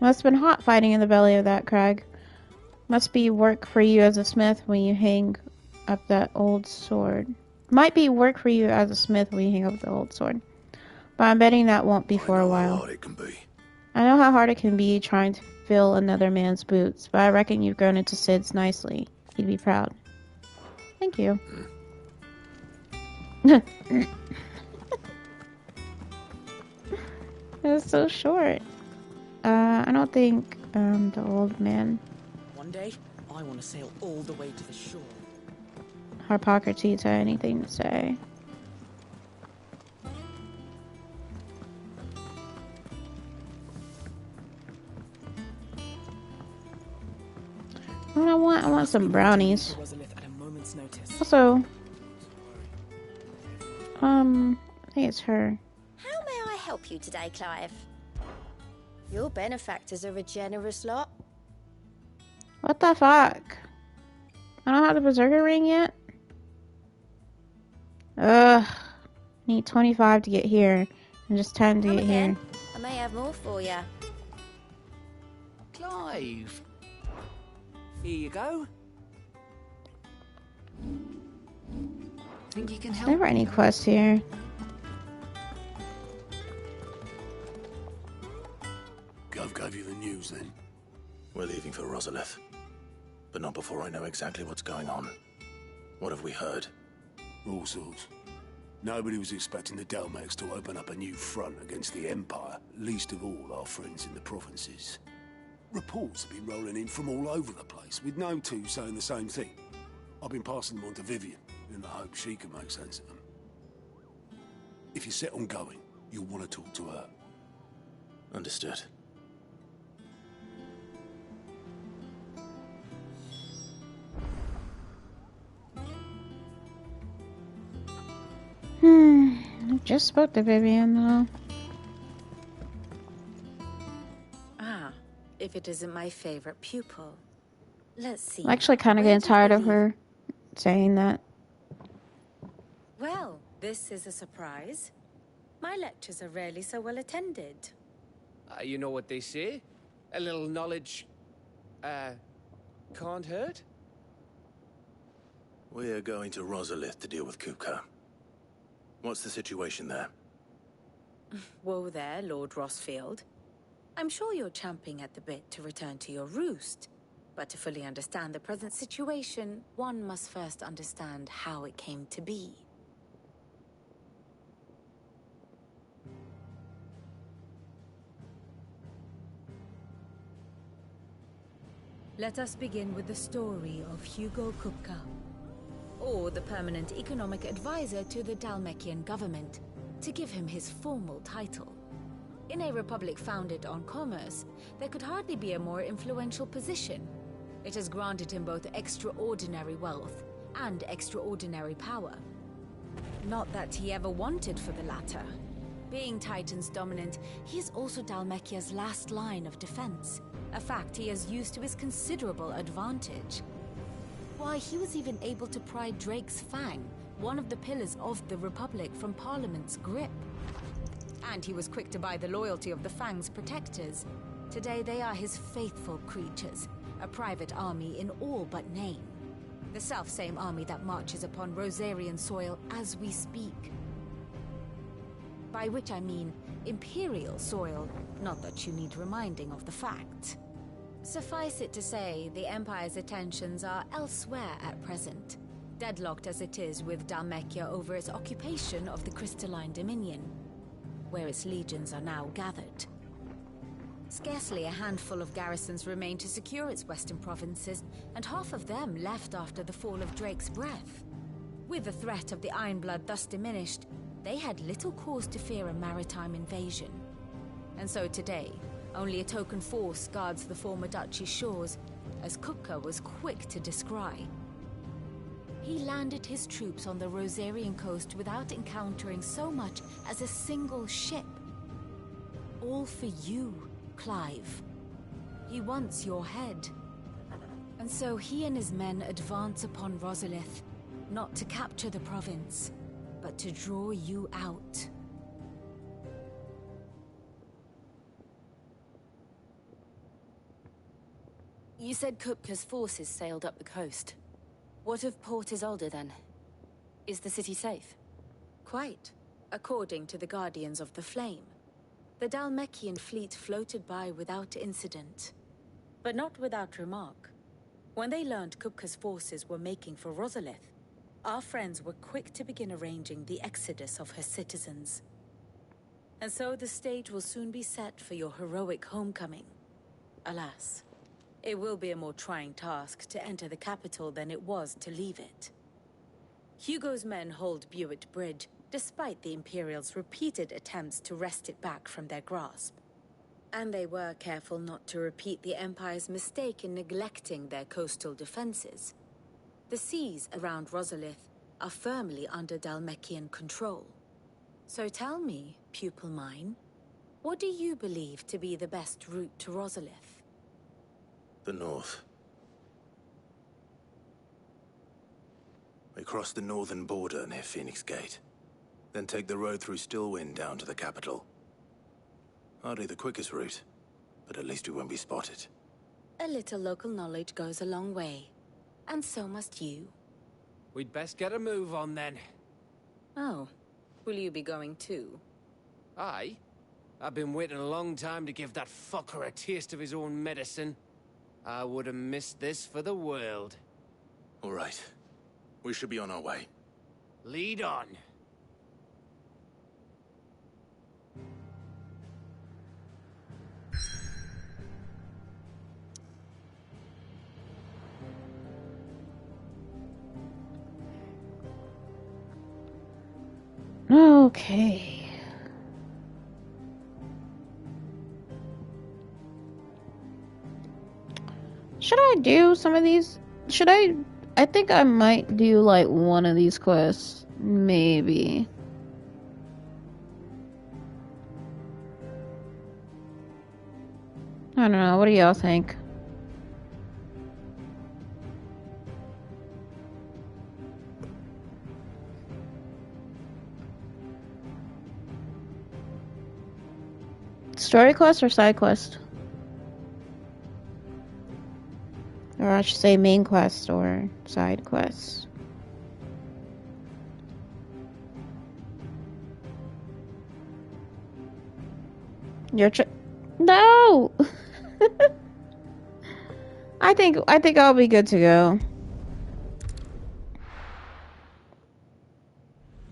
Must have been hot fighting in the belly of that crag. Must be work for you as a smith when you hang up that old sword. Might be work for you as a smith when you hang up the old sword. But I'm betting that won't be for a while. How hard it can be. I know how hard it can be trying to fill another man's boots, but I reckon you've grown into Sid's nicely. He'd be proud. Thank you. It was so short. I don't think the old man... One day, I want to sail all the way to the shore. Harpocrates had anything to say. What I want some brownies. Also, I think it's her. How may I help you today, Clive? Your benefactors are a generous lot. What the fuck? I don't have the berserker ring yet? Ugh. Need 25 to get here. And just 10 to get here. I may have more for you. Clive! Here you go. Think you can help? Never any quests here. Gov gave you the news then? We're leaving for Rosalith. But not before I know exactly what's going on. What have we heard? All sorts. Nobody was expecting the Dalmex to open up a new front against the Empire, least of all our friends in the provinces. Reports have been rolling in from all over the place, with no two saying the same thing. I've been passing them on to Vivian, in the hope she can make sense of them. If you're set on going, you'll want to talk to her. Understood. I just spoke to Vivian, though. Ah, if it isn't my favorite pupil. Let's see. I'm actually kind of getting tired of her saying that. Well, this is a surprise. My lectures are rarely so well attended. You know what they say? A little knowledge, can't hurt? We're going to Rosalith to deal with Kupka. What's the situation there? Whoa there, Lord Rossfield. I'm sure you're champing at the bit to return to your roost. But to fully understand the present situation, one must first understand how it came to be. Let us begin with the story of Hugo Kupka, or the permanent economic advisor to the Dalmekian government, to give him his formal title. In a republic founded on commerce, there could hardly be a more influential position. It has granted him both extraordinary wealth and extraordinary power. Not that he ever wanted for the latter. Being Titan's dominant, he is also Dalmekia's last line of defense, a fact he has used to his considerable advantage. Why, he was even able to pry Drake's Fang, one of the pillars of the Republic, from Parliament's grip. And he was quick to buy the loyalty of the Fang's protectors. Today they are his faithful creatures, a private army in all but name. The self-same army that marches upon Rosarian soil as we speak. By which I mean Imperial soil, not that you need reminding of the fact. Suffice it to say, the Empire's attentions are elsewhere at present, deadlocked as it is with Dalmekia over its occupation of the Crystalline Dominion, where its legions are now gathered. Scarcely a handful of garrisons remain to secure its western provinces, and half of them left after the fall of Drake's Breath. With the threat of the Ironblood thus diminished, they had little cause to fear a maritime invasion. And so today, only a token force guards the former duchy's shores, as Kupka was quick to descry. He landed his troops on the Rosarian coast without encountering so much as a single ship. All for you, Clive. He wants your head. And so he and his men advance upon Rosalith, not to capture the province, but to draw you out. You said Kupka's forces sailed up the coast. What of Port Isolde, then? Is the city safe? Quite, according to the Guardians of the Flame. The Dhalmekian fleet floated by without incident. But not without remark. When they learned Kupka's forces were making for Rosalith, our friends were quick to begin arranging the exodus of her citizens. And so the stage will soon be set for your heroic homecoming. Alas, it will be a more trying task to enter the capital than it was to leave it. Hugo's men hold Buet Bridge, despite the Imperials' repeated attempts to wrest it back from their grasp. And they were careful not to repeat the Empire's mistake in neglecting their coastal defenses. The seas around Rosalith are firmly under Dhalmekian control. So tell me, pupil mine, what do you believe to be the best route to Rosalith? The north. We cross the northern border near Phoenix Gate. Then take the road through Stillwind down to the capital. Hardly the quickest route, but at least we won't be spotted. A little local knowledge goes a long way. And so must you. We'd best get a move on then. Oh, will you be going too? Aye. I've been waiting a long time to give that fucker a taste of his own medicine. I would have missed this for the world. All right. We should be on our way. Lead on. Okay. Should I do some of these? I think I might do like one of these quests. Maybe. I don't know. What do y'all think? Story quest or side quest? Or I should say main quest or side quest. No! I think I'll be good to go.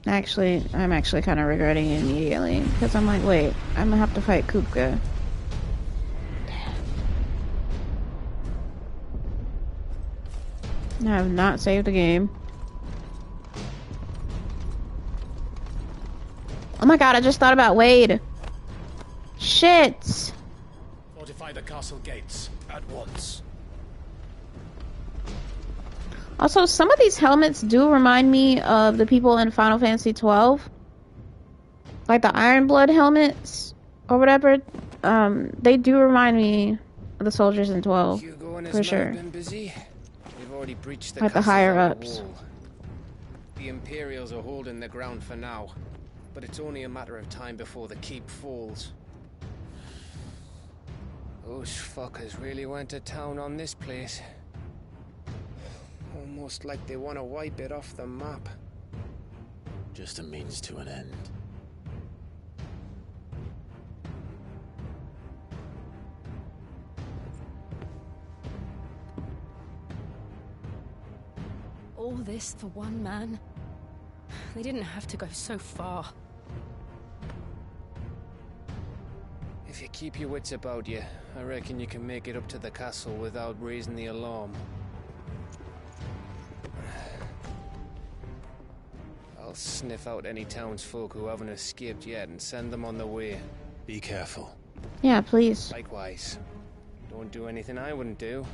Actually, I'm actually kind of regretting it immediately because I'm like, wait, I'm gonna have to fight Kupka. I have not saved the game. Oh my god, I just thought about Wade. Shit. Fortify the castle gates at once. Also, some of these helmets do remind me of the people in Final Fantasy XII. Like the Iron Blood helmets or whatever. They do remind me of the soldiers in 12. For sure. Been busy. We've already breached the like the higher ups. wall. The Imperials are holding the ground for now, but it's only a matter of time before the keep falls. Those fuckers really went to town on this place. Almost like they want to wipe it off the map. Just a means to an end. All this for one man? They didn't have to go so far. If you keep your wits about you, I reckon you can make it up to the castle without raising the alarm. I'll sniff out any townsfolk who haven't escaped yet and send them on their way. Be careful. Yeah, please. Likewise. Don't do anything I wouldn't do.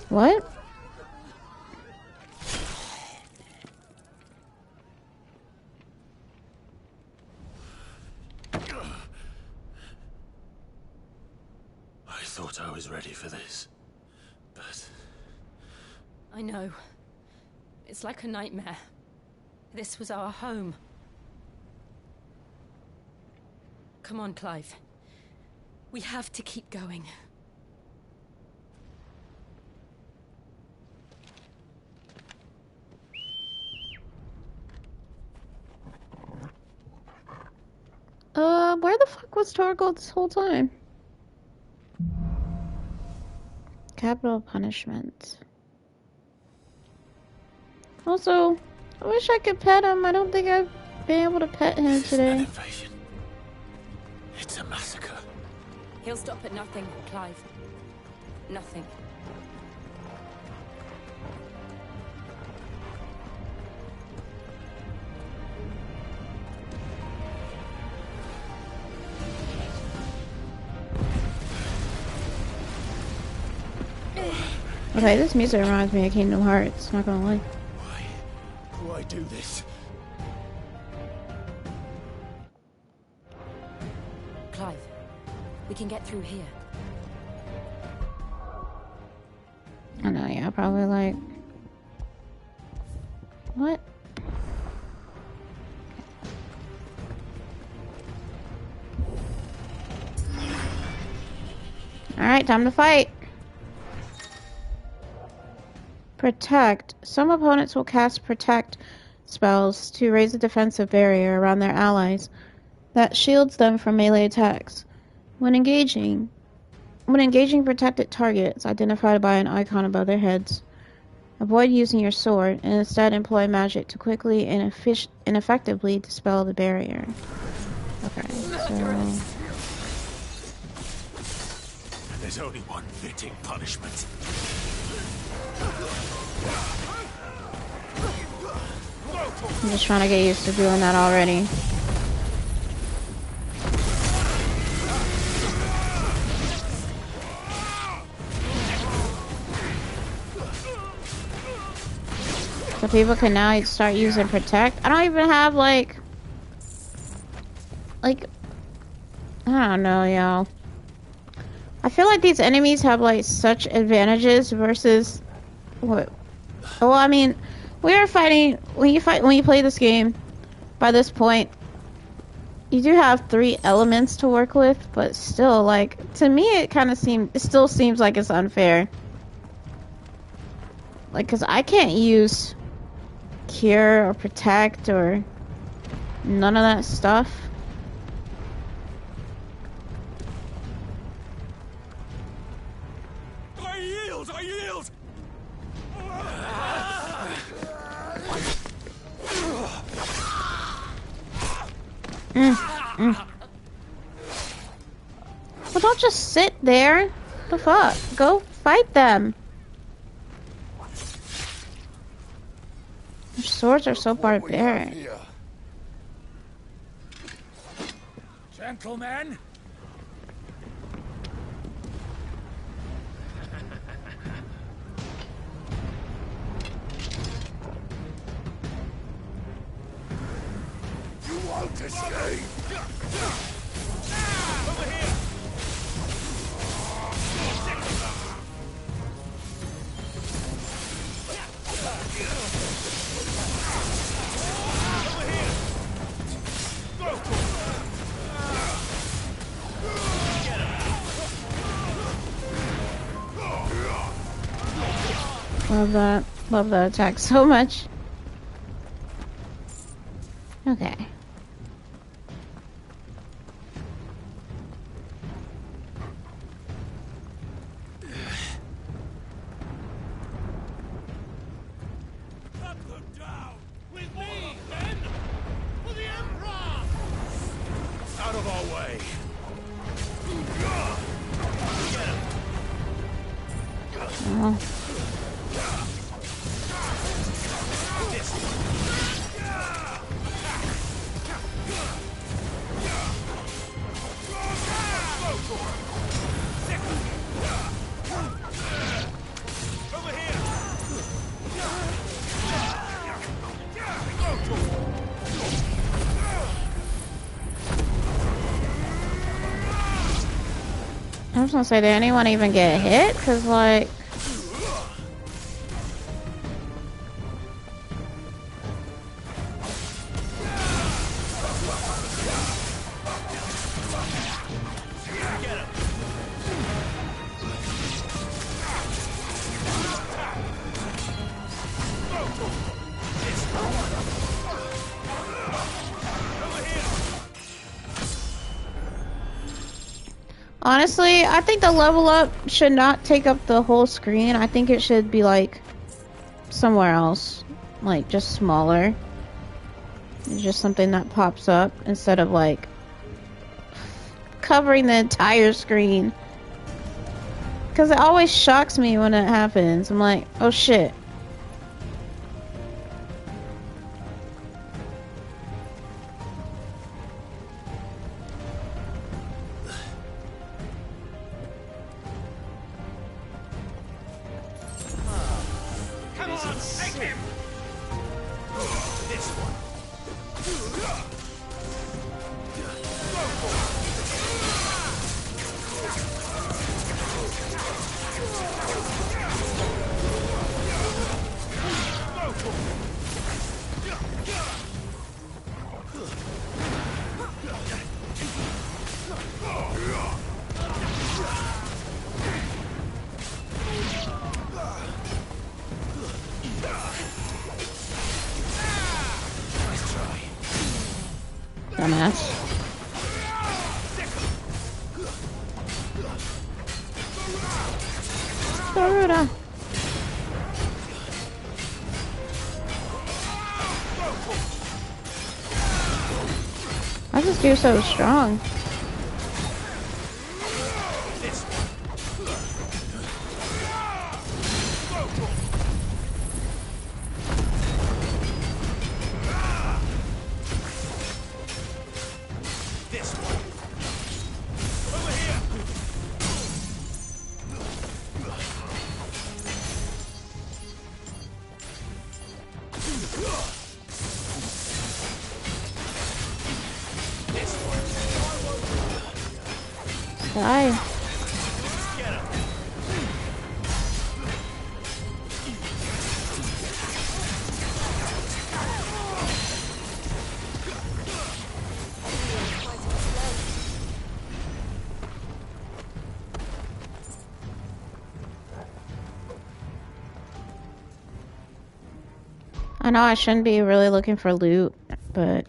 What? I thought I was ready for this, but... I know. It's like a nightmare. This was our home. Come on, Clive. We have to keep going. Where the fuck was Torgal this whole time? Capital punishment. Also, I wish I could pet him. I don't think I've been able to pet him today. It's a massacre. He'll stop at nothing, Clive. Nothing. Okay, this music reminds me of Kingdom Hearts, not gonna lie. Why do I do this? Clive, we can get through here. I know, yeah, probably like... What? Alright, time to fight! Protect. Some opponents will cast protect spells to raise a defensive barrier around their allies that shields them from melee attacks. When engaging protected targets identified by an icon above their heads, avoid using your sword and instead employ magic to quickly and effectively dispel the barrier. Okay, so... There's only one fitting punishment. I'm just trying to get used to doing that already. So people can now start using protect. I don't even have like I don't know, y'all. I feel like these enemies have like such advantages versus what? Well, I mean, we are fighting when you play this game. By this point, you do have 3 elements to work with, but still, like to me, it still seems like it's unfair. Like, cause I can't use cure or protect or none of that stuff. I yield! I yield! Well, don't just sit there. The fuck? Go fight them. Their swords are so barbaric. Gentlemen! You won't escape! Over here! Love that. Love that attack so much. Okay. Cut them down! With me, then! For the Emperor! Out of our way! Oh. was gonna say, did anyone even get hit? Cause like... Honestly, I think the level up should not take up the whole screen. I think it should be like somewhere else, like just smaller. It's just something that pops up instead of like covering the entire screen. Because it always shocks me when it happens. I'm like, oh shit. Come on, take him! This one. Dumbass. Garuda. Why is this dude so strong? Die. I know I shouldn't be really looking for loot, but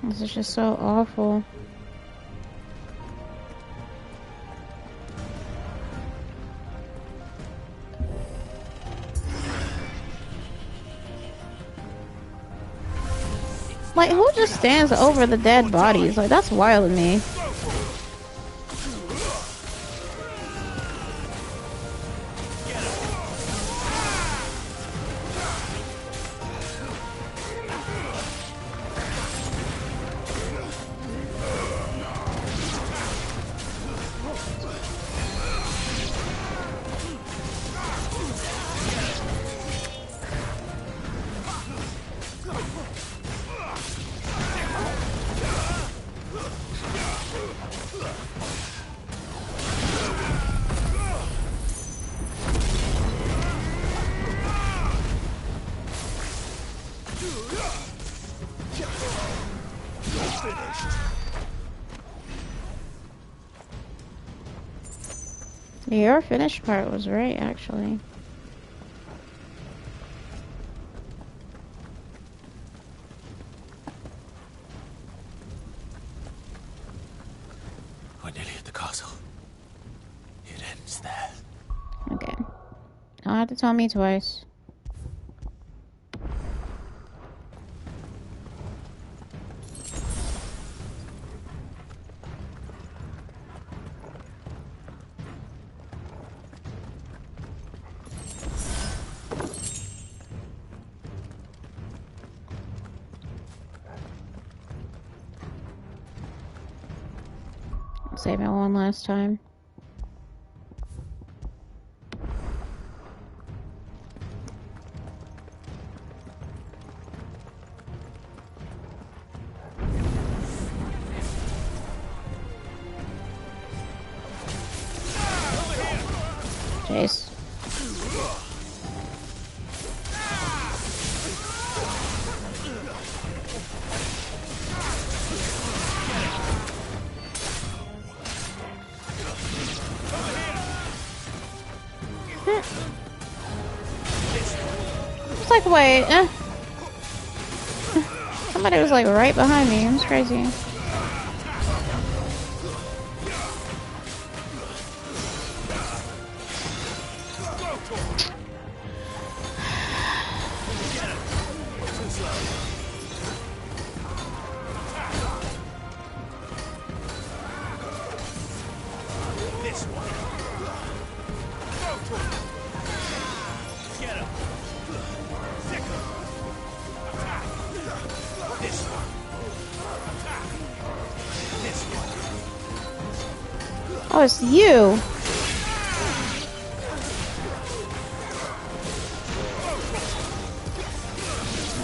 this is just so awful. Like, who just stands over the dead bodies? Like, that's wild to me. Your finished part was right, actually. We're nearly at the castle. It ends there. Okay. Don't have to tell me twice. Save it one last time. Jace. It's like, wait, somebody was like right behind me. It's crazy. Oh, it's you.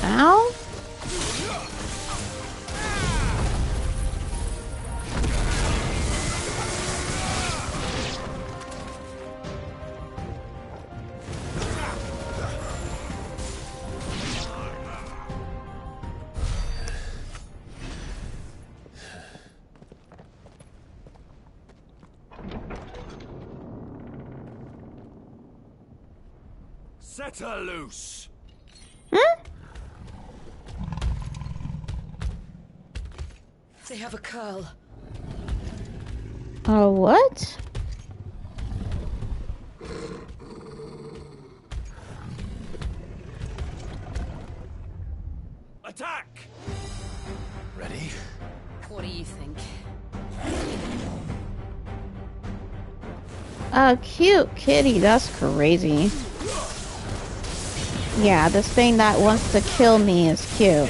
Ow. Set her loose. They have a curl. Oh, what? Attack! Ready? What do you think? A cute kitty. That's crazy. Yeah, this thing that wants to kill me is cute.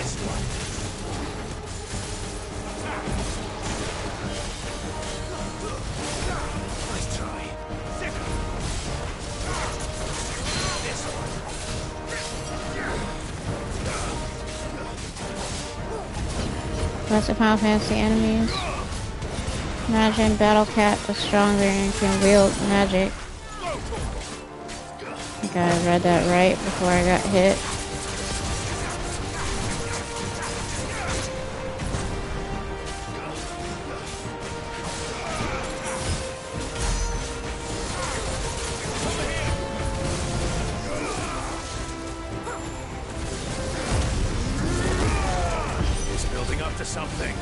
Classic Final Fantasy enemies. Imagine Battle Cat is stronger and can wield magic. I think I read that right before I got hit. It's building up to something.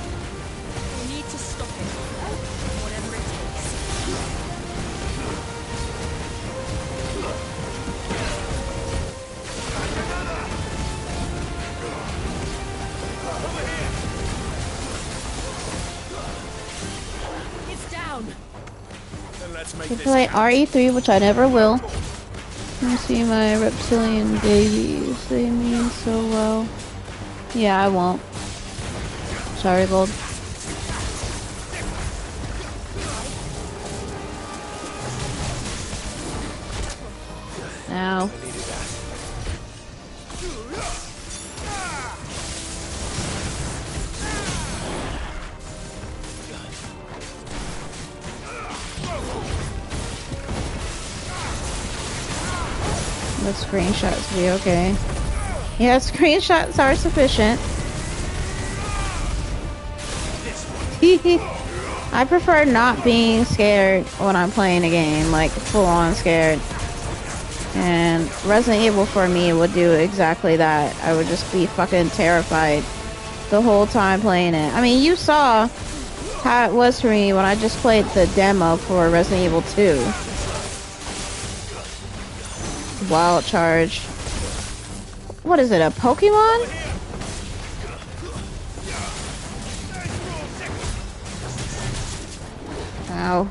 We need to stop it. Whatever it takes. It's down. Then let's make You this play count. RE3, which I never will. You see my reptilian babies. They mean so well. Yeah, I won't. Sorry, Gold. Ow. The screenshots be okay. Yeah, screenshots are sufficient. I prefer not being scared when I'm playing a game, like full on scared. And Resident Evil for me would do exactly that. I would just be fucking terrified the whole time playing it. I mean, you saw how it was for me when I just played the demo for Resident Evil 2. Wild Charge. What is it, a Pokemon? Ow.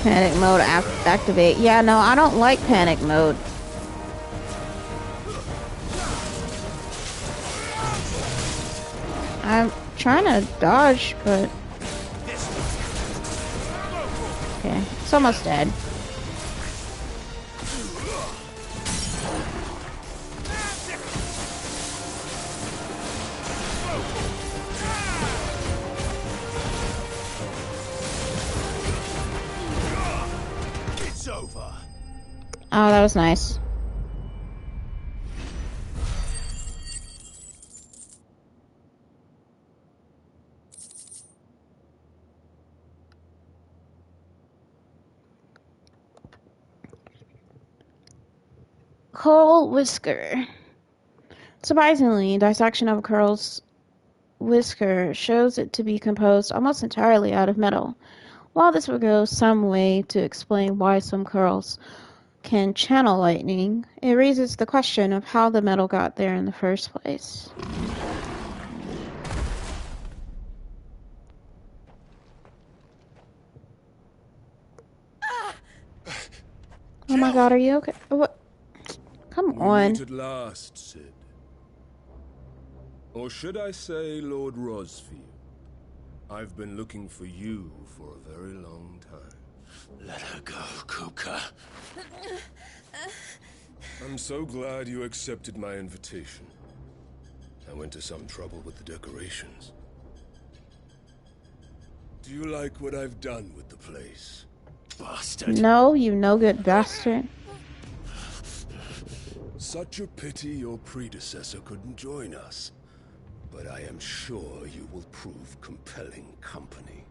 Panic mode activate. Yeah, no, I don't like panic mode. I'm trying to dodge, but... Okay, it's almost dead. It's over. Oh, that was nice. Coral Whisker. Surprisingly, dissection of a coral's whisker shows it to be composed almost entirely out of metal. While this would go some way to explain why some corals can channel lightning, it raises the question of how the metal got there in the first place. Oh my god, are you okay? What? Come on. Meet at last, Sid. Or should I say Lord Rosfield? I've been looking for you for a very long time. Let her go, Kuka. I'm so glad you accepted my invitation. I went to some trouble with the decorations. Do you like what I've done with the place? Bastard. No, you no good bastard. Such a pity your predecessor couldn't join us. But I am sure you will prove compelling company.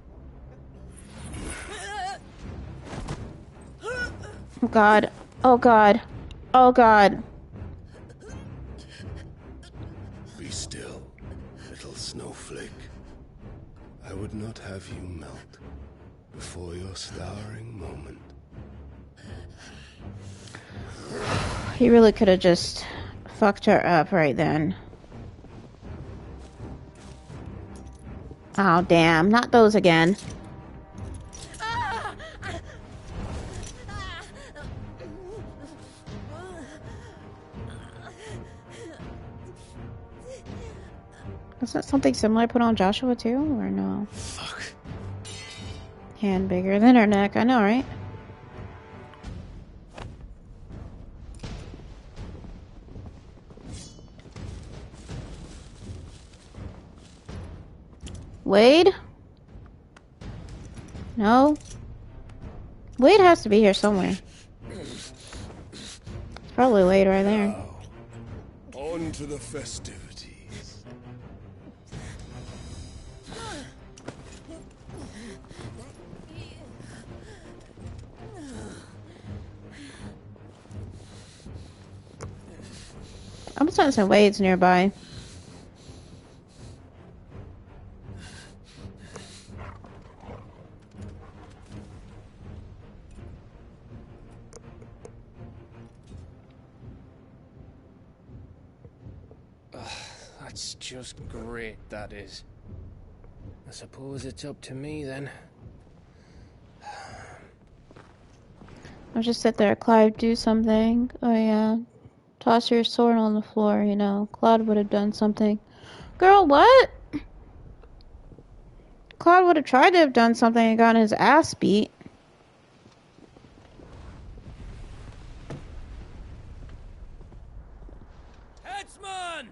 Oh god. Oh god. Oh god. Be still, little snowflake. I would not have you melt before your starring moment. He really could have just fucked her up right then. Oh, damn. Not those again. Is that something similar put on Joshua too, or no? Fuck. Hand bigger than her neck. I know, right? Wade? No? Wade has to be here somewhere. It's probably Wade right there. Now, on to the festivities. I'm sensing Wade's nearby. That's just great, that is. I suppose it's up to me then. I'll just sit there. Clive, do something. Oh yeah. Toss your sword on the floor, you know. Claude would have done something. Girl, what? Claude would have tried to have done something and gotten his ass beat. Headsman!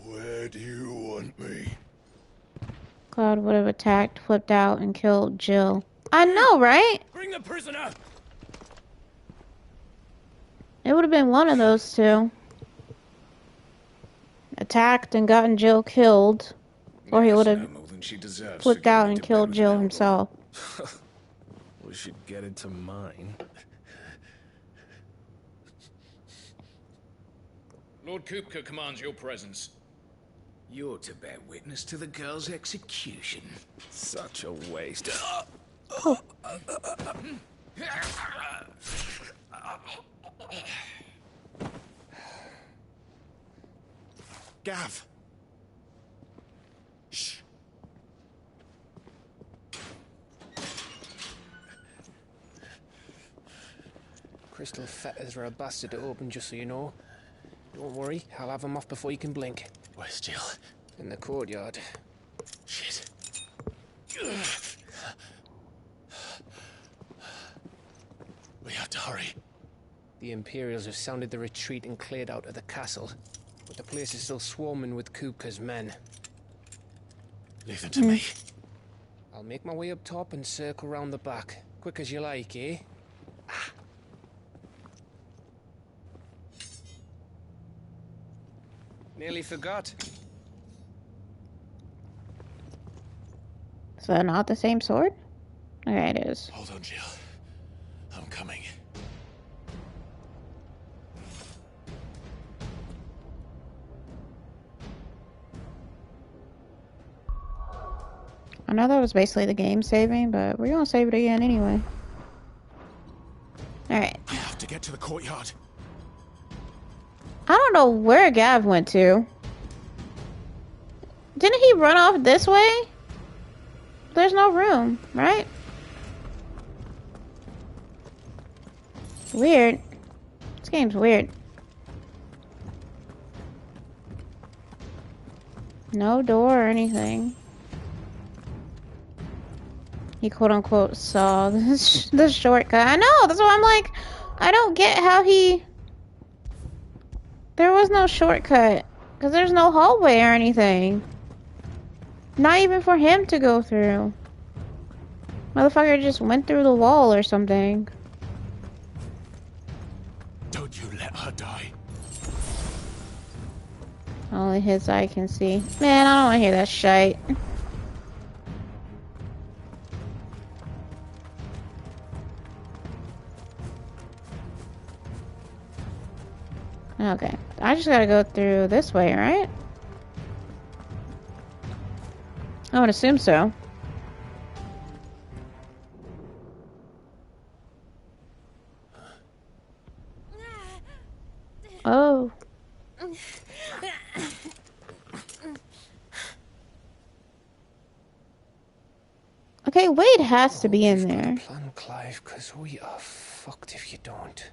Where do you want me? Claude would have attacked, flipped out, and killed Jill. I know, right? Bring the prisoner! It would have been one of those two. Attacked and gotten Jill killed. Or he would have flipped out and killed Jill himself. We should get into mine. Lord Kupka commands your presence. You're to bear witness to the girl's execution. Such a waste. Oh. Gav. Shh. Crystal fetters are a bastard to open, just so you know. Don't worry, I'll have them off before you can blink. Where's Jill? In the courtyard. Shit. We have to hurry. The Imperials have sounded the retreat and cleared out of the castle. But the place is still swarming with Kupka's men. Leave them to me. I'll make my way up top and circle round the back. Quick as you like, eh? Nearly forgot. Is that not the same sword? Okay, it is. Hold on, Jill. I'm coming. I know that was basically the game saving, but we're gonna save it again anyway. Alright. I have to get to the courtyard. I don't know where Gav went to. Didn't he run off this way? There's no room, right? Weird. This game's weird. No door or anything. He quote unquote saw the shortcut. I know, that's why I'm like, I don't get how he... There was no shortcut. Because there's no hallway or anything. Not even for him to go through. Motherfucker just went through the wall or something. Don't you let her die. Only his eye can see. Man, I don't want to hear that shite. Okay, I just gotta go through this way, right? I would assume so. Oh. Okay, Wade has to be in there. Plan, Clive, because we are fucked if you don't.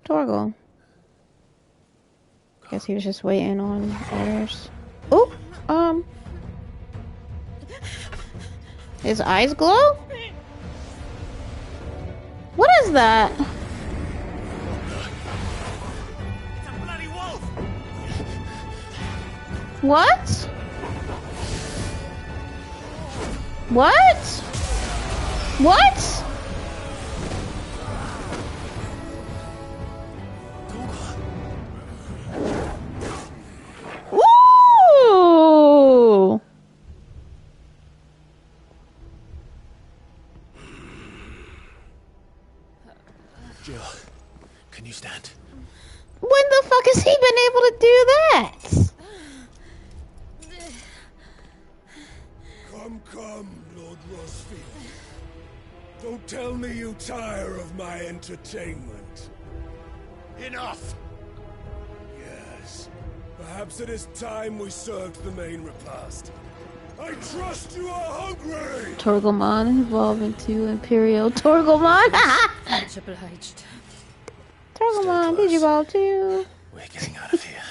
Torgal. Guess he was just waiting on orders. Oh, his eyes glow? What is that? What? What? What? Ooh! Jill, can you stand? When the fuck has he been able to do that? Come, Lord Rosfield. Don't tell me you tire of my entertainment. Enough! Yes. Perhaps it is time we served the main repast. I trust you are hungry! Torgalmon evolved into Imperial Torgalmon. Much obliged. Torgalmon, did you evolve too? We're getting out of here.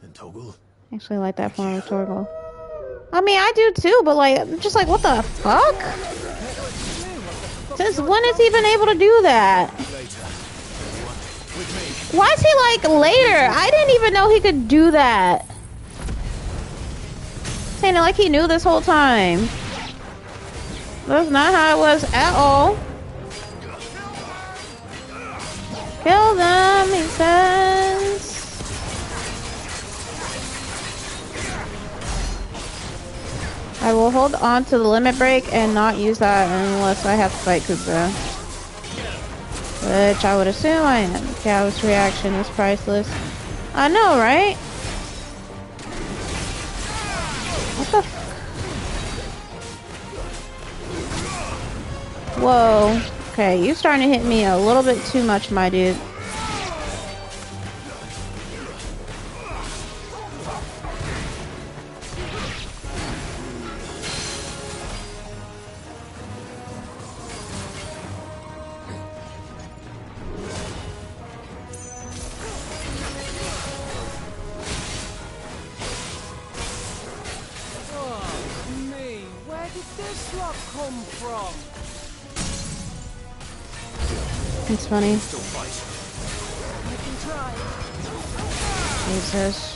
And Torgal? Actually, I like that form of Torgal. I mean, I do too, but like, just like, what the fuck? Since when has he been able to do that? Why is he like later? I didn't even know he could do that. Saying it like he knew this whole time. That's not how it was at all. Kill them, he says. I will hold on to the limit break and not use that unless I have to fight Kupka. Which I would assume I am. Gav's reaction is priceless. I know, right? What the f- Whoa. Okay, you're starting to hit me a little bit too much, my dude. come from? It's funny. Still fight. I can try. Jesus.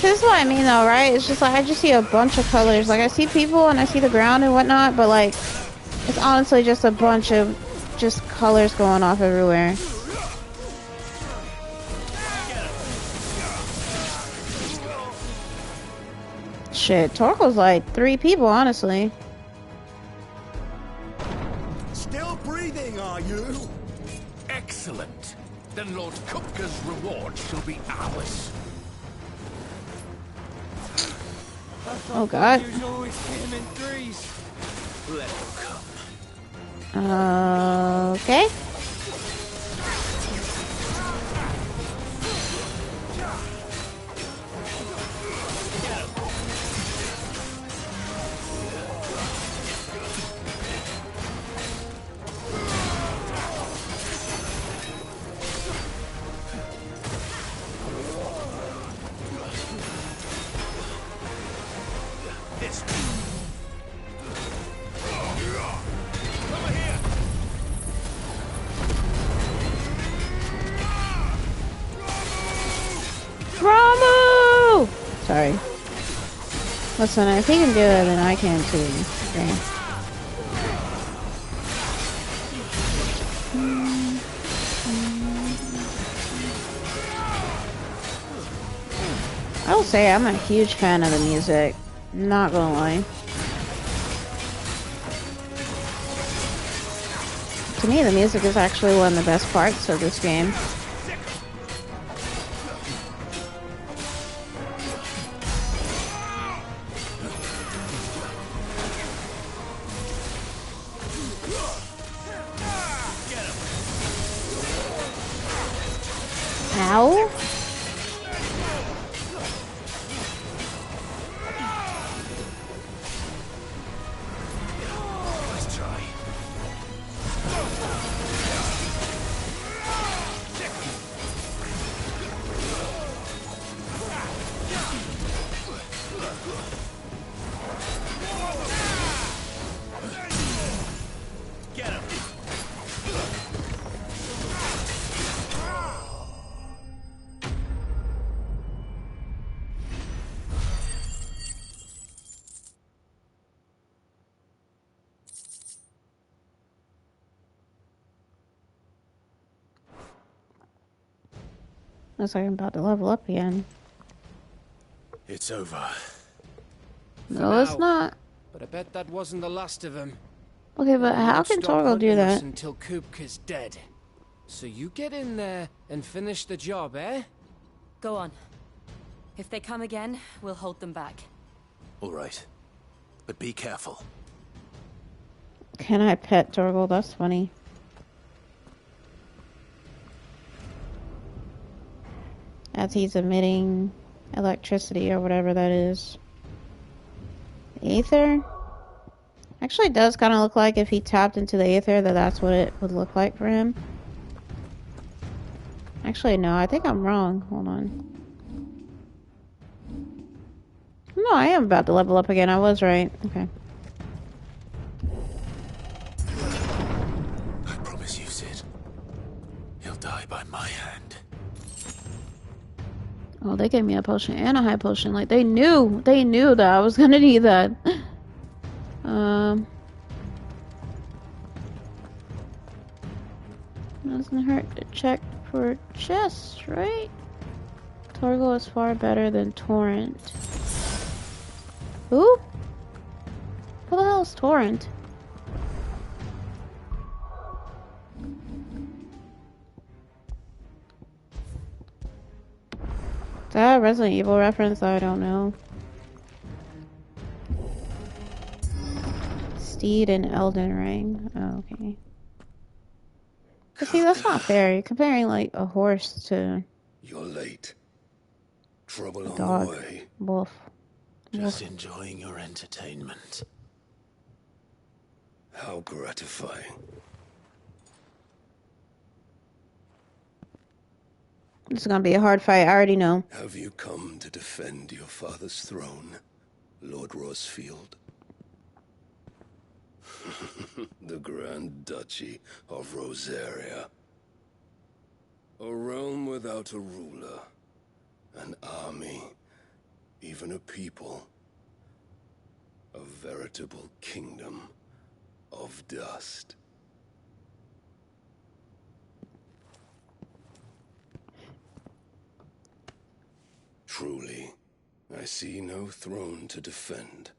This is what I mean though, right? It's just like I just see a bunch of colors. Like I see people and I see the ground and whatnot, but like it's honestly just a bunch of just colors going off everywhere. Shit, Torko's like 3 people, honestly. Still breathing, are you? Excellent. Then Lord Kupka's reward shall be ours. Oh god. You always came in threes. Let them come. Okay. Ramu! Sorry. Listen, if he can do it, then I can too. Okay. I will say I'm a huge fan of the music. Not gonna lie. To me, the music is actually one of the best parts of this game. Ow. Let's try. Get him. Looks like I'm about to level up again. It's over. No, it's not. But I bet that wasn't the last of them. Okay, but how can Torgo do that? Until Kupka's dead. So you get in there and finish the job, eh? Go on. If they come again, we'll hold them back. All right. But be careful. Can I pet Torgo? That's funny. As he's emitting electricity or whatever that is. Aether? Actually, it does kind of look like if he tapped into the Aether that that's what it would look like for him. Actually, no, I think I'm wrong. Hold on. No, I am about to level up again. I was right. Okay. I promise you, Sid. He'll die by my hand. Oh, they gave me a potion and a high potion. Like, they knew that I was gonna need that. Doesn't hurt to check for chests, right? Torgo is far better than Torrent. Who? Who the hell is Torrent? Is that a Resident Evil reference? I don't know. Steed and Elden Ring. Oh, okay. But see, that's not fair. You're comparing, like, a horse to... You're late. Trouble on dog. the way. Wolf. Just enjoying your entertainment. How gratifying. This is gonna be a hard fight, I already know. Have you come to defend your father's throne, Lord Rosfield? The Grand Duchy of Rosaria. A realm without a ruler, an army, even a people. A veritable kingdom of dust. Truly, I see no throne to defend.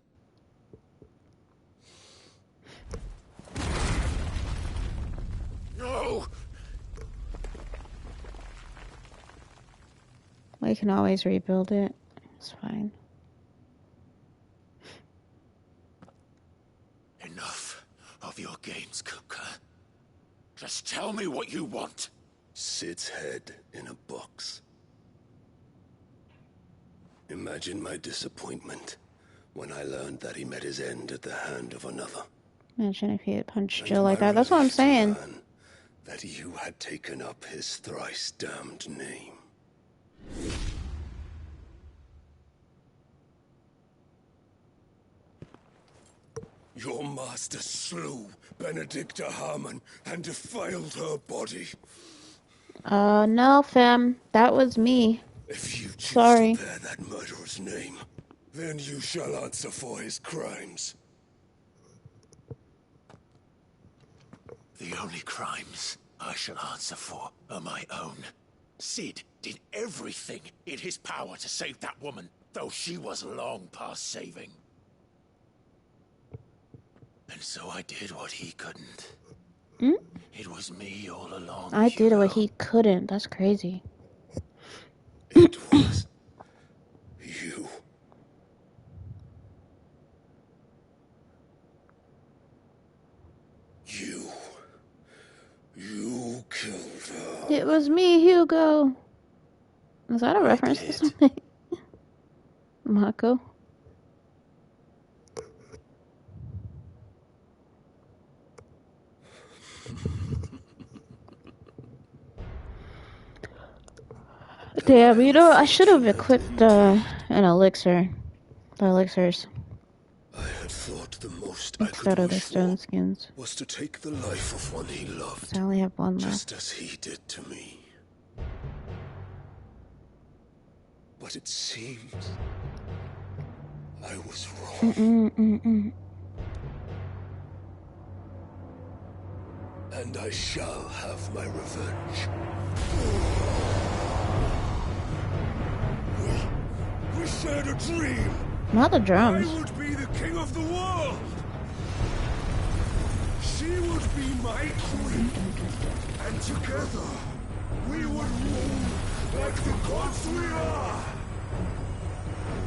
No! We can always rebuild it. It's fine. Enough of your games, Kupka. Just tell me what you want. Sid's head in a box. Imagine my disappointment when I learned that he met his end at the hand of another. Imagine if he had punched Jill like that. That's what I'm saying. That you had taken up his thrice damned name. Your master slew Benedicta Harmon and defiled her body. No, fam. That was me. If you choose Sorry. to bear that murderer's name, then you shall answer for his crimes. The only crimes I shall answer for are my own. Sid did everything in his power to save that woman, though she was long past saving. And so I did what he couldn't. Hmm? It was me all along. I did what he couldn't. That's crazy. It was you. You killed her. It was me, Hugo. Is that a reference to something? Mako? Damn, you know, I should have equipped an elixir. The elixirs. I had thought the most I Instead could of the wish stone for skins. was to take the life of one he loved. I only have one left. Just as he did to me. But it seems I was wrong. And I shall have my revenge. We shared a dream. Not the drums. I would be the king of the world. She would be my queen. And together, we would rule like the gods we are.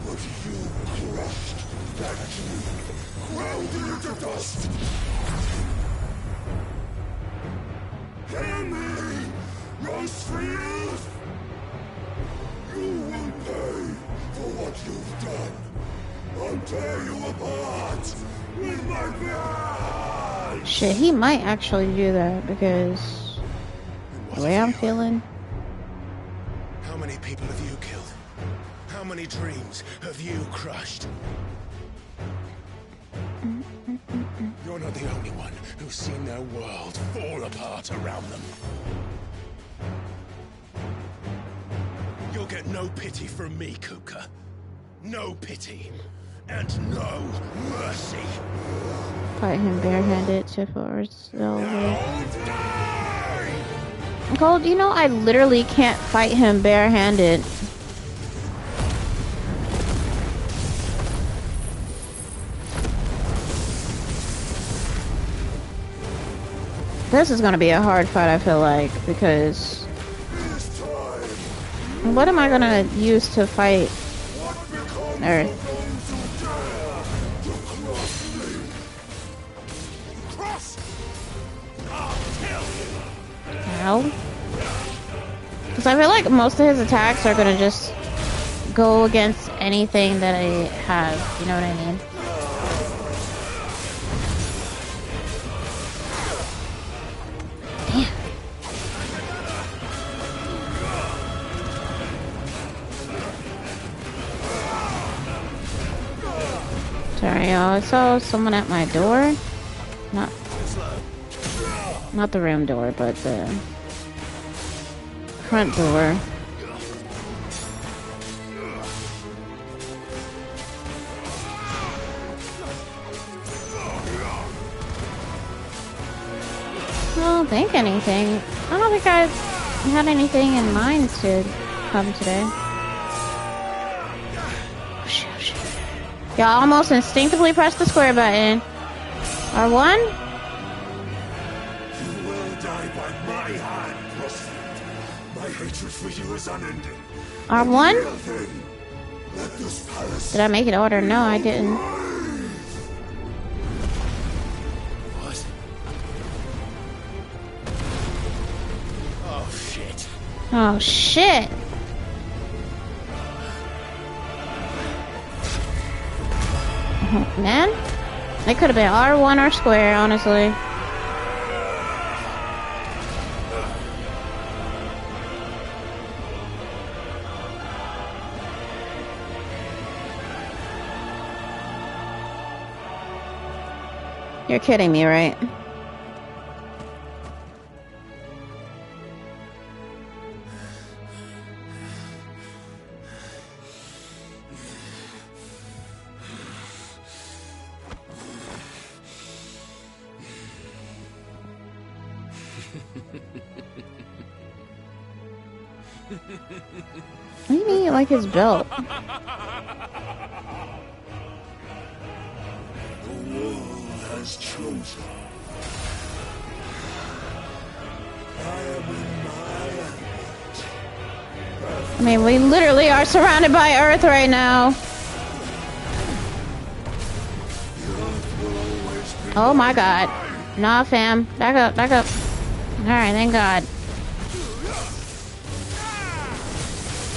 But you crushed that dream, ground it into dust. Hear me, Rosefield! You will pay for what you've done. I'll tear you apart with my blood! Shit, he might actually do that because the way I'm feeling. How many people have you killed? How many dreams have you crushed? You're not the only one who's seen their world fall apart around them. You'll get no pity from me, Kuka. No pity. And no mercy. Fight him barehanded to force Cold, you know I literally can't fight him barehanded. This is gonna be a hard fight, I feel like, because what am I gonna use to fight Earth? How? Because I feel like most of his attacks are gonna just go against anything that I have, you know what I mean? Sorry, y'all. I saw someone at my door. Not the room door, but the front door. I don't think anything. I don't think I had anything in mind to come today. Oh, shit, oh, shit. Y'all almost instinctively pressed the square button. R1? You will die by my hand, prostitute. My hatred for you is unending. R1? Let this palace... Did I make it order? No, I didn't. What? Oh, shit. Oh, shit. Oh, man. It could have been R1 or square, honestly. You're kidding me, right? What do you mean you like his belt? The world has chosen. I mean, we literally are surrounded by Earth right now. Oh my god. Nah, fam. Back up, back up. Alright, thank god.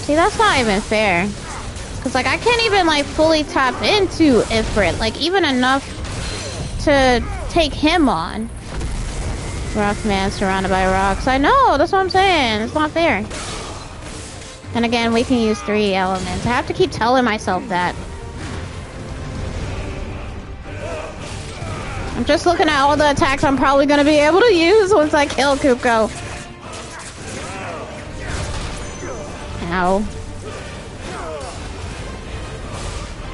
See, that's not even fair. Cause like I can't even like fully tap into Ifrit. Like even enough to take him on. Rock man surrounded by rocks. I know, that's what I'm saying. It's not fair. And again, we can use 3 elements. I have to keep telling myself that. I'm just looking at all the attacks I'm probably gonna be able to use once I kill Kuko. Ow.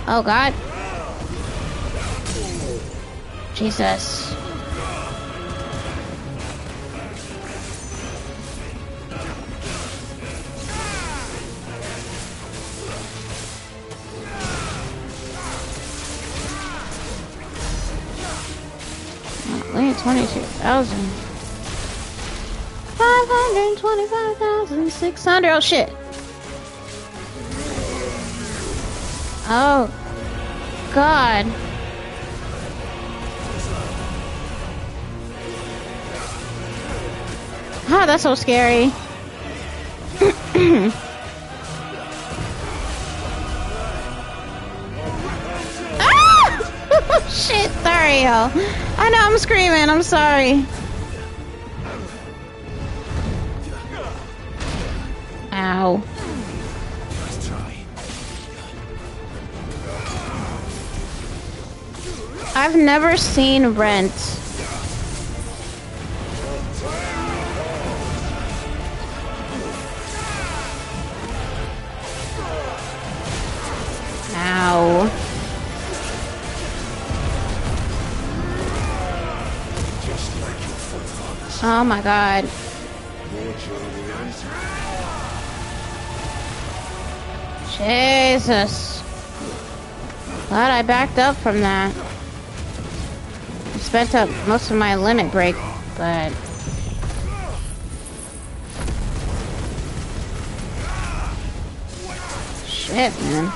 Oh god. Jesus. Only 22,000. 525,600. Oh shit. Oh god. Ah, that's so scary. Ah! Shit, sorry, yo. I know I'm screaming, I'm sorry. Ow. Let's try. I've never seen Rent. Ow. Oh my god. Jesus. Glad I backed up from that. I spent up most of my limit break, but... Shit, man.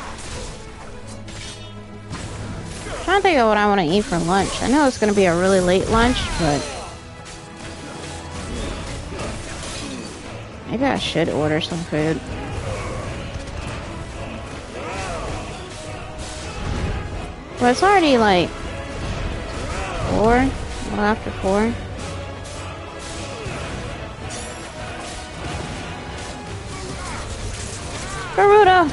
I'm trying to think of what I want to eat for lunch. I know it's going to be a really late lunch, but... Maybe I should order some food. Well, it's already like 4, well after 4. Garuda!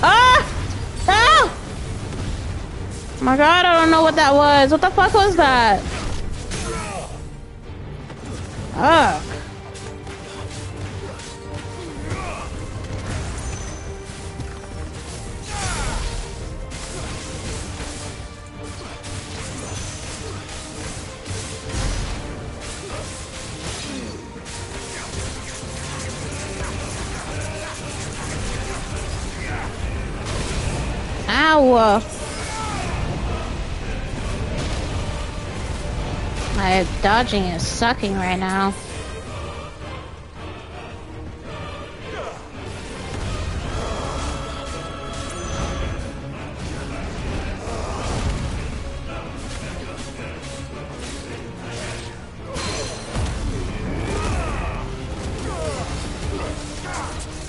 Ah! Ah! Oh my god, I don't know what that was. What the fuck was that? Ugh. Ow. My dodging is sucking right now.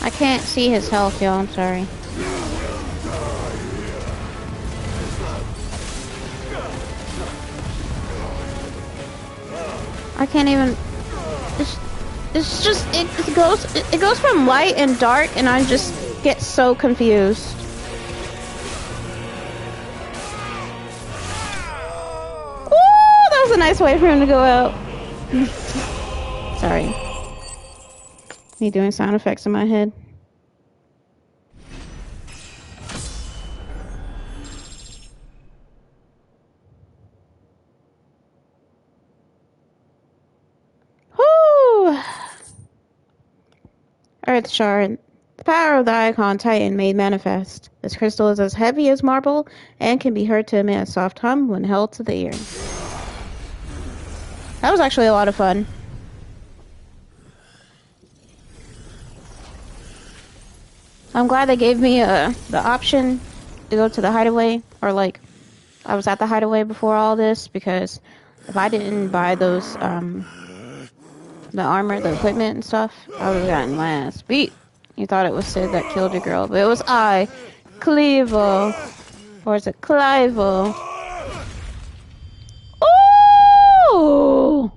I can't see his health, y'all. I'm sorry. I can't even. It's just it goes from light and dark, and I just get so confused. Ooh, that was a nice way for him to go out. Sorry. Me doing sound effects in my head. Whoo! Earth Shard. The power of the Icon Titan made manifest. This crystal is as heavy as marble and can be heard to emit a soft hum when held to the ear. That was actually a lot of fun. I'm glad they gave me the option to go to the hideaway, or like I was at the hideaway before all this, because if I didn't buy those the armor, the equipment and stuff, I would have gotten my ass beat. You thought it was Sid that killed your girl, but it was I, Clevo, or is it Clivo? Ooh!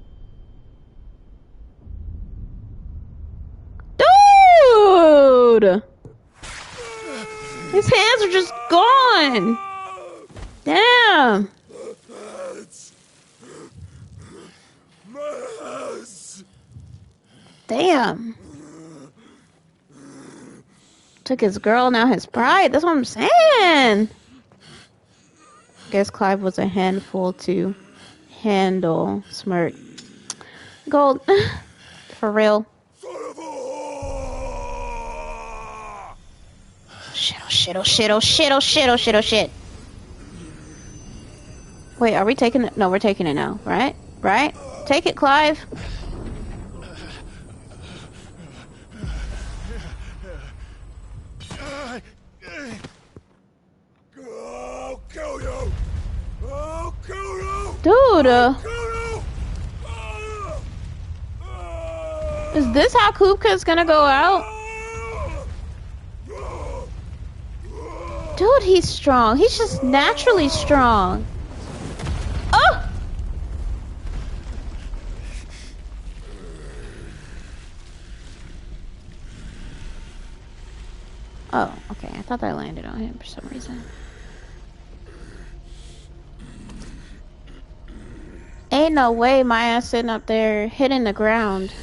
Dude! His hands are just gone! Damn! Damn. Took his girl, now his pride. That's what I'm saying. Guess Clive was a handful to handle. Smirk. Gold. For real. Shit, oh shit, oh shit, oh shit, oh shit, oh shit, oh shit. Wait, are we taking it? No, we're taking it now, right? Right? Take it, Clive. I'll kill you! I'll kill you! Dude! Is this how Kupka's gonna go out? Dude, he's strong. He's just naturally strong. Oh! Oh, okay. I thought that landed on him for some reason. Ain't no way my ass sitting up there hitting the ground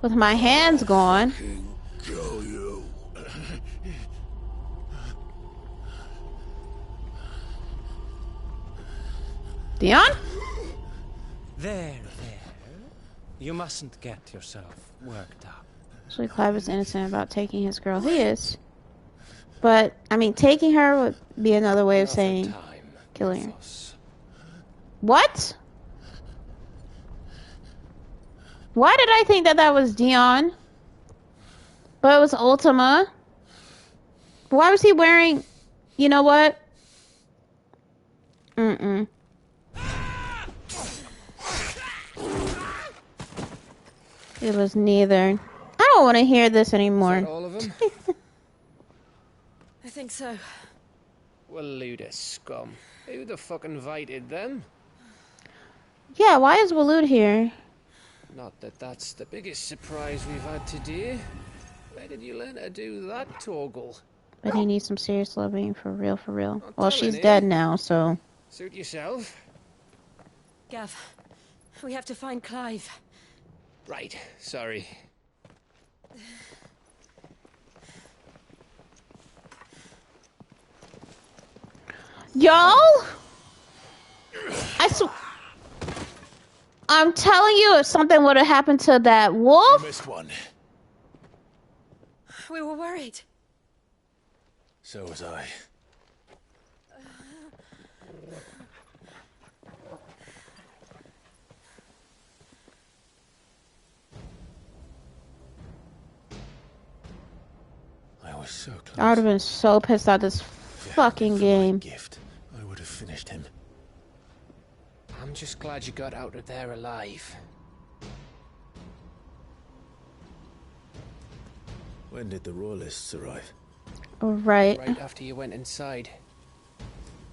with my hands gone. Kill you. Dion? There. You mustn't get yourself worked up. Actually, Clive is innocent about taking his girl. He is. But, I mean, taking her would be another way of saying killing her. What? Why did I think that that was Dion? But it was Ultima. Why was he wearing... You know what? Mm-mm. It was neither. I don't want to hear this anymore. Is that all of them? I think so. Well, Luda scum. Who the fuck invited them? Yeah, why is Waloed here? Not that that's the biggest surprise we've had today. Where did you learn to do that, Torgal? But he needs some serious loving for real, for real. Not Well, telling, she's eh? dead now, so. Suit yourself. Gav, we have to find Clive. Right, sorry. Y'all? I'm telling you, if something would have happened to that wolf. You missed one. We were worried. So was I. I was so close. I would have been so pissed at this fucking game. Gift. I would have finished him. I'm just glad you got out of there alive. When did the Royalists arrive? Right. Right after you went inside.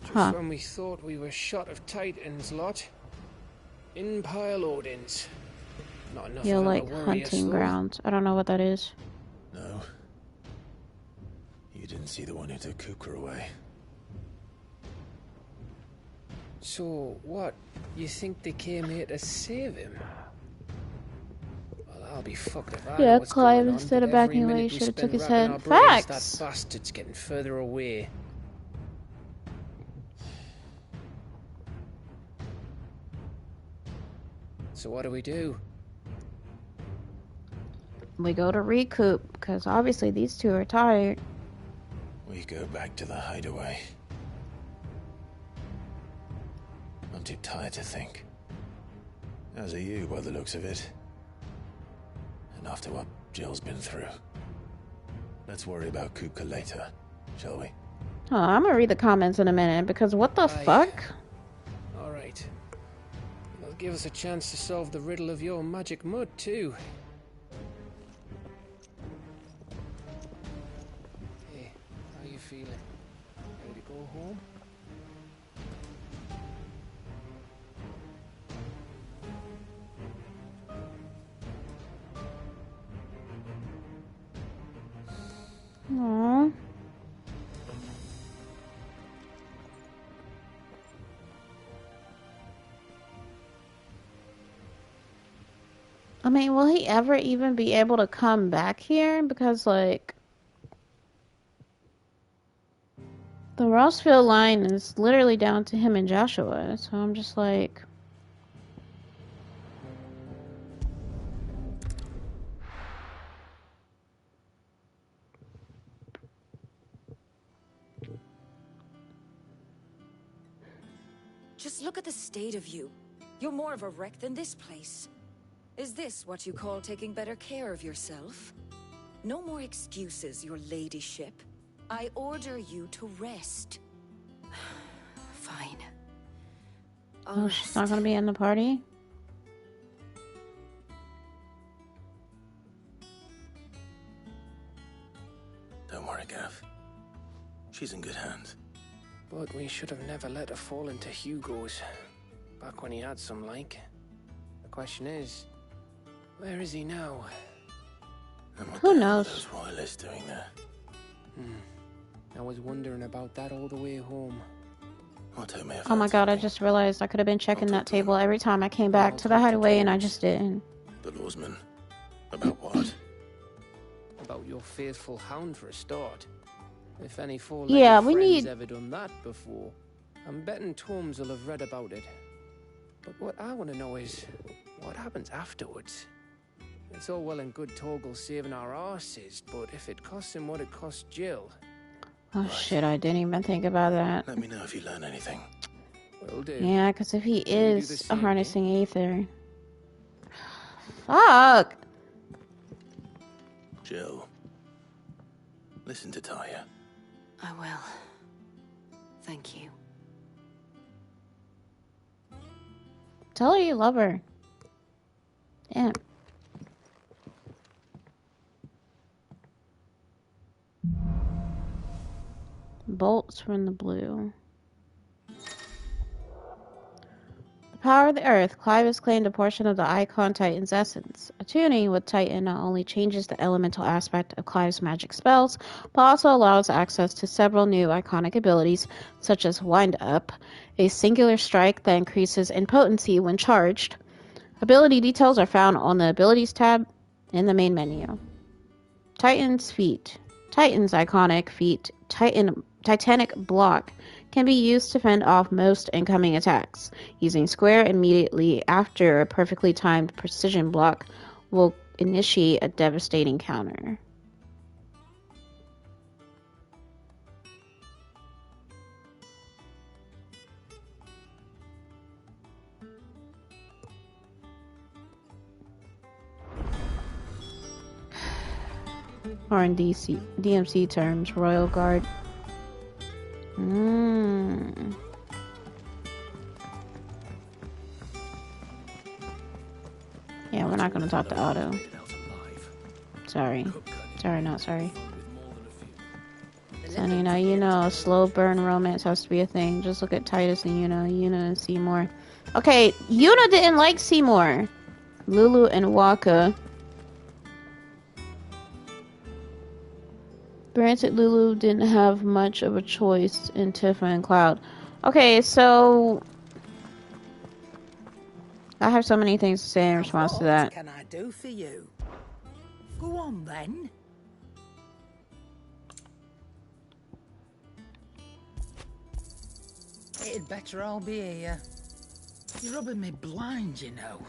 Just Huh. when we thought we were shot of Titans, lot. In pile Odins. Not enough You're of them like to worry us, hunting though. grounds. I don't know what that is. No. You didn't see the one who took Kupka away. So, what? You think they came here to save him? Well, I'll be fucked if I know Yeah, what's Clive, going on, instead but of backing every away, minute we should have took spend his racking head. our brains, Facts! that bastard's getting further away. So what do we do? We go to recoup, because obviously these two are tired. We go back to the hideaway. I'm too tired to think. As are you, by the looks of it. And after what Jill's been through. Let's worry about Kupka later, shall we? Oh, I'm gonna read the comments in a minute, because what the fuck? Alright. It'll give us a chance to solve the riddle of your magic mud, too. Hey, how you feeling? Ready to go home? Aww. I mean, will he ever even be able to come back here? Because, like, the Rossville line is literally down to him and Joshua. So I'm just like... Just look at the state of you. You're more of a wreck than this place. Is this what you call taking better care of yourself? No more excuses, your ladyship. I order you to rest. Fine. Oh, she's not gonna be in the party? Don't worry, Gav. She's in good hands. But we should have never let her fall into Hugo's. Back when he had some like. The question is, where is he now? Who knows? Those royalists doing there. I was wondering about that all the way home. Otto may have Oh my god, I just realized I could have been checking that table every time I came back to the hideaway and I just didn't. The lawsman. About what? About your faithful hound for a start. If any four Yeah, we friends need- ever done that before, I'm betting Tomes will have read about it. But what I want to know is, what happens afterwards? It's all well and good Torgal saving our arses, but if it costs him what it cost Jill... Oh shit, I didn't even think about that. Let me know if you learn anything. Will do. Yeah, because if he you do the is same, eh? harnessing Aether... Fuck! Jill. Listen to Taya. I will. Thank you. Tell her you love her. Damn. Bolts from the blue. Power of the Earth, Clive has claimed a portion of the Icon Titan's essence. Attuning with Titan not only changes the elemental aspect of Clive's magic spells, but also allows access to several new iconic abilities, such as Wind Up, a singular strike that increases in potency when charged. Ability details are found on the Abilities tab in the main menu. Titan's Feat. Titan's iconic feat, Titanic Block, can be used to fend off most incoming attacks. Using Square immediately after a perfectly timed precision block will initiate a devastating counter. Or in DMC terms, Royal Guard. Yeah, we're not going to talk to Otto. Sorry. Sorry, not sorry. So, you know, slow burn romance has to be a thing. Just look at Titus and Yuna and Seymour. Okay, Yuna didn't like Seymour. Lulu and Waka. Granted, Lulu didn't have much of a choice in Tifa and Cloud. Okay, so I have so many things to say in response to that. What can I do for you? Go on then. It'd better all be here. You're rubbing me blind, you know.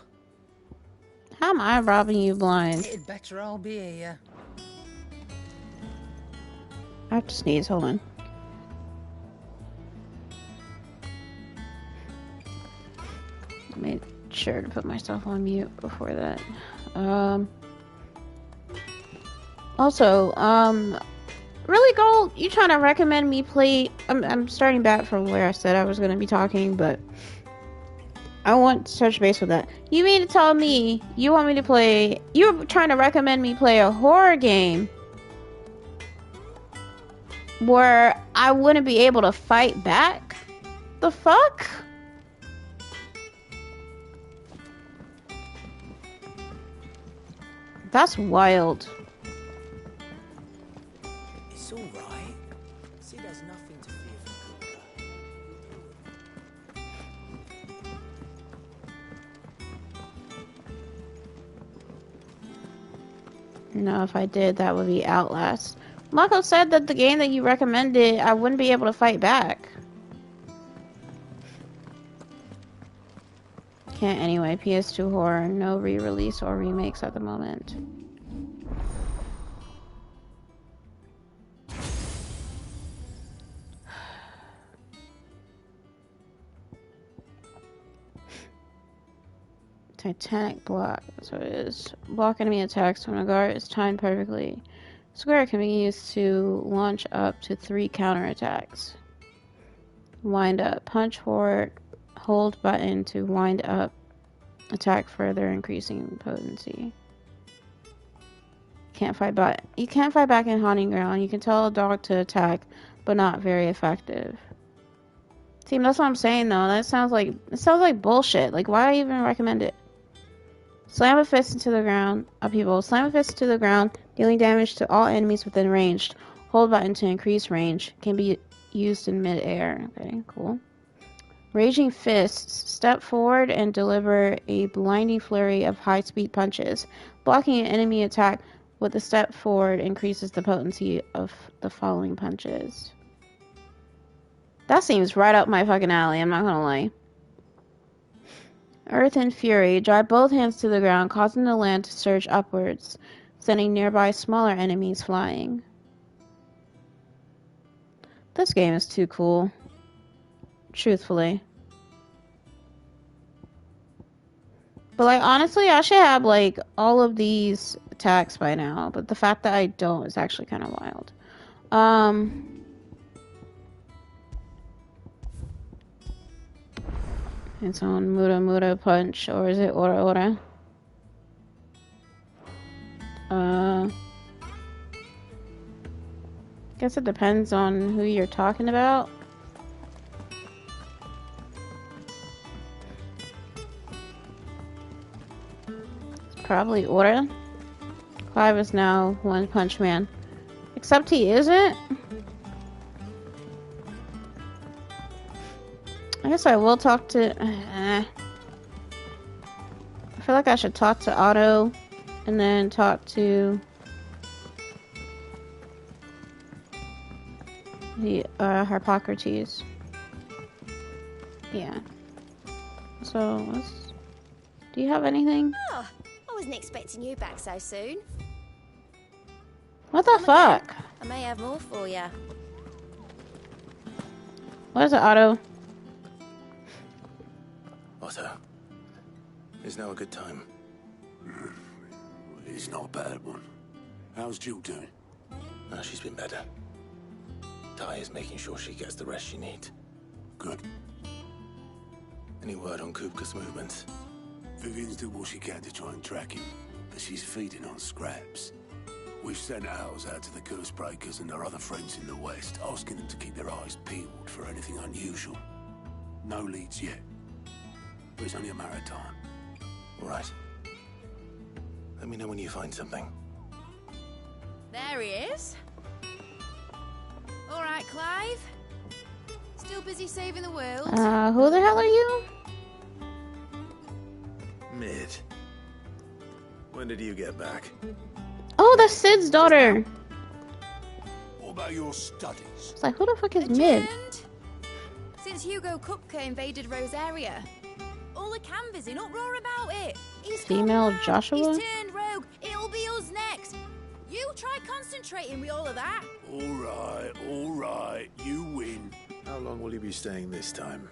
How am I robbing you blind? It'd better all be here. I have to sneeze, hold on. I made sure to put myself on mute before that. Also, really, Gold, you trying to recommend me play? I'm starting back from where I said I was going to be talking, but I want to touch base with that. You mean to tell me you want me to play? You're trying to recommend me play a horror game where I wouldn't be able to fight back? The fuck? That's wild. It's all right. See, there's nothing to fear from Cooper. No, if I did, that would be Outlast. Mako said that the game that you recommended, I wouldn't be able to fight back. Can't anyway. PS2 horror, no re-release or remakes at the moment. Titanic Block. So it is. Block enemy attacks when a guard is timed perfectly. Square can be used to launch up to 3 counterattacks. Wind up. Punch forward. Hold button to wind up. Attack further, increasing potency. Can't fight back. You can't fight back in Haunting Ground. You can tell a dog to attack, but not very effective. See, that's what I'm saying though. That sounds like bullshit. Like, why even recommend it? Slam a fist into the ground. Upheaval. Slam a fist to the ground, dealing damage to all enemies within range. Hold button to increase range. Can be used in mid-air. Okay, cool. Raging Fists. Step forward and deliver a blinding flurry of high-speed punches. Blocking an enemy attack with a step forward increases the potency of the following punches. That seems right up my fucking alley, I'm not gonna lie. Earth and Fury. Drive both hands to the ground, causing the land to surge upwards, sending nearby smaller enemies flying. This game is too cool. Truthfully. But, like, honestly, I should have, like, all of these attacks by now. But the fact that I don't is actually kind of wild. It's on Muda Punch, or is it Ora Ora? Guess it depends on who you're talking about. Probably Ora. Clive is now One Punch Man. Except he isn't. I guess I will talk to... I feel like I should talk to Otto and then talk to the Harpocrates. Yeah. So, do you have anything? Oh, I wasn't expecting you back so soon. What the fuck? I may have more for you. What is it, Otto? Otto, is now a good time? It's not a bad one. How's Jill doing? No, she's been better. Ty is making sure she gets the rest she needs. Good. Any word on Kupka's movements? Vivian's doing what she can to try and track him, but she's feeding on scraps. We've sent ours out to the Cursebreakers and their other friends in the west, asking them to keep their eyes peeled for anything unusual. No leads yet. But it's only a matter of time. Right. Let me know when you find something. There he is. All right, Clive. Still busy saving the world? Who the hell are you? Mid. When did you get back? Oh, that's Sid's daughter. What about your studies? It's like, who the fuck is Mid? Since Hugo Kupka invaded Rosaria, all the canvas in uproar about it. He's Female Joshua? He's turned rogue. It'll be us next. You try concentrating with all of that. All right, you win. How long will you be staying this time?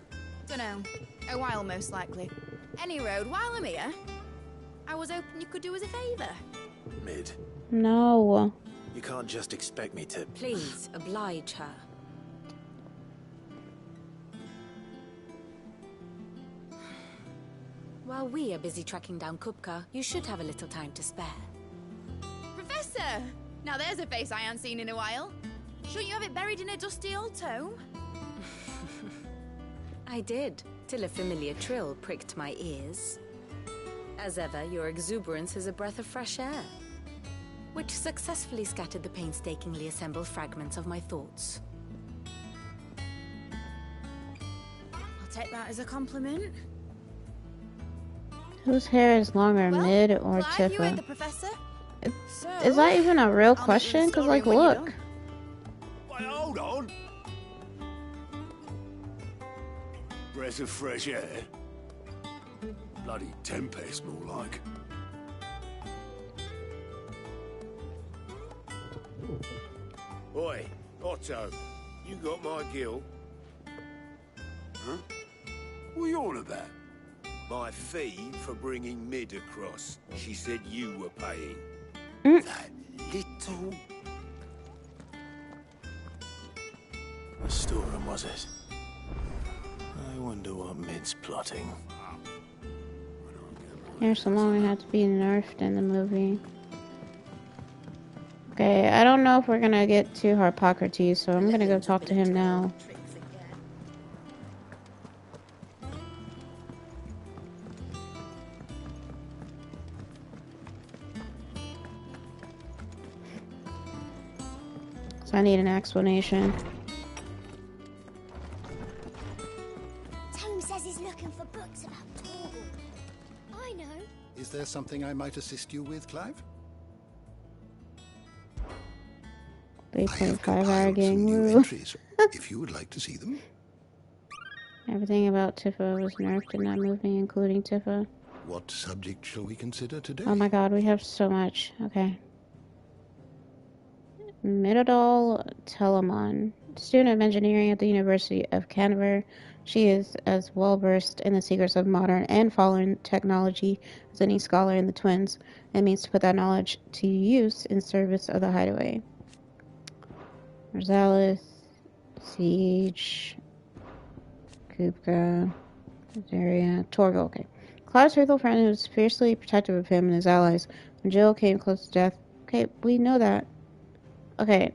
Dunno. A while, most likely. Any road, while I'm here, I was hoping you could do us a favour. Mid. No. You can't just expect me to... Please, oblige her. While we are busy tracking down Kupka, you should have a little time to spare. Professor! Now there's a face I haven't seen in a while. Shouldn't you have it buried in a dusty old tome? I did, till a familiar trill pricked my ears. As ever, your exuberance is a breath of fresh air, which successfully scattered the painstakingly assembled fragments of my thoughts. I'll take that as a compliment. Whose hair is longer, Mid or Clive, you heard the Tifa? professor? Is that even a real question? Because, like, look. Wait, hold on. Breath of fresh air. Bloody tempest, more like. Oi, Otto, you got my gill? Huh? What are you on about? My fee for bringing Mid across. She said you were paying. That little... A storeroom, was it? I wonder what Mid's plotting. Here's so long it had to be nerfed in the movie. Okay, I don't know if we're gonna get to Harpocrates, so I'm gonna go talk to him now. So I need an explanation. Tome says he's looking for books about Torgal. I know. Is there something I might assist you with, Clive? 3.5-hour game rule. Entries, if you would like to see them. Everything about Tifa was nerfed in that movie, including Tifa. What subject shall we consider today? Oh my god, we have so much. Okay. Midodal Telemon, student of engineering at the University of Canberra. She is as well versed in the secrets of modern and fallen technology as any scholar in the Twins, and means to put that knowledge to use in service of the Hideaway. Rosales, Siege, Kupka, Azaria, Torgal. Okay. Clive's faithful friend was fiercely protective of him and his allies. When Jill came close to death... Okay, we know that. Okay.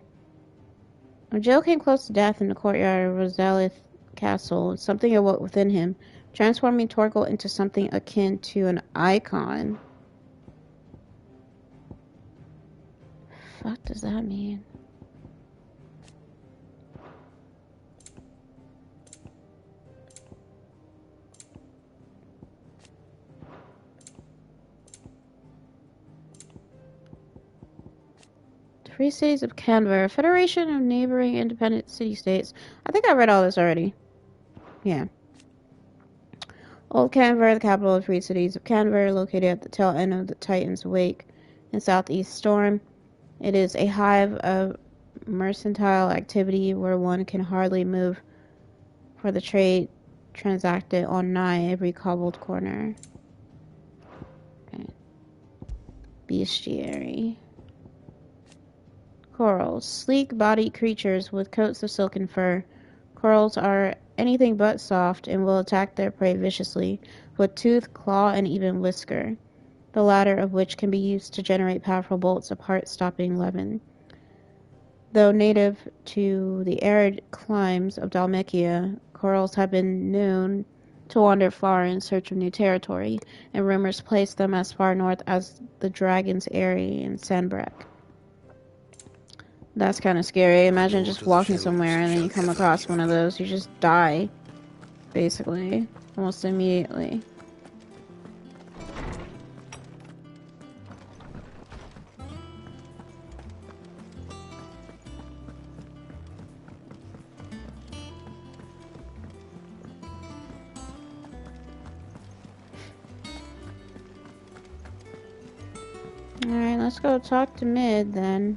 When Jill came close to death in the courtyard of Rosales Castle, something awoke within him, transforming Torgal into something akin to an icon. fuck does that mean? Free Cities of Canberra, Federation of Neighboring Independent City-States. I think I read all this already. Yeah. Old Canberra, the capital of the Free Cities of Canberra, located at the tail end of the Titan's Wake in southeast Storm. It is a hive of mercantile activity where one can hardly move for the trade transacted on nigh every cobbled corner. Okay. Bestiary. Corals. Sleek-bodied creatures with coats of silken fur. Corals are anything but soft and will attack their prey viciously, with tooth, claw, and even whisker, the latter of which can be used to generate powerful bolts of heart-stopping levin. Though native to the arid climes of Dalmekia, corals have been known to wander far in search of new territory, and rumors place them as far north as the Dragon's Eyrie in Sandbreck. That's kind of scary. Imagine just walking somewhere and then you come across one of those. You just die, basically, almost immediately. Alright, let's go talk to Mid then.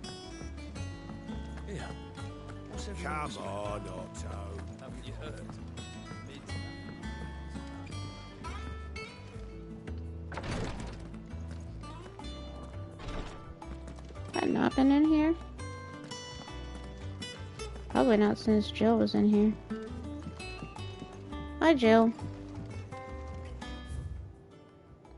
Come on, Otto. Haven't you heard? Had not been in here? Probably not since Jill was in here. Hi, Jill.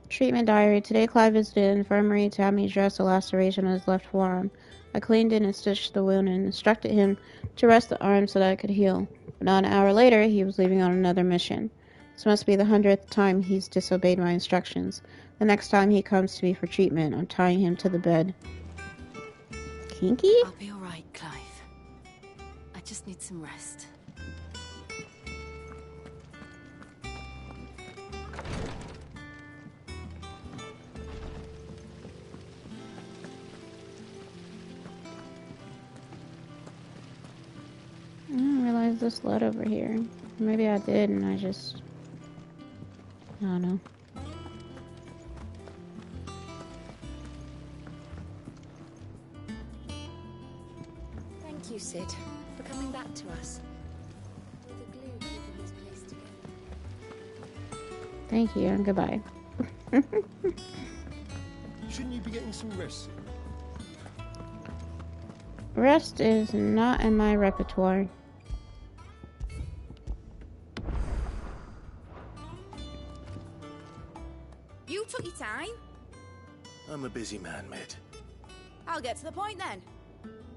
Treatment diary. Today, Clive visited the infirmary to have me dress a laceration on his left forearm. I cleaned it and stitched the wound and instructed him to rest the arm so that it could heal. But not an hour later, he was leaving on another mission. This must be the 100th time he's disobeyed my instructions. The next time he comes to me for treatment, I'm tying him to the bed. Kinky? I'll be alright, Clive. I just need some rest. I didn't realize this led over here. Maybe I did and I don't know. Thank you, Sid, for coming back to us. With the glue keeping this place together. Thank you and goodbye. Shouldn't you be getting some rest soon? Rest is not in my repertoire. You took your time. I'm a busy man, Mid. I'll get to the point then.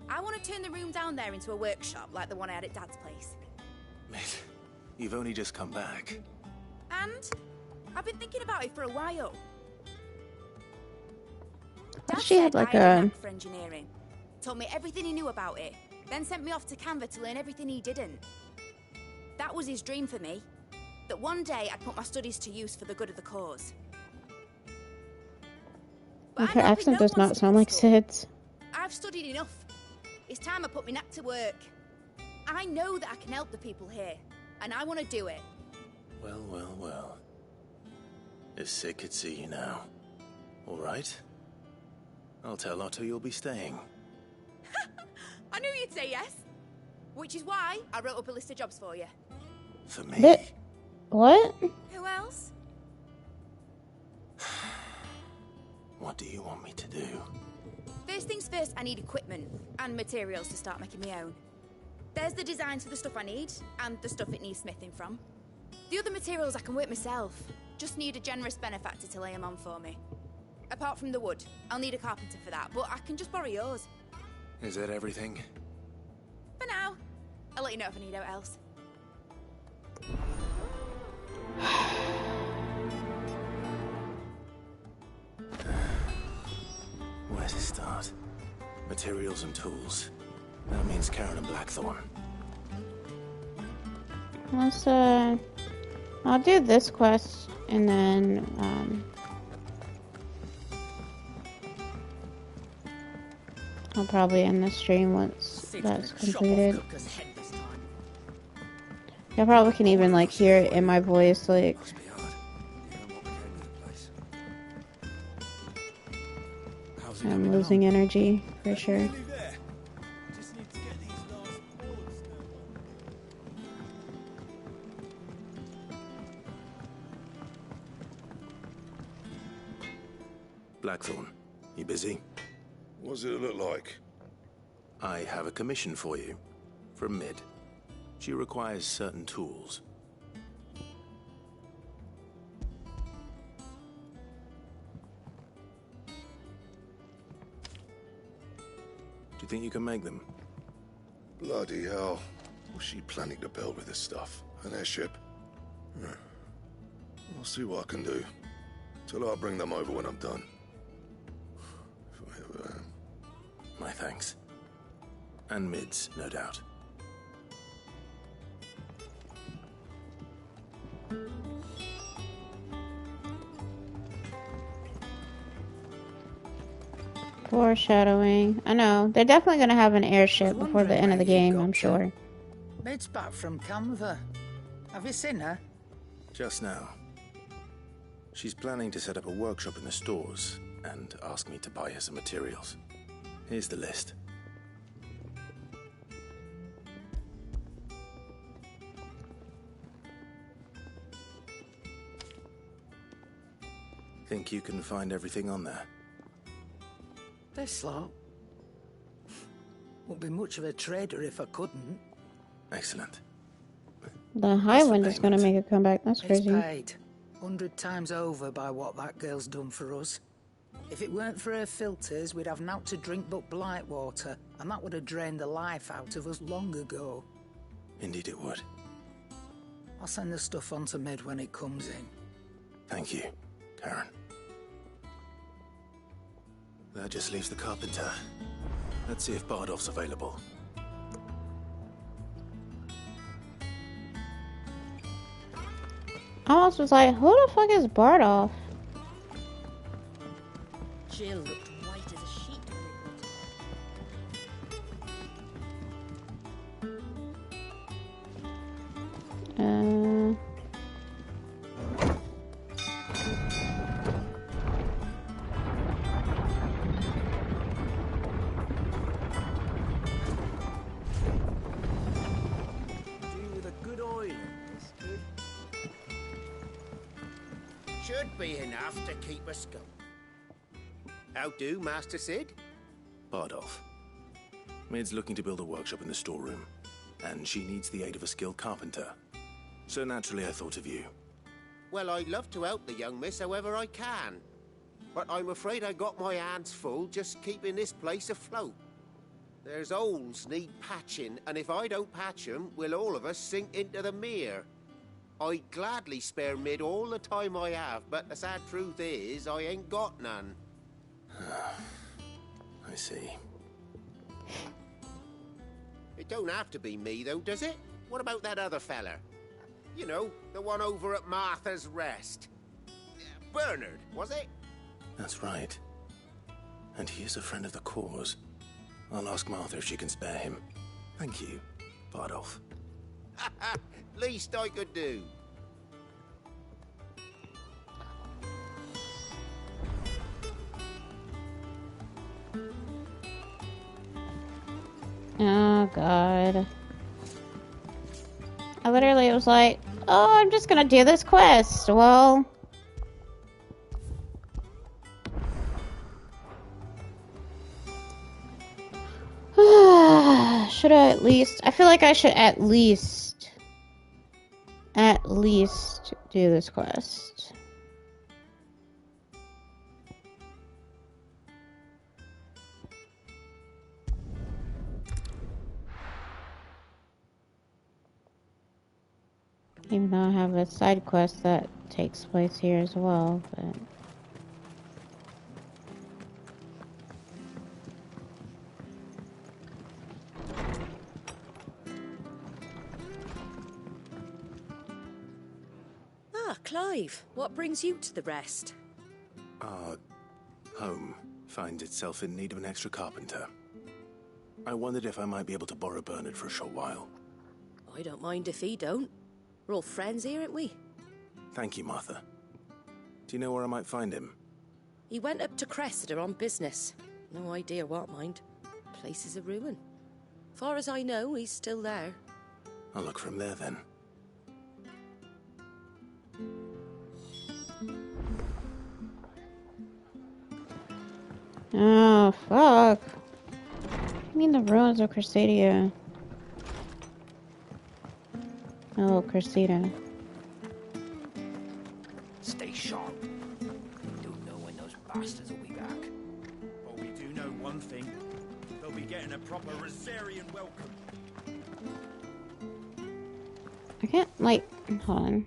I want to turn the room down there into a workshop like the one I had at Dad's place. Mid, you've only just come back. And I've been thinking about it for a while. She had like I had a a knack for engineering. Told me everything he knew about it, then sent me off to Canva to learn everything he didn't. That was his dream for me. That one day I'd put my studies to use for the good of the cause. But her I'm hoping accent no does one not skips sound like school. Sid's. I've studied enough. It's time I put my neck to work. I know that I can help the people here, and I want to do it. Well, well, well. If Sid could see you now. All right? I'll tell Otto you'll be staying. I knew you'd say yes. Which is why I wrote up a list of jobs for you. For me? What? Who else? What do you want me to do? First things first, I need equipment and materials to start making my own. There's the designs for the stuff I need, and the stuff it needs smithing from. The other materials I can work myself. Just need a generous benefactor to lay them on for me. Apart from the wood, I'll need a carpenter for that, but I can just borrow yours. Is that everything? For now. I'll let you know if I need out else. Where to start? Materials and tools. That means Karen and Blackthorn. Let's, I'll do this quest, and then, I'll probably end the stream once that's completed. I probably can even, like, hear it in my voice, like... I'm losing energy, for sure. Blackthorn, you busy? What does it look like? I have a commission for you. From Mid. She requires certain tools. Do you think you can make them? Bloody hell. What's she planning to build with this stuff? An airship? I'll see what I can do. Till I'll bring them over when I'm done. If I ever am. My thanks. And Mid's, no doubt. Foreshadowing. I know. They're definitely going to have an airship before the end of the game, I'm sure. Mid's back from Canva. Have you seen her? Just now. She's planning to set up a workshop in the stores and ask me to buy her some materials. Here's the list. Think you can find everything on there? This lot. Won't be much of a trader if I couldn't. Excellent. The Highwind is going to make a comeback. That's crazy. It's paid 100 times over by what that girl's done for us. If it weren't for her filters, we'd have naught to drink but blight water, and that would have drained the life out of us long ago. Indeed it would. I'll send the stuff on to Mid when it comes in. Thank you, Karen. That just leaves the carpenter. Let's see if Bardolph's available. I almost was like, who the fuck is Bardolph? Jill looked white as a sheet when With a good oil, should be enough to keep us going. How do, Master Sid? Bardolph. Mid's looking to build a workshop in the storeroom, and she needs the aid of a skilled carpenter. So naturally I thought of you. Well, I'd love to help the young miss however I can. But I'm afraid I got my hands full just keeping this place afloat. There's holes need patching, and if I don't patch them, we'll all of us sink into the mere. I'd gladly spare Mid all the time I have, but the sad truth is, I ain't got none. I see. It don't have to be me, though, does it? What about that other feller? You know, the one over at Martha's Rest. Bernard, was it? That's right. And he is a friend of the cause. I'll ask Martha if she can spare him. Thank you, Bardolph. Least I could do. Oh, God. I literally was like, oh, I'm just gonna do this quest. Well... should I at least... I feel like I should at least do this quest. Even though I have a side quest that takes place here as well, but... Clive, what brings you to the rest? Our home finds itself in need of an extra carpenter. I wondered if I might be able to borrow Bernard for a short while. I don't mind if he don't. We're all friends here, aren't we? Thank you, Martha. Do you know where I might find him? He went up to Cressida on business. No idea what, mind. Place is a ruin. Far as I know, he's still there. I'll look for him there, then. Oh, fuck. I mean the ruins of Cressida. Oh, Cressida. Stay sharp. Don't know when those bastards will be back. But we do know one thing. They'll be getting a proper Rosarian welcome. I can't, like, hold on.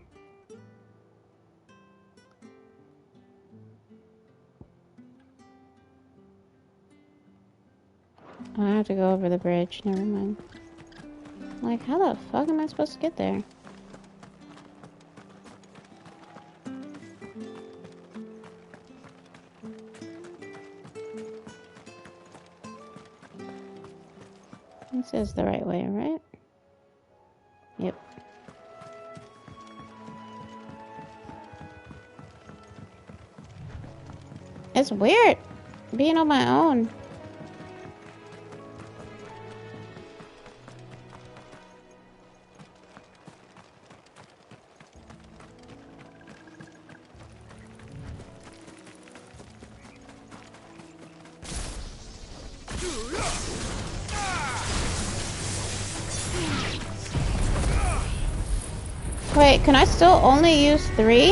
I have to go over the bridge. Never mind. Like, how the fuck am I supposed to get there? This is the right way, right? Yep. It's weird being on my own. Wait, can I still only use 3?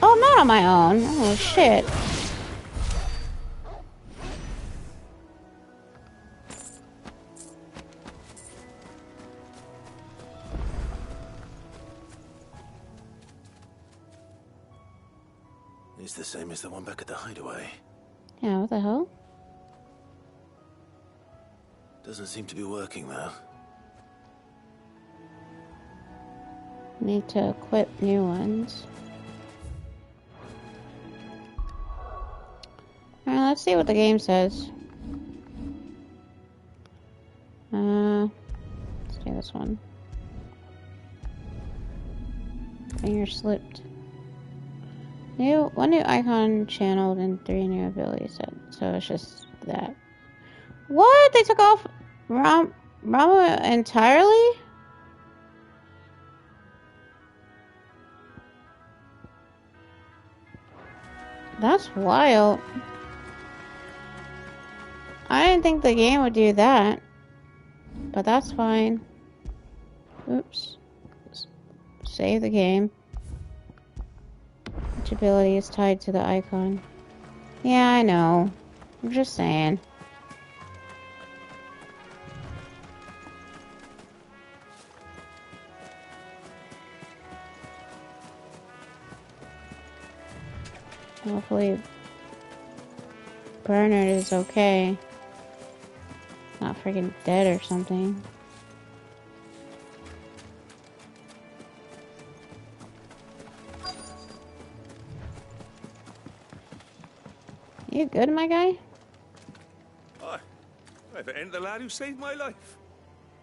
Oh, I'm not on my own. Oh, shit. It's the same as the one back at the hideaway. Yeah, what the hell? Doesn't seem to be working, though. Need to equip new ones. Alright, let's see what the game says. Let's do this one. Finger slipped. One new icon channeled and 3 new abilities. So it's just that. What? They took off Rama entirely? That's wild. I didn't think the game would do that. But that's fine. Oops. Save the game. Which ability is tied to the icon? Yeah, I know. I'm just saying. Hopefully Bernard is okay. Not freaking dead or something. You good, my guy? Aye. If it ain't the lad who saved my life.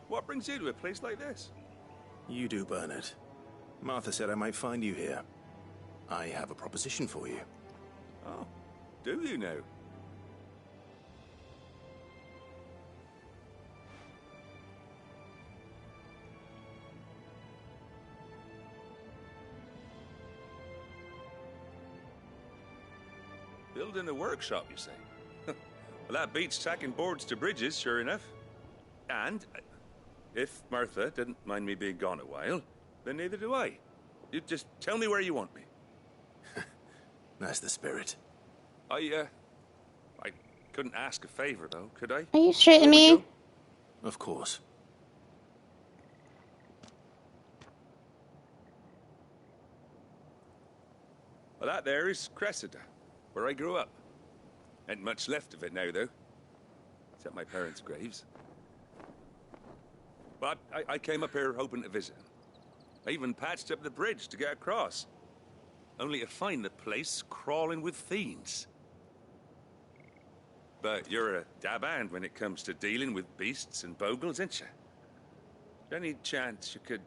What brings you to a place like this? You do, Bernard. Martha said I might find you here. I have a proposition for you. Oh, do you now? Building a workshop, you say? Well, that beats tacking boards to bridges, sure enough. And if Martha didn't mind me being gone a while, then neither do I. You just tell me where you want me. That's the spirit. I couldn't ask a favor, though, could I? Are you shitting me? Of course. Well, that there is Cressida. where I grew up. Ain't much left of it now, though. Except my parents' graves. But I came up here hoping to visit. I even patched up the bridge to get across. Only to find the place crawling with fiends. But you're a dab hand when it comes to dealing with beasts and bogles, ain't you? Any chance you could,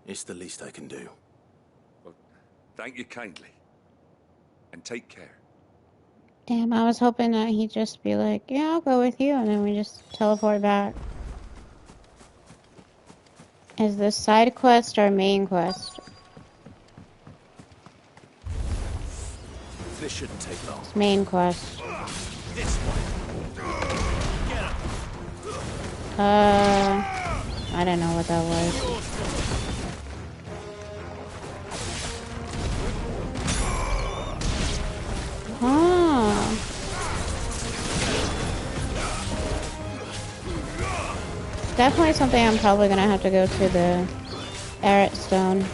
It's the least I can do. Well, thank you kindly. And take care. Damn, I was hoping that he'd just be like, yeah, I'll go with you, and then we just teleport back. Is this side quest or main quest? This shouldn't take long. It's main quest. This one. I don't know what that was. Huh. It's definitely something I'm probably gonna have to go to the Arret Stone.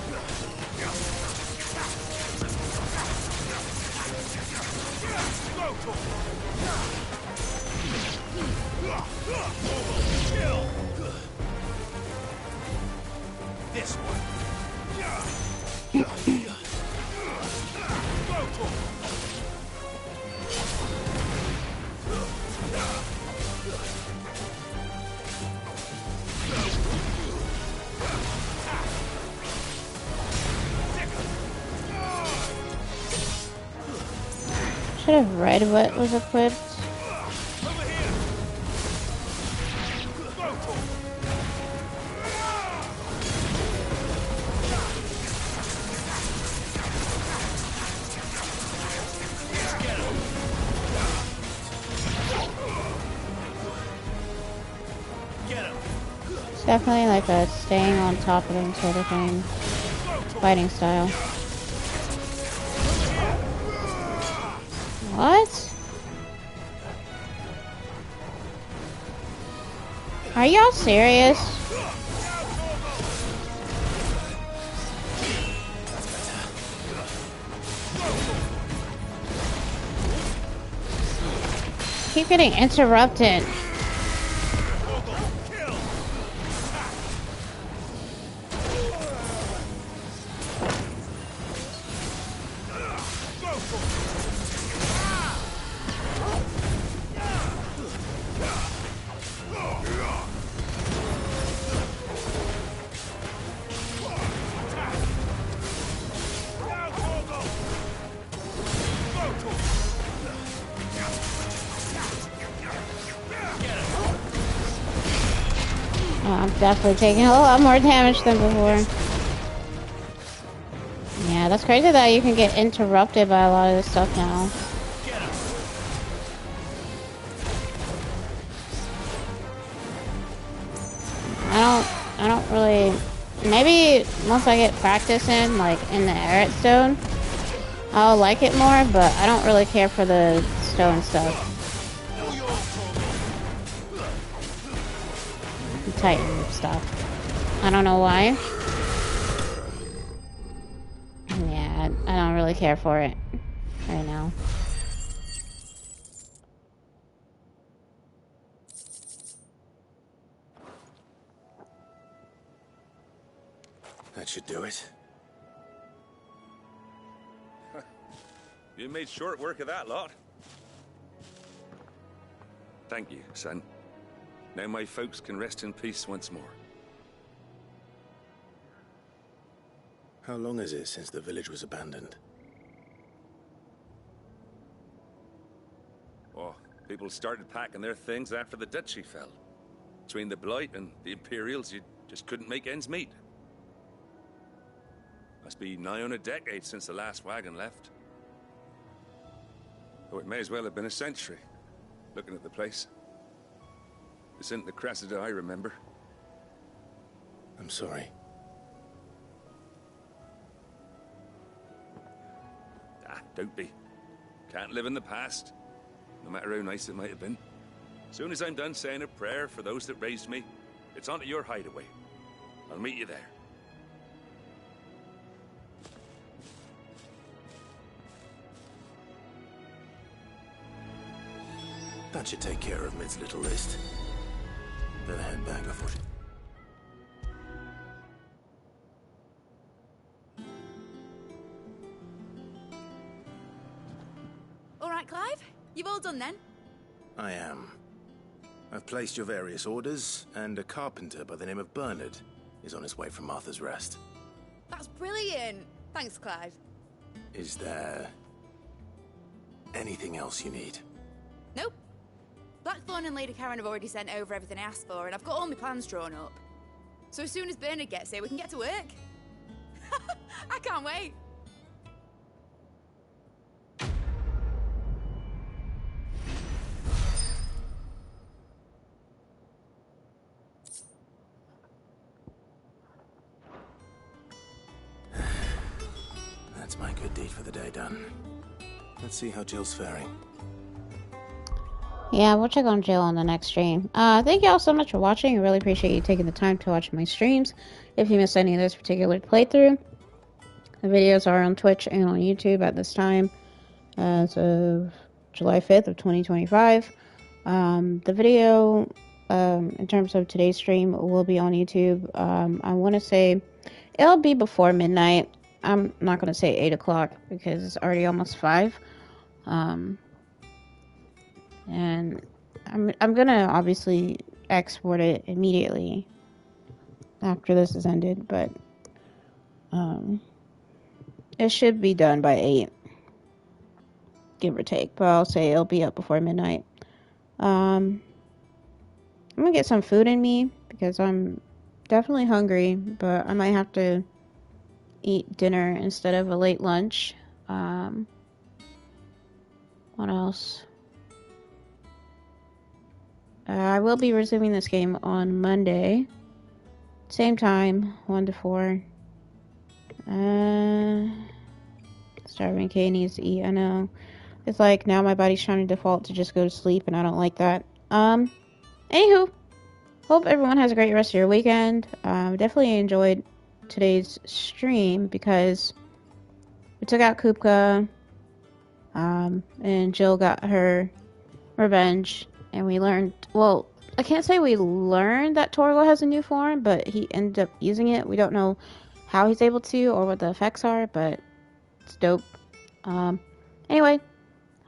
This one. Should have read what was equipped. It's definitely like a staying on top of them sort of thing. Fighting style. What? Are y'all serious? Keep getting interrupted. I'm definitely taking a lot more damage than before. Yeah, that's crazy that you can get interrupted by a lot of this stuff now. I don't really... Maybe once I get practice in, like, in the Arret Stone, I'll like it more, but I don't really care for the stone stuff. Titan stuff. I don't know why. Yeah, I don't really care for it right now. That should do it. You made short work of that lot. Thank you, son. Now my folks can rest in peace once more. How long is it since the village was abandoned? Oh, people started packing their things after the duchy fell. Between the Blight and the Imperials, you just couldn't make ends meet. Must be nigh on a decade since the last wagon left. Oh, it may as well have been a century, looking at the place. This isn't the Cressida I remember. I'm sorry. Ah, don't be. Can't live in the past, no matter how nice it might have been. Soon as I'm done saying a prayer for those that raised me, it's on to your hideaway. I'll meet you there. That should take care of Mid's little list. Better head back before she... All right, Clive? You've all done then? I am. I've placed your various orders, and a carpenter by the name of Bernard is on his way from Martha's Rest. That's brilliant. Thanks, Clive. Is there... anything else you need? Nope. Blackthorn and Lady Karen have already sent over everything I asked for, and I've got all my plans drawn up. So as soon as Bernard gets here, we can get to work. I can't wait. That's my good deed for the day done. Let's see how Jill's faring. Yeah, we'll check on Jill on the next stream. Thank you all so much for watching. I really appreciate you taking the time to watch my streams. If you missed any of this particular playthrough, the videos are on Twitch and on YouTube at this time as of July 5th of 2025. The video, in terms of today's stream, will be on YouTube. I want to say it'll be before midnight. I'm not going to say 8 o'clock because it's already almost 5. And I'm going to obviously export it immediately after this is ended, but it should be done by 8, give or take, but I'll say it'll be up before midnight. I'm going to get some food in me because I'm definitely hungry, but I might have to eat dinner instead of a late lunch. What else? I will be resuming this game on Monday. Same time, 1 to 4. Starving K needs to eat, I know. It's like now my body's trying to default to just go to sleep, and I don't like that. Anywho, hope everyone has a great rest of your weekend. Definitely enjoyed today's stream because we took out Kupka, and Jill got her revenge, and we learned, well, I can't say we learned that Torgo has a new form, but he ended up using it. We don't know how he's able to or what the effects are, but it's dope. Anyway,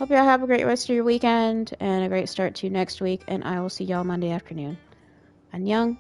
hope y'all have a great rest of your weekend and a great start to next week, and I will see y'all Monday afternoon. Annyeong.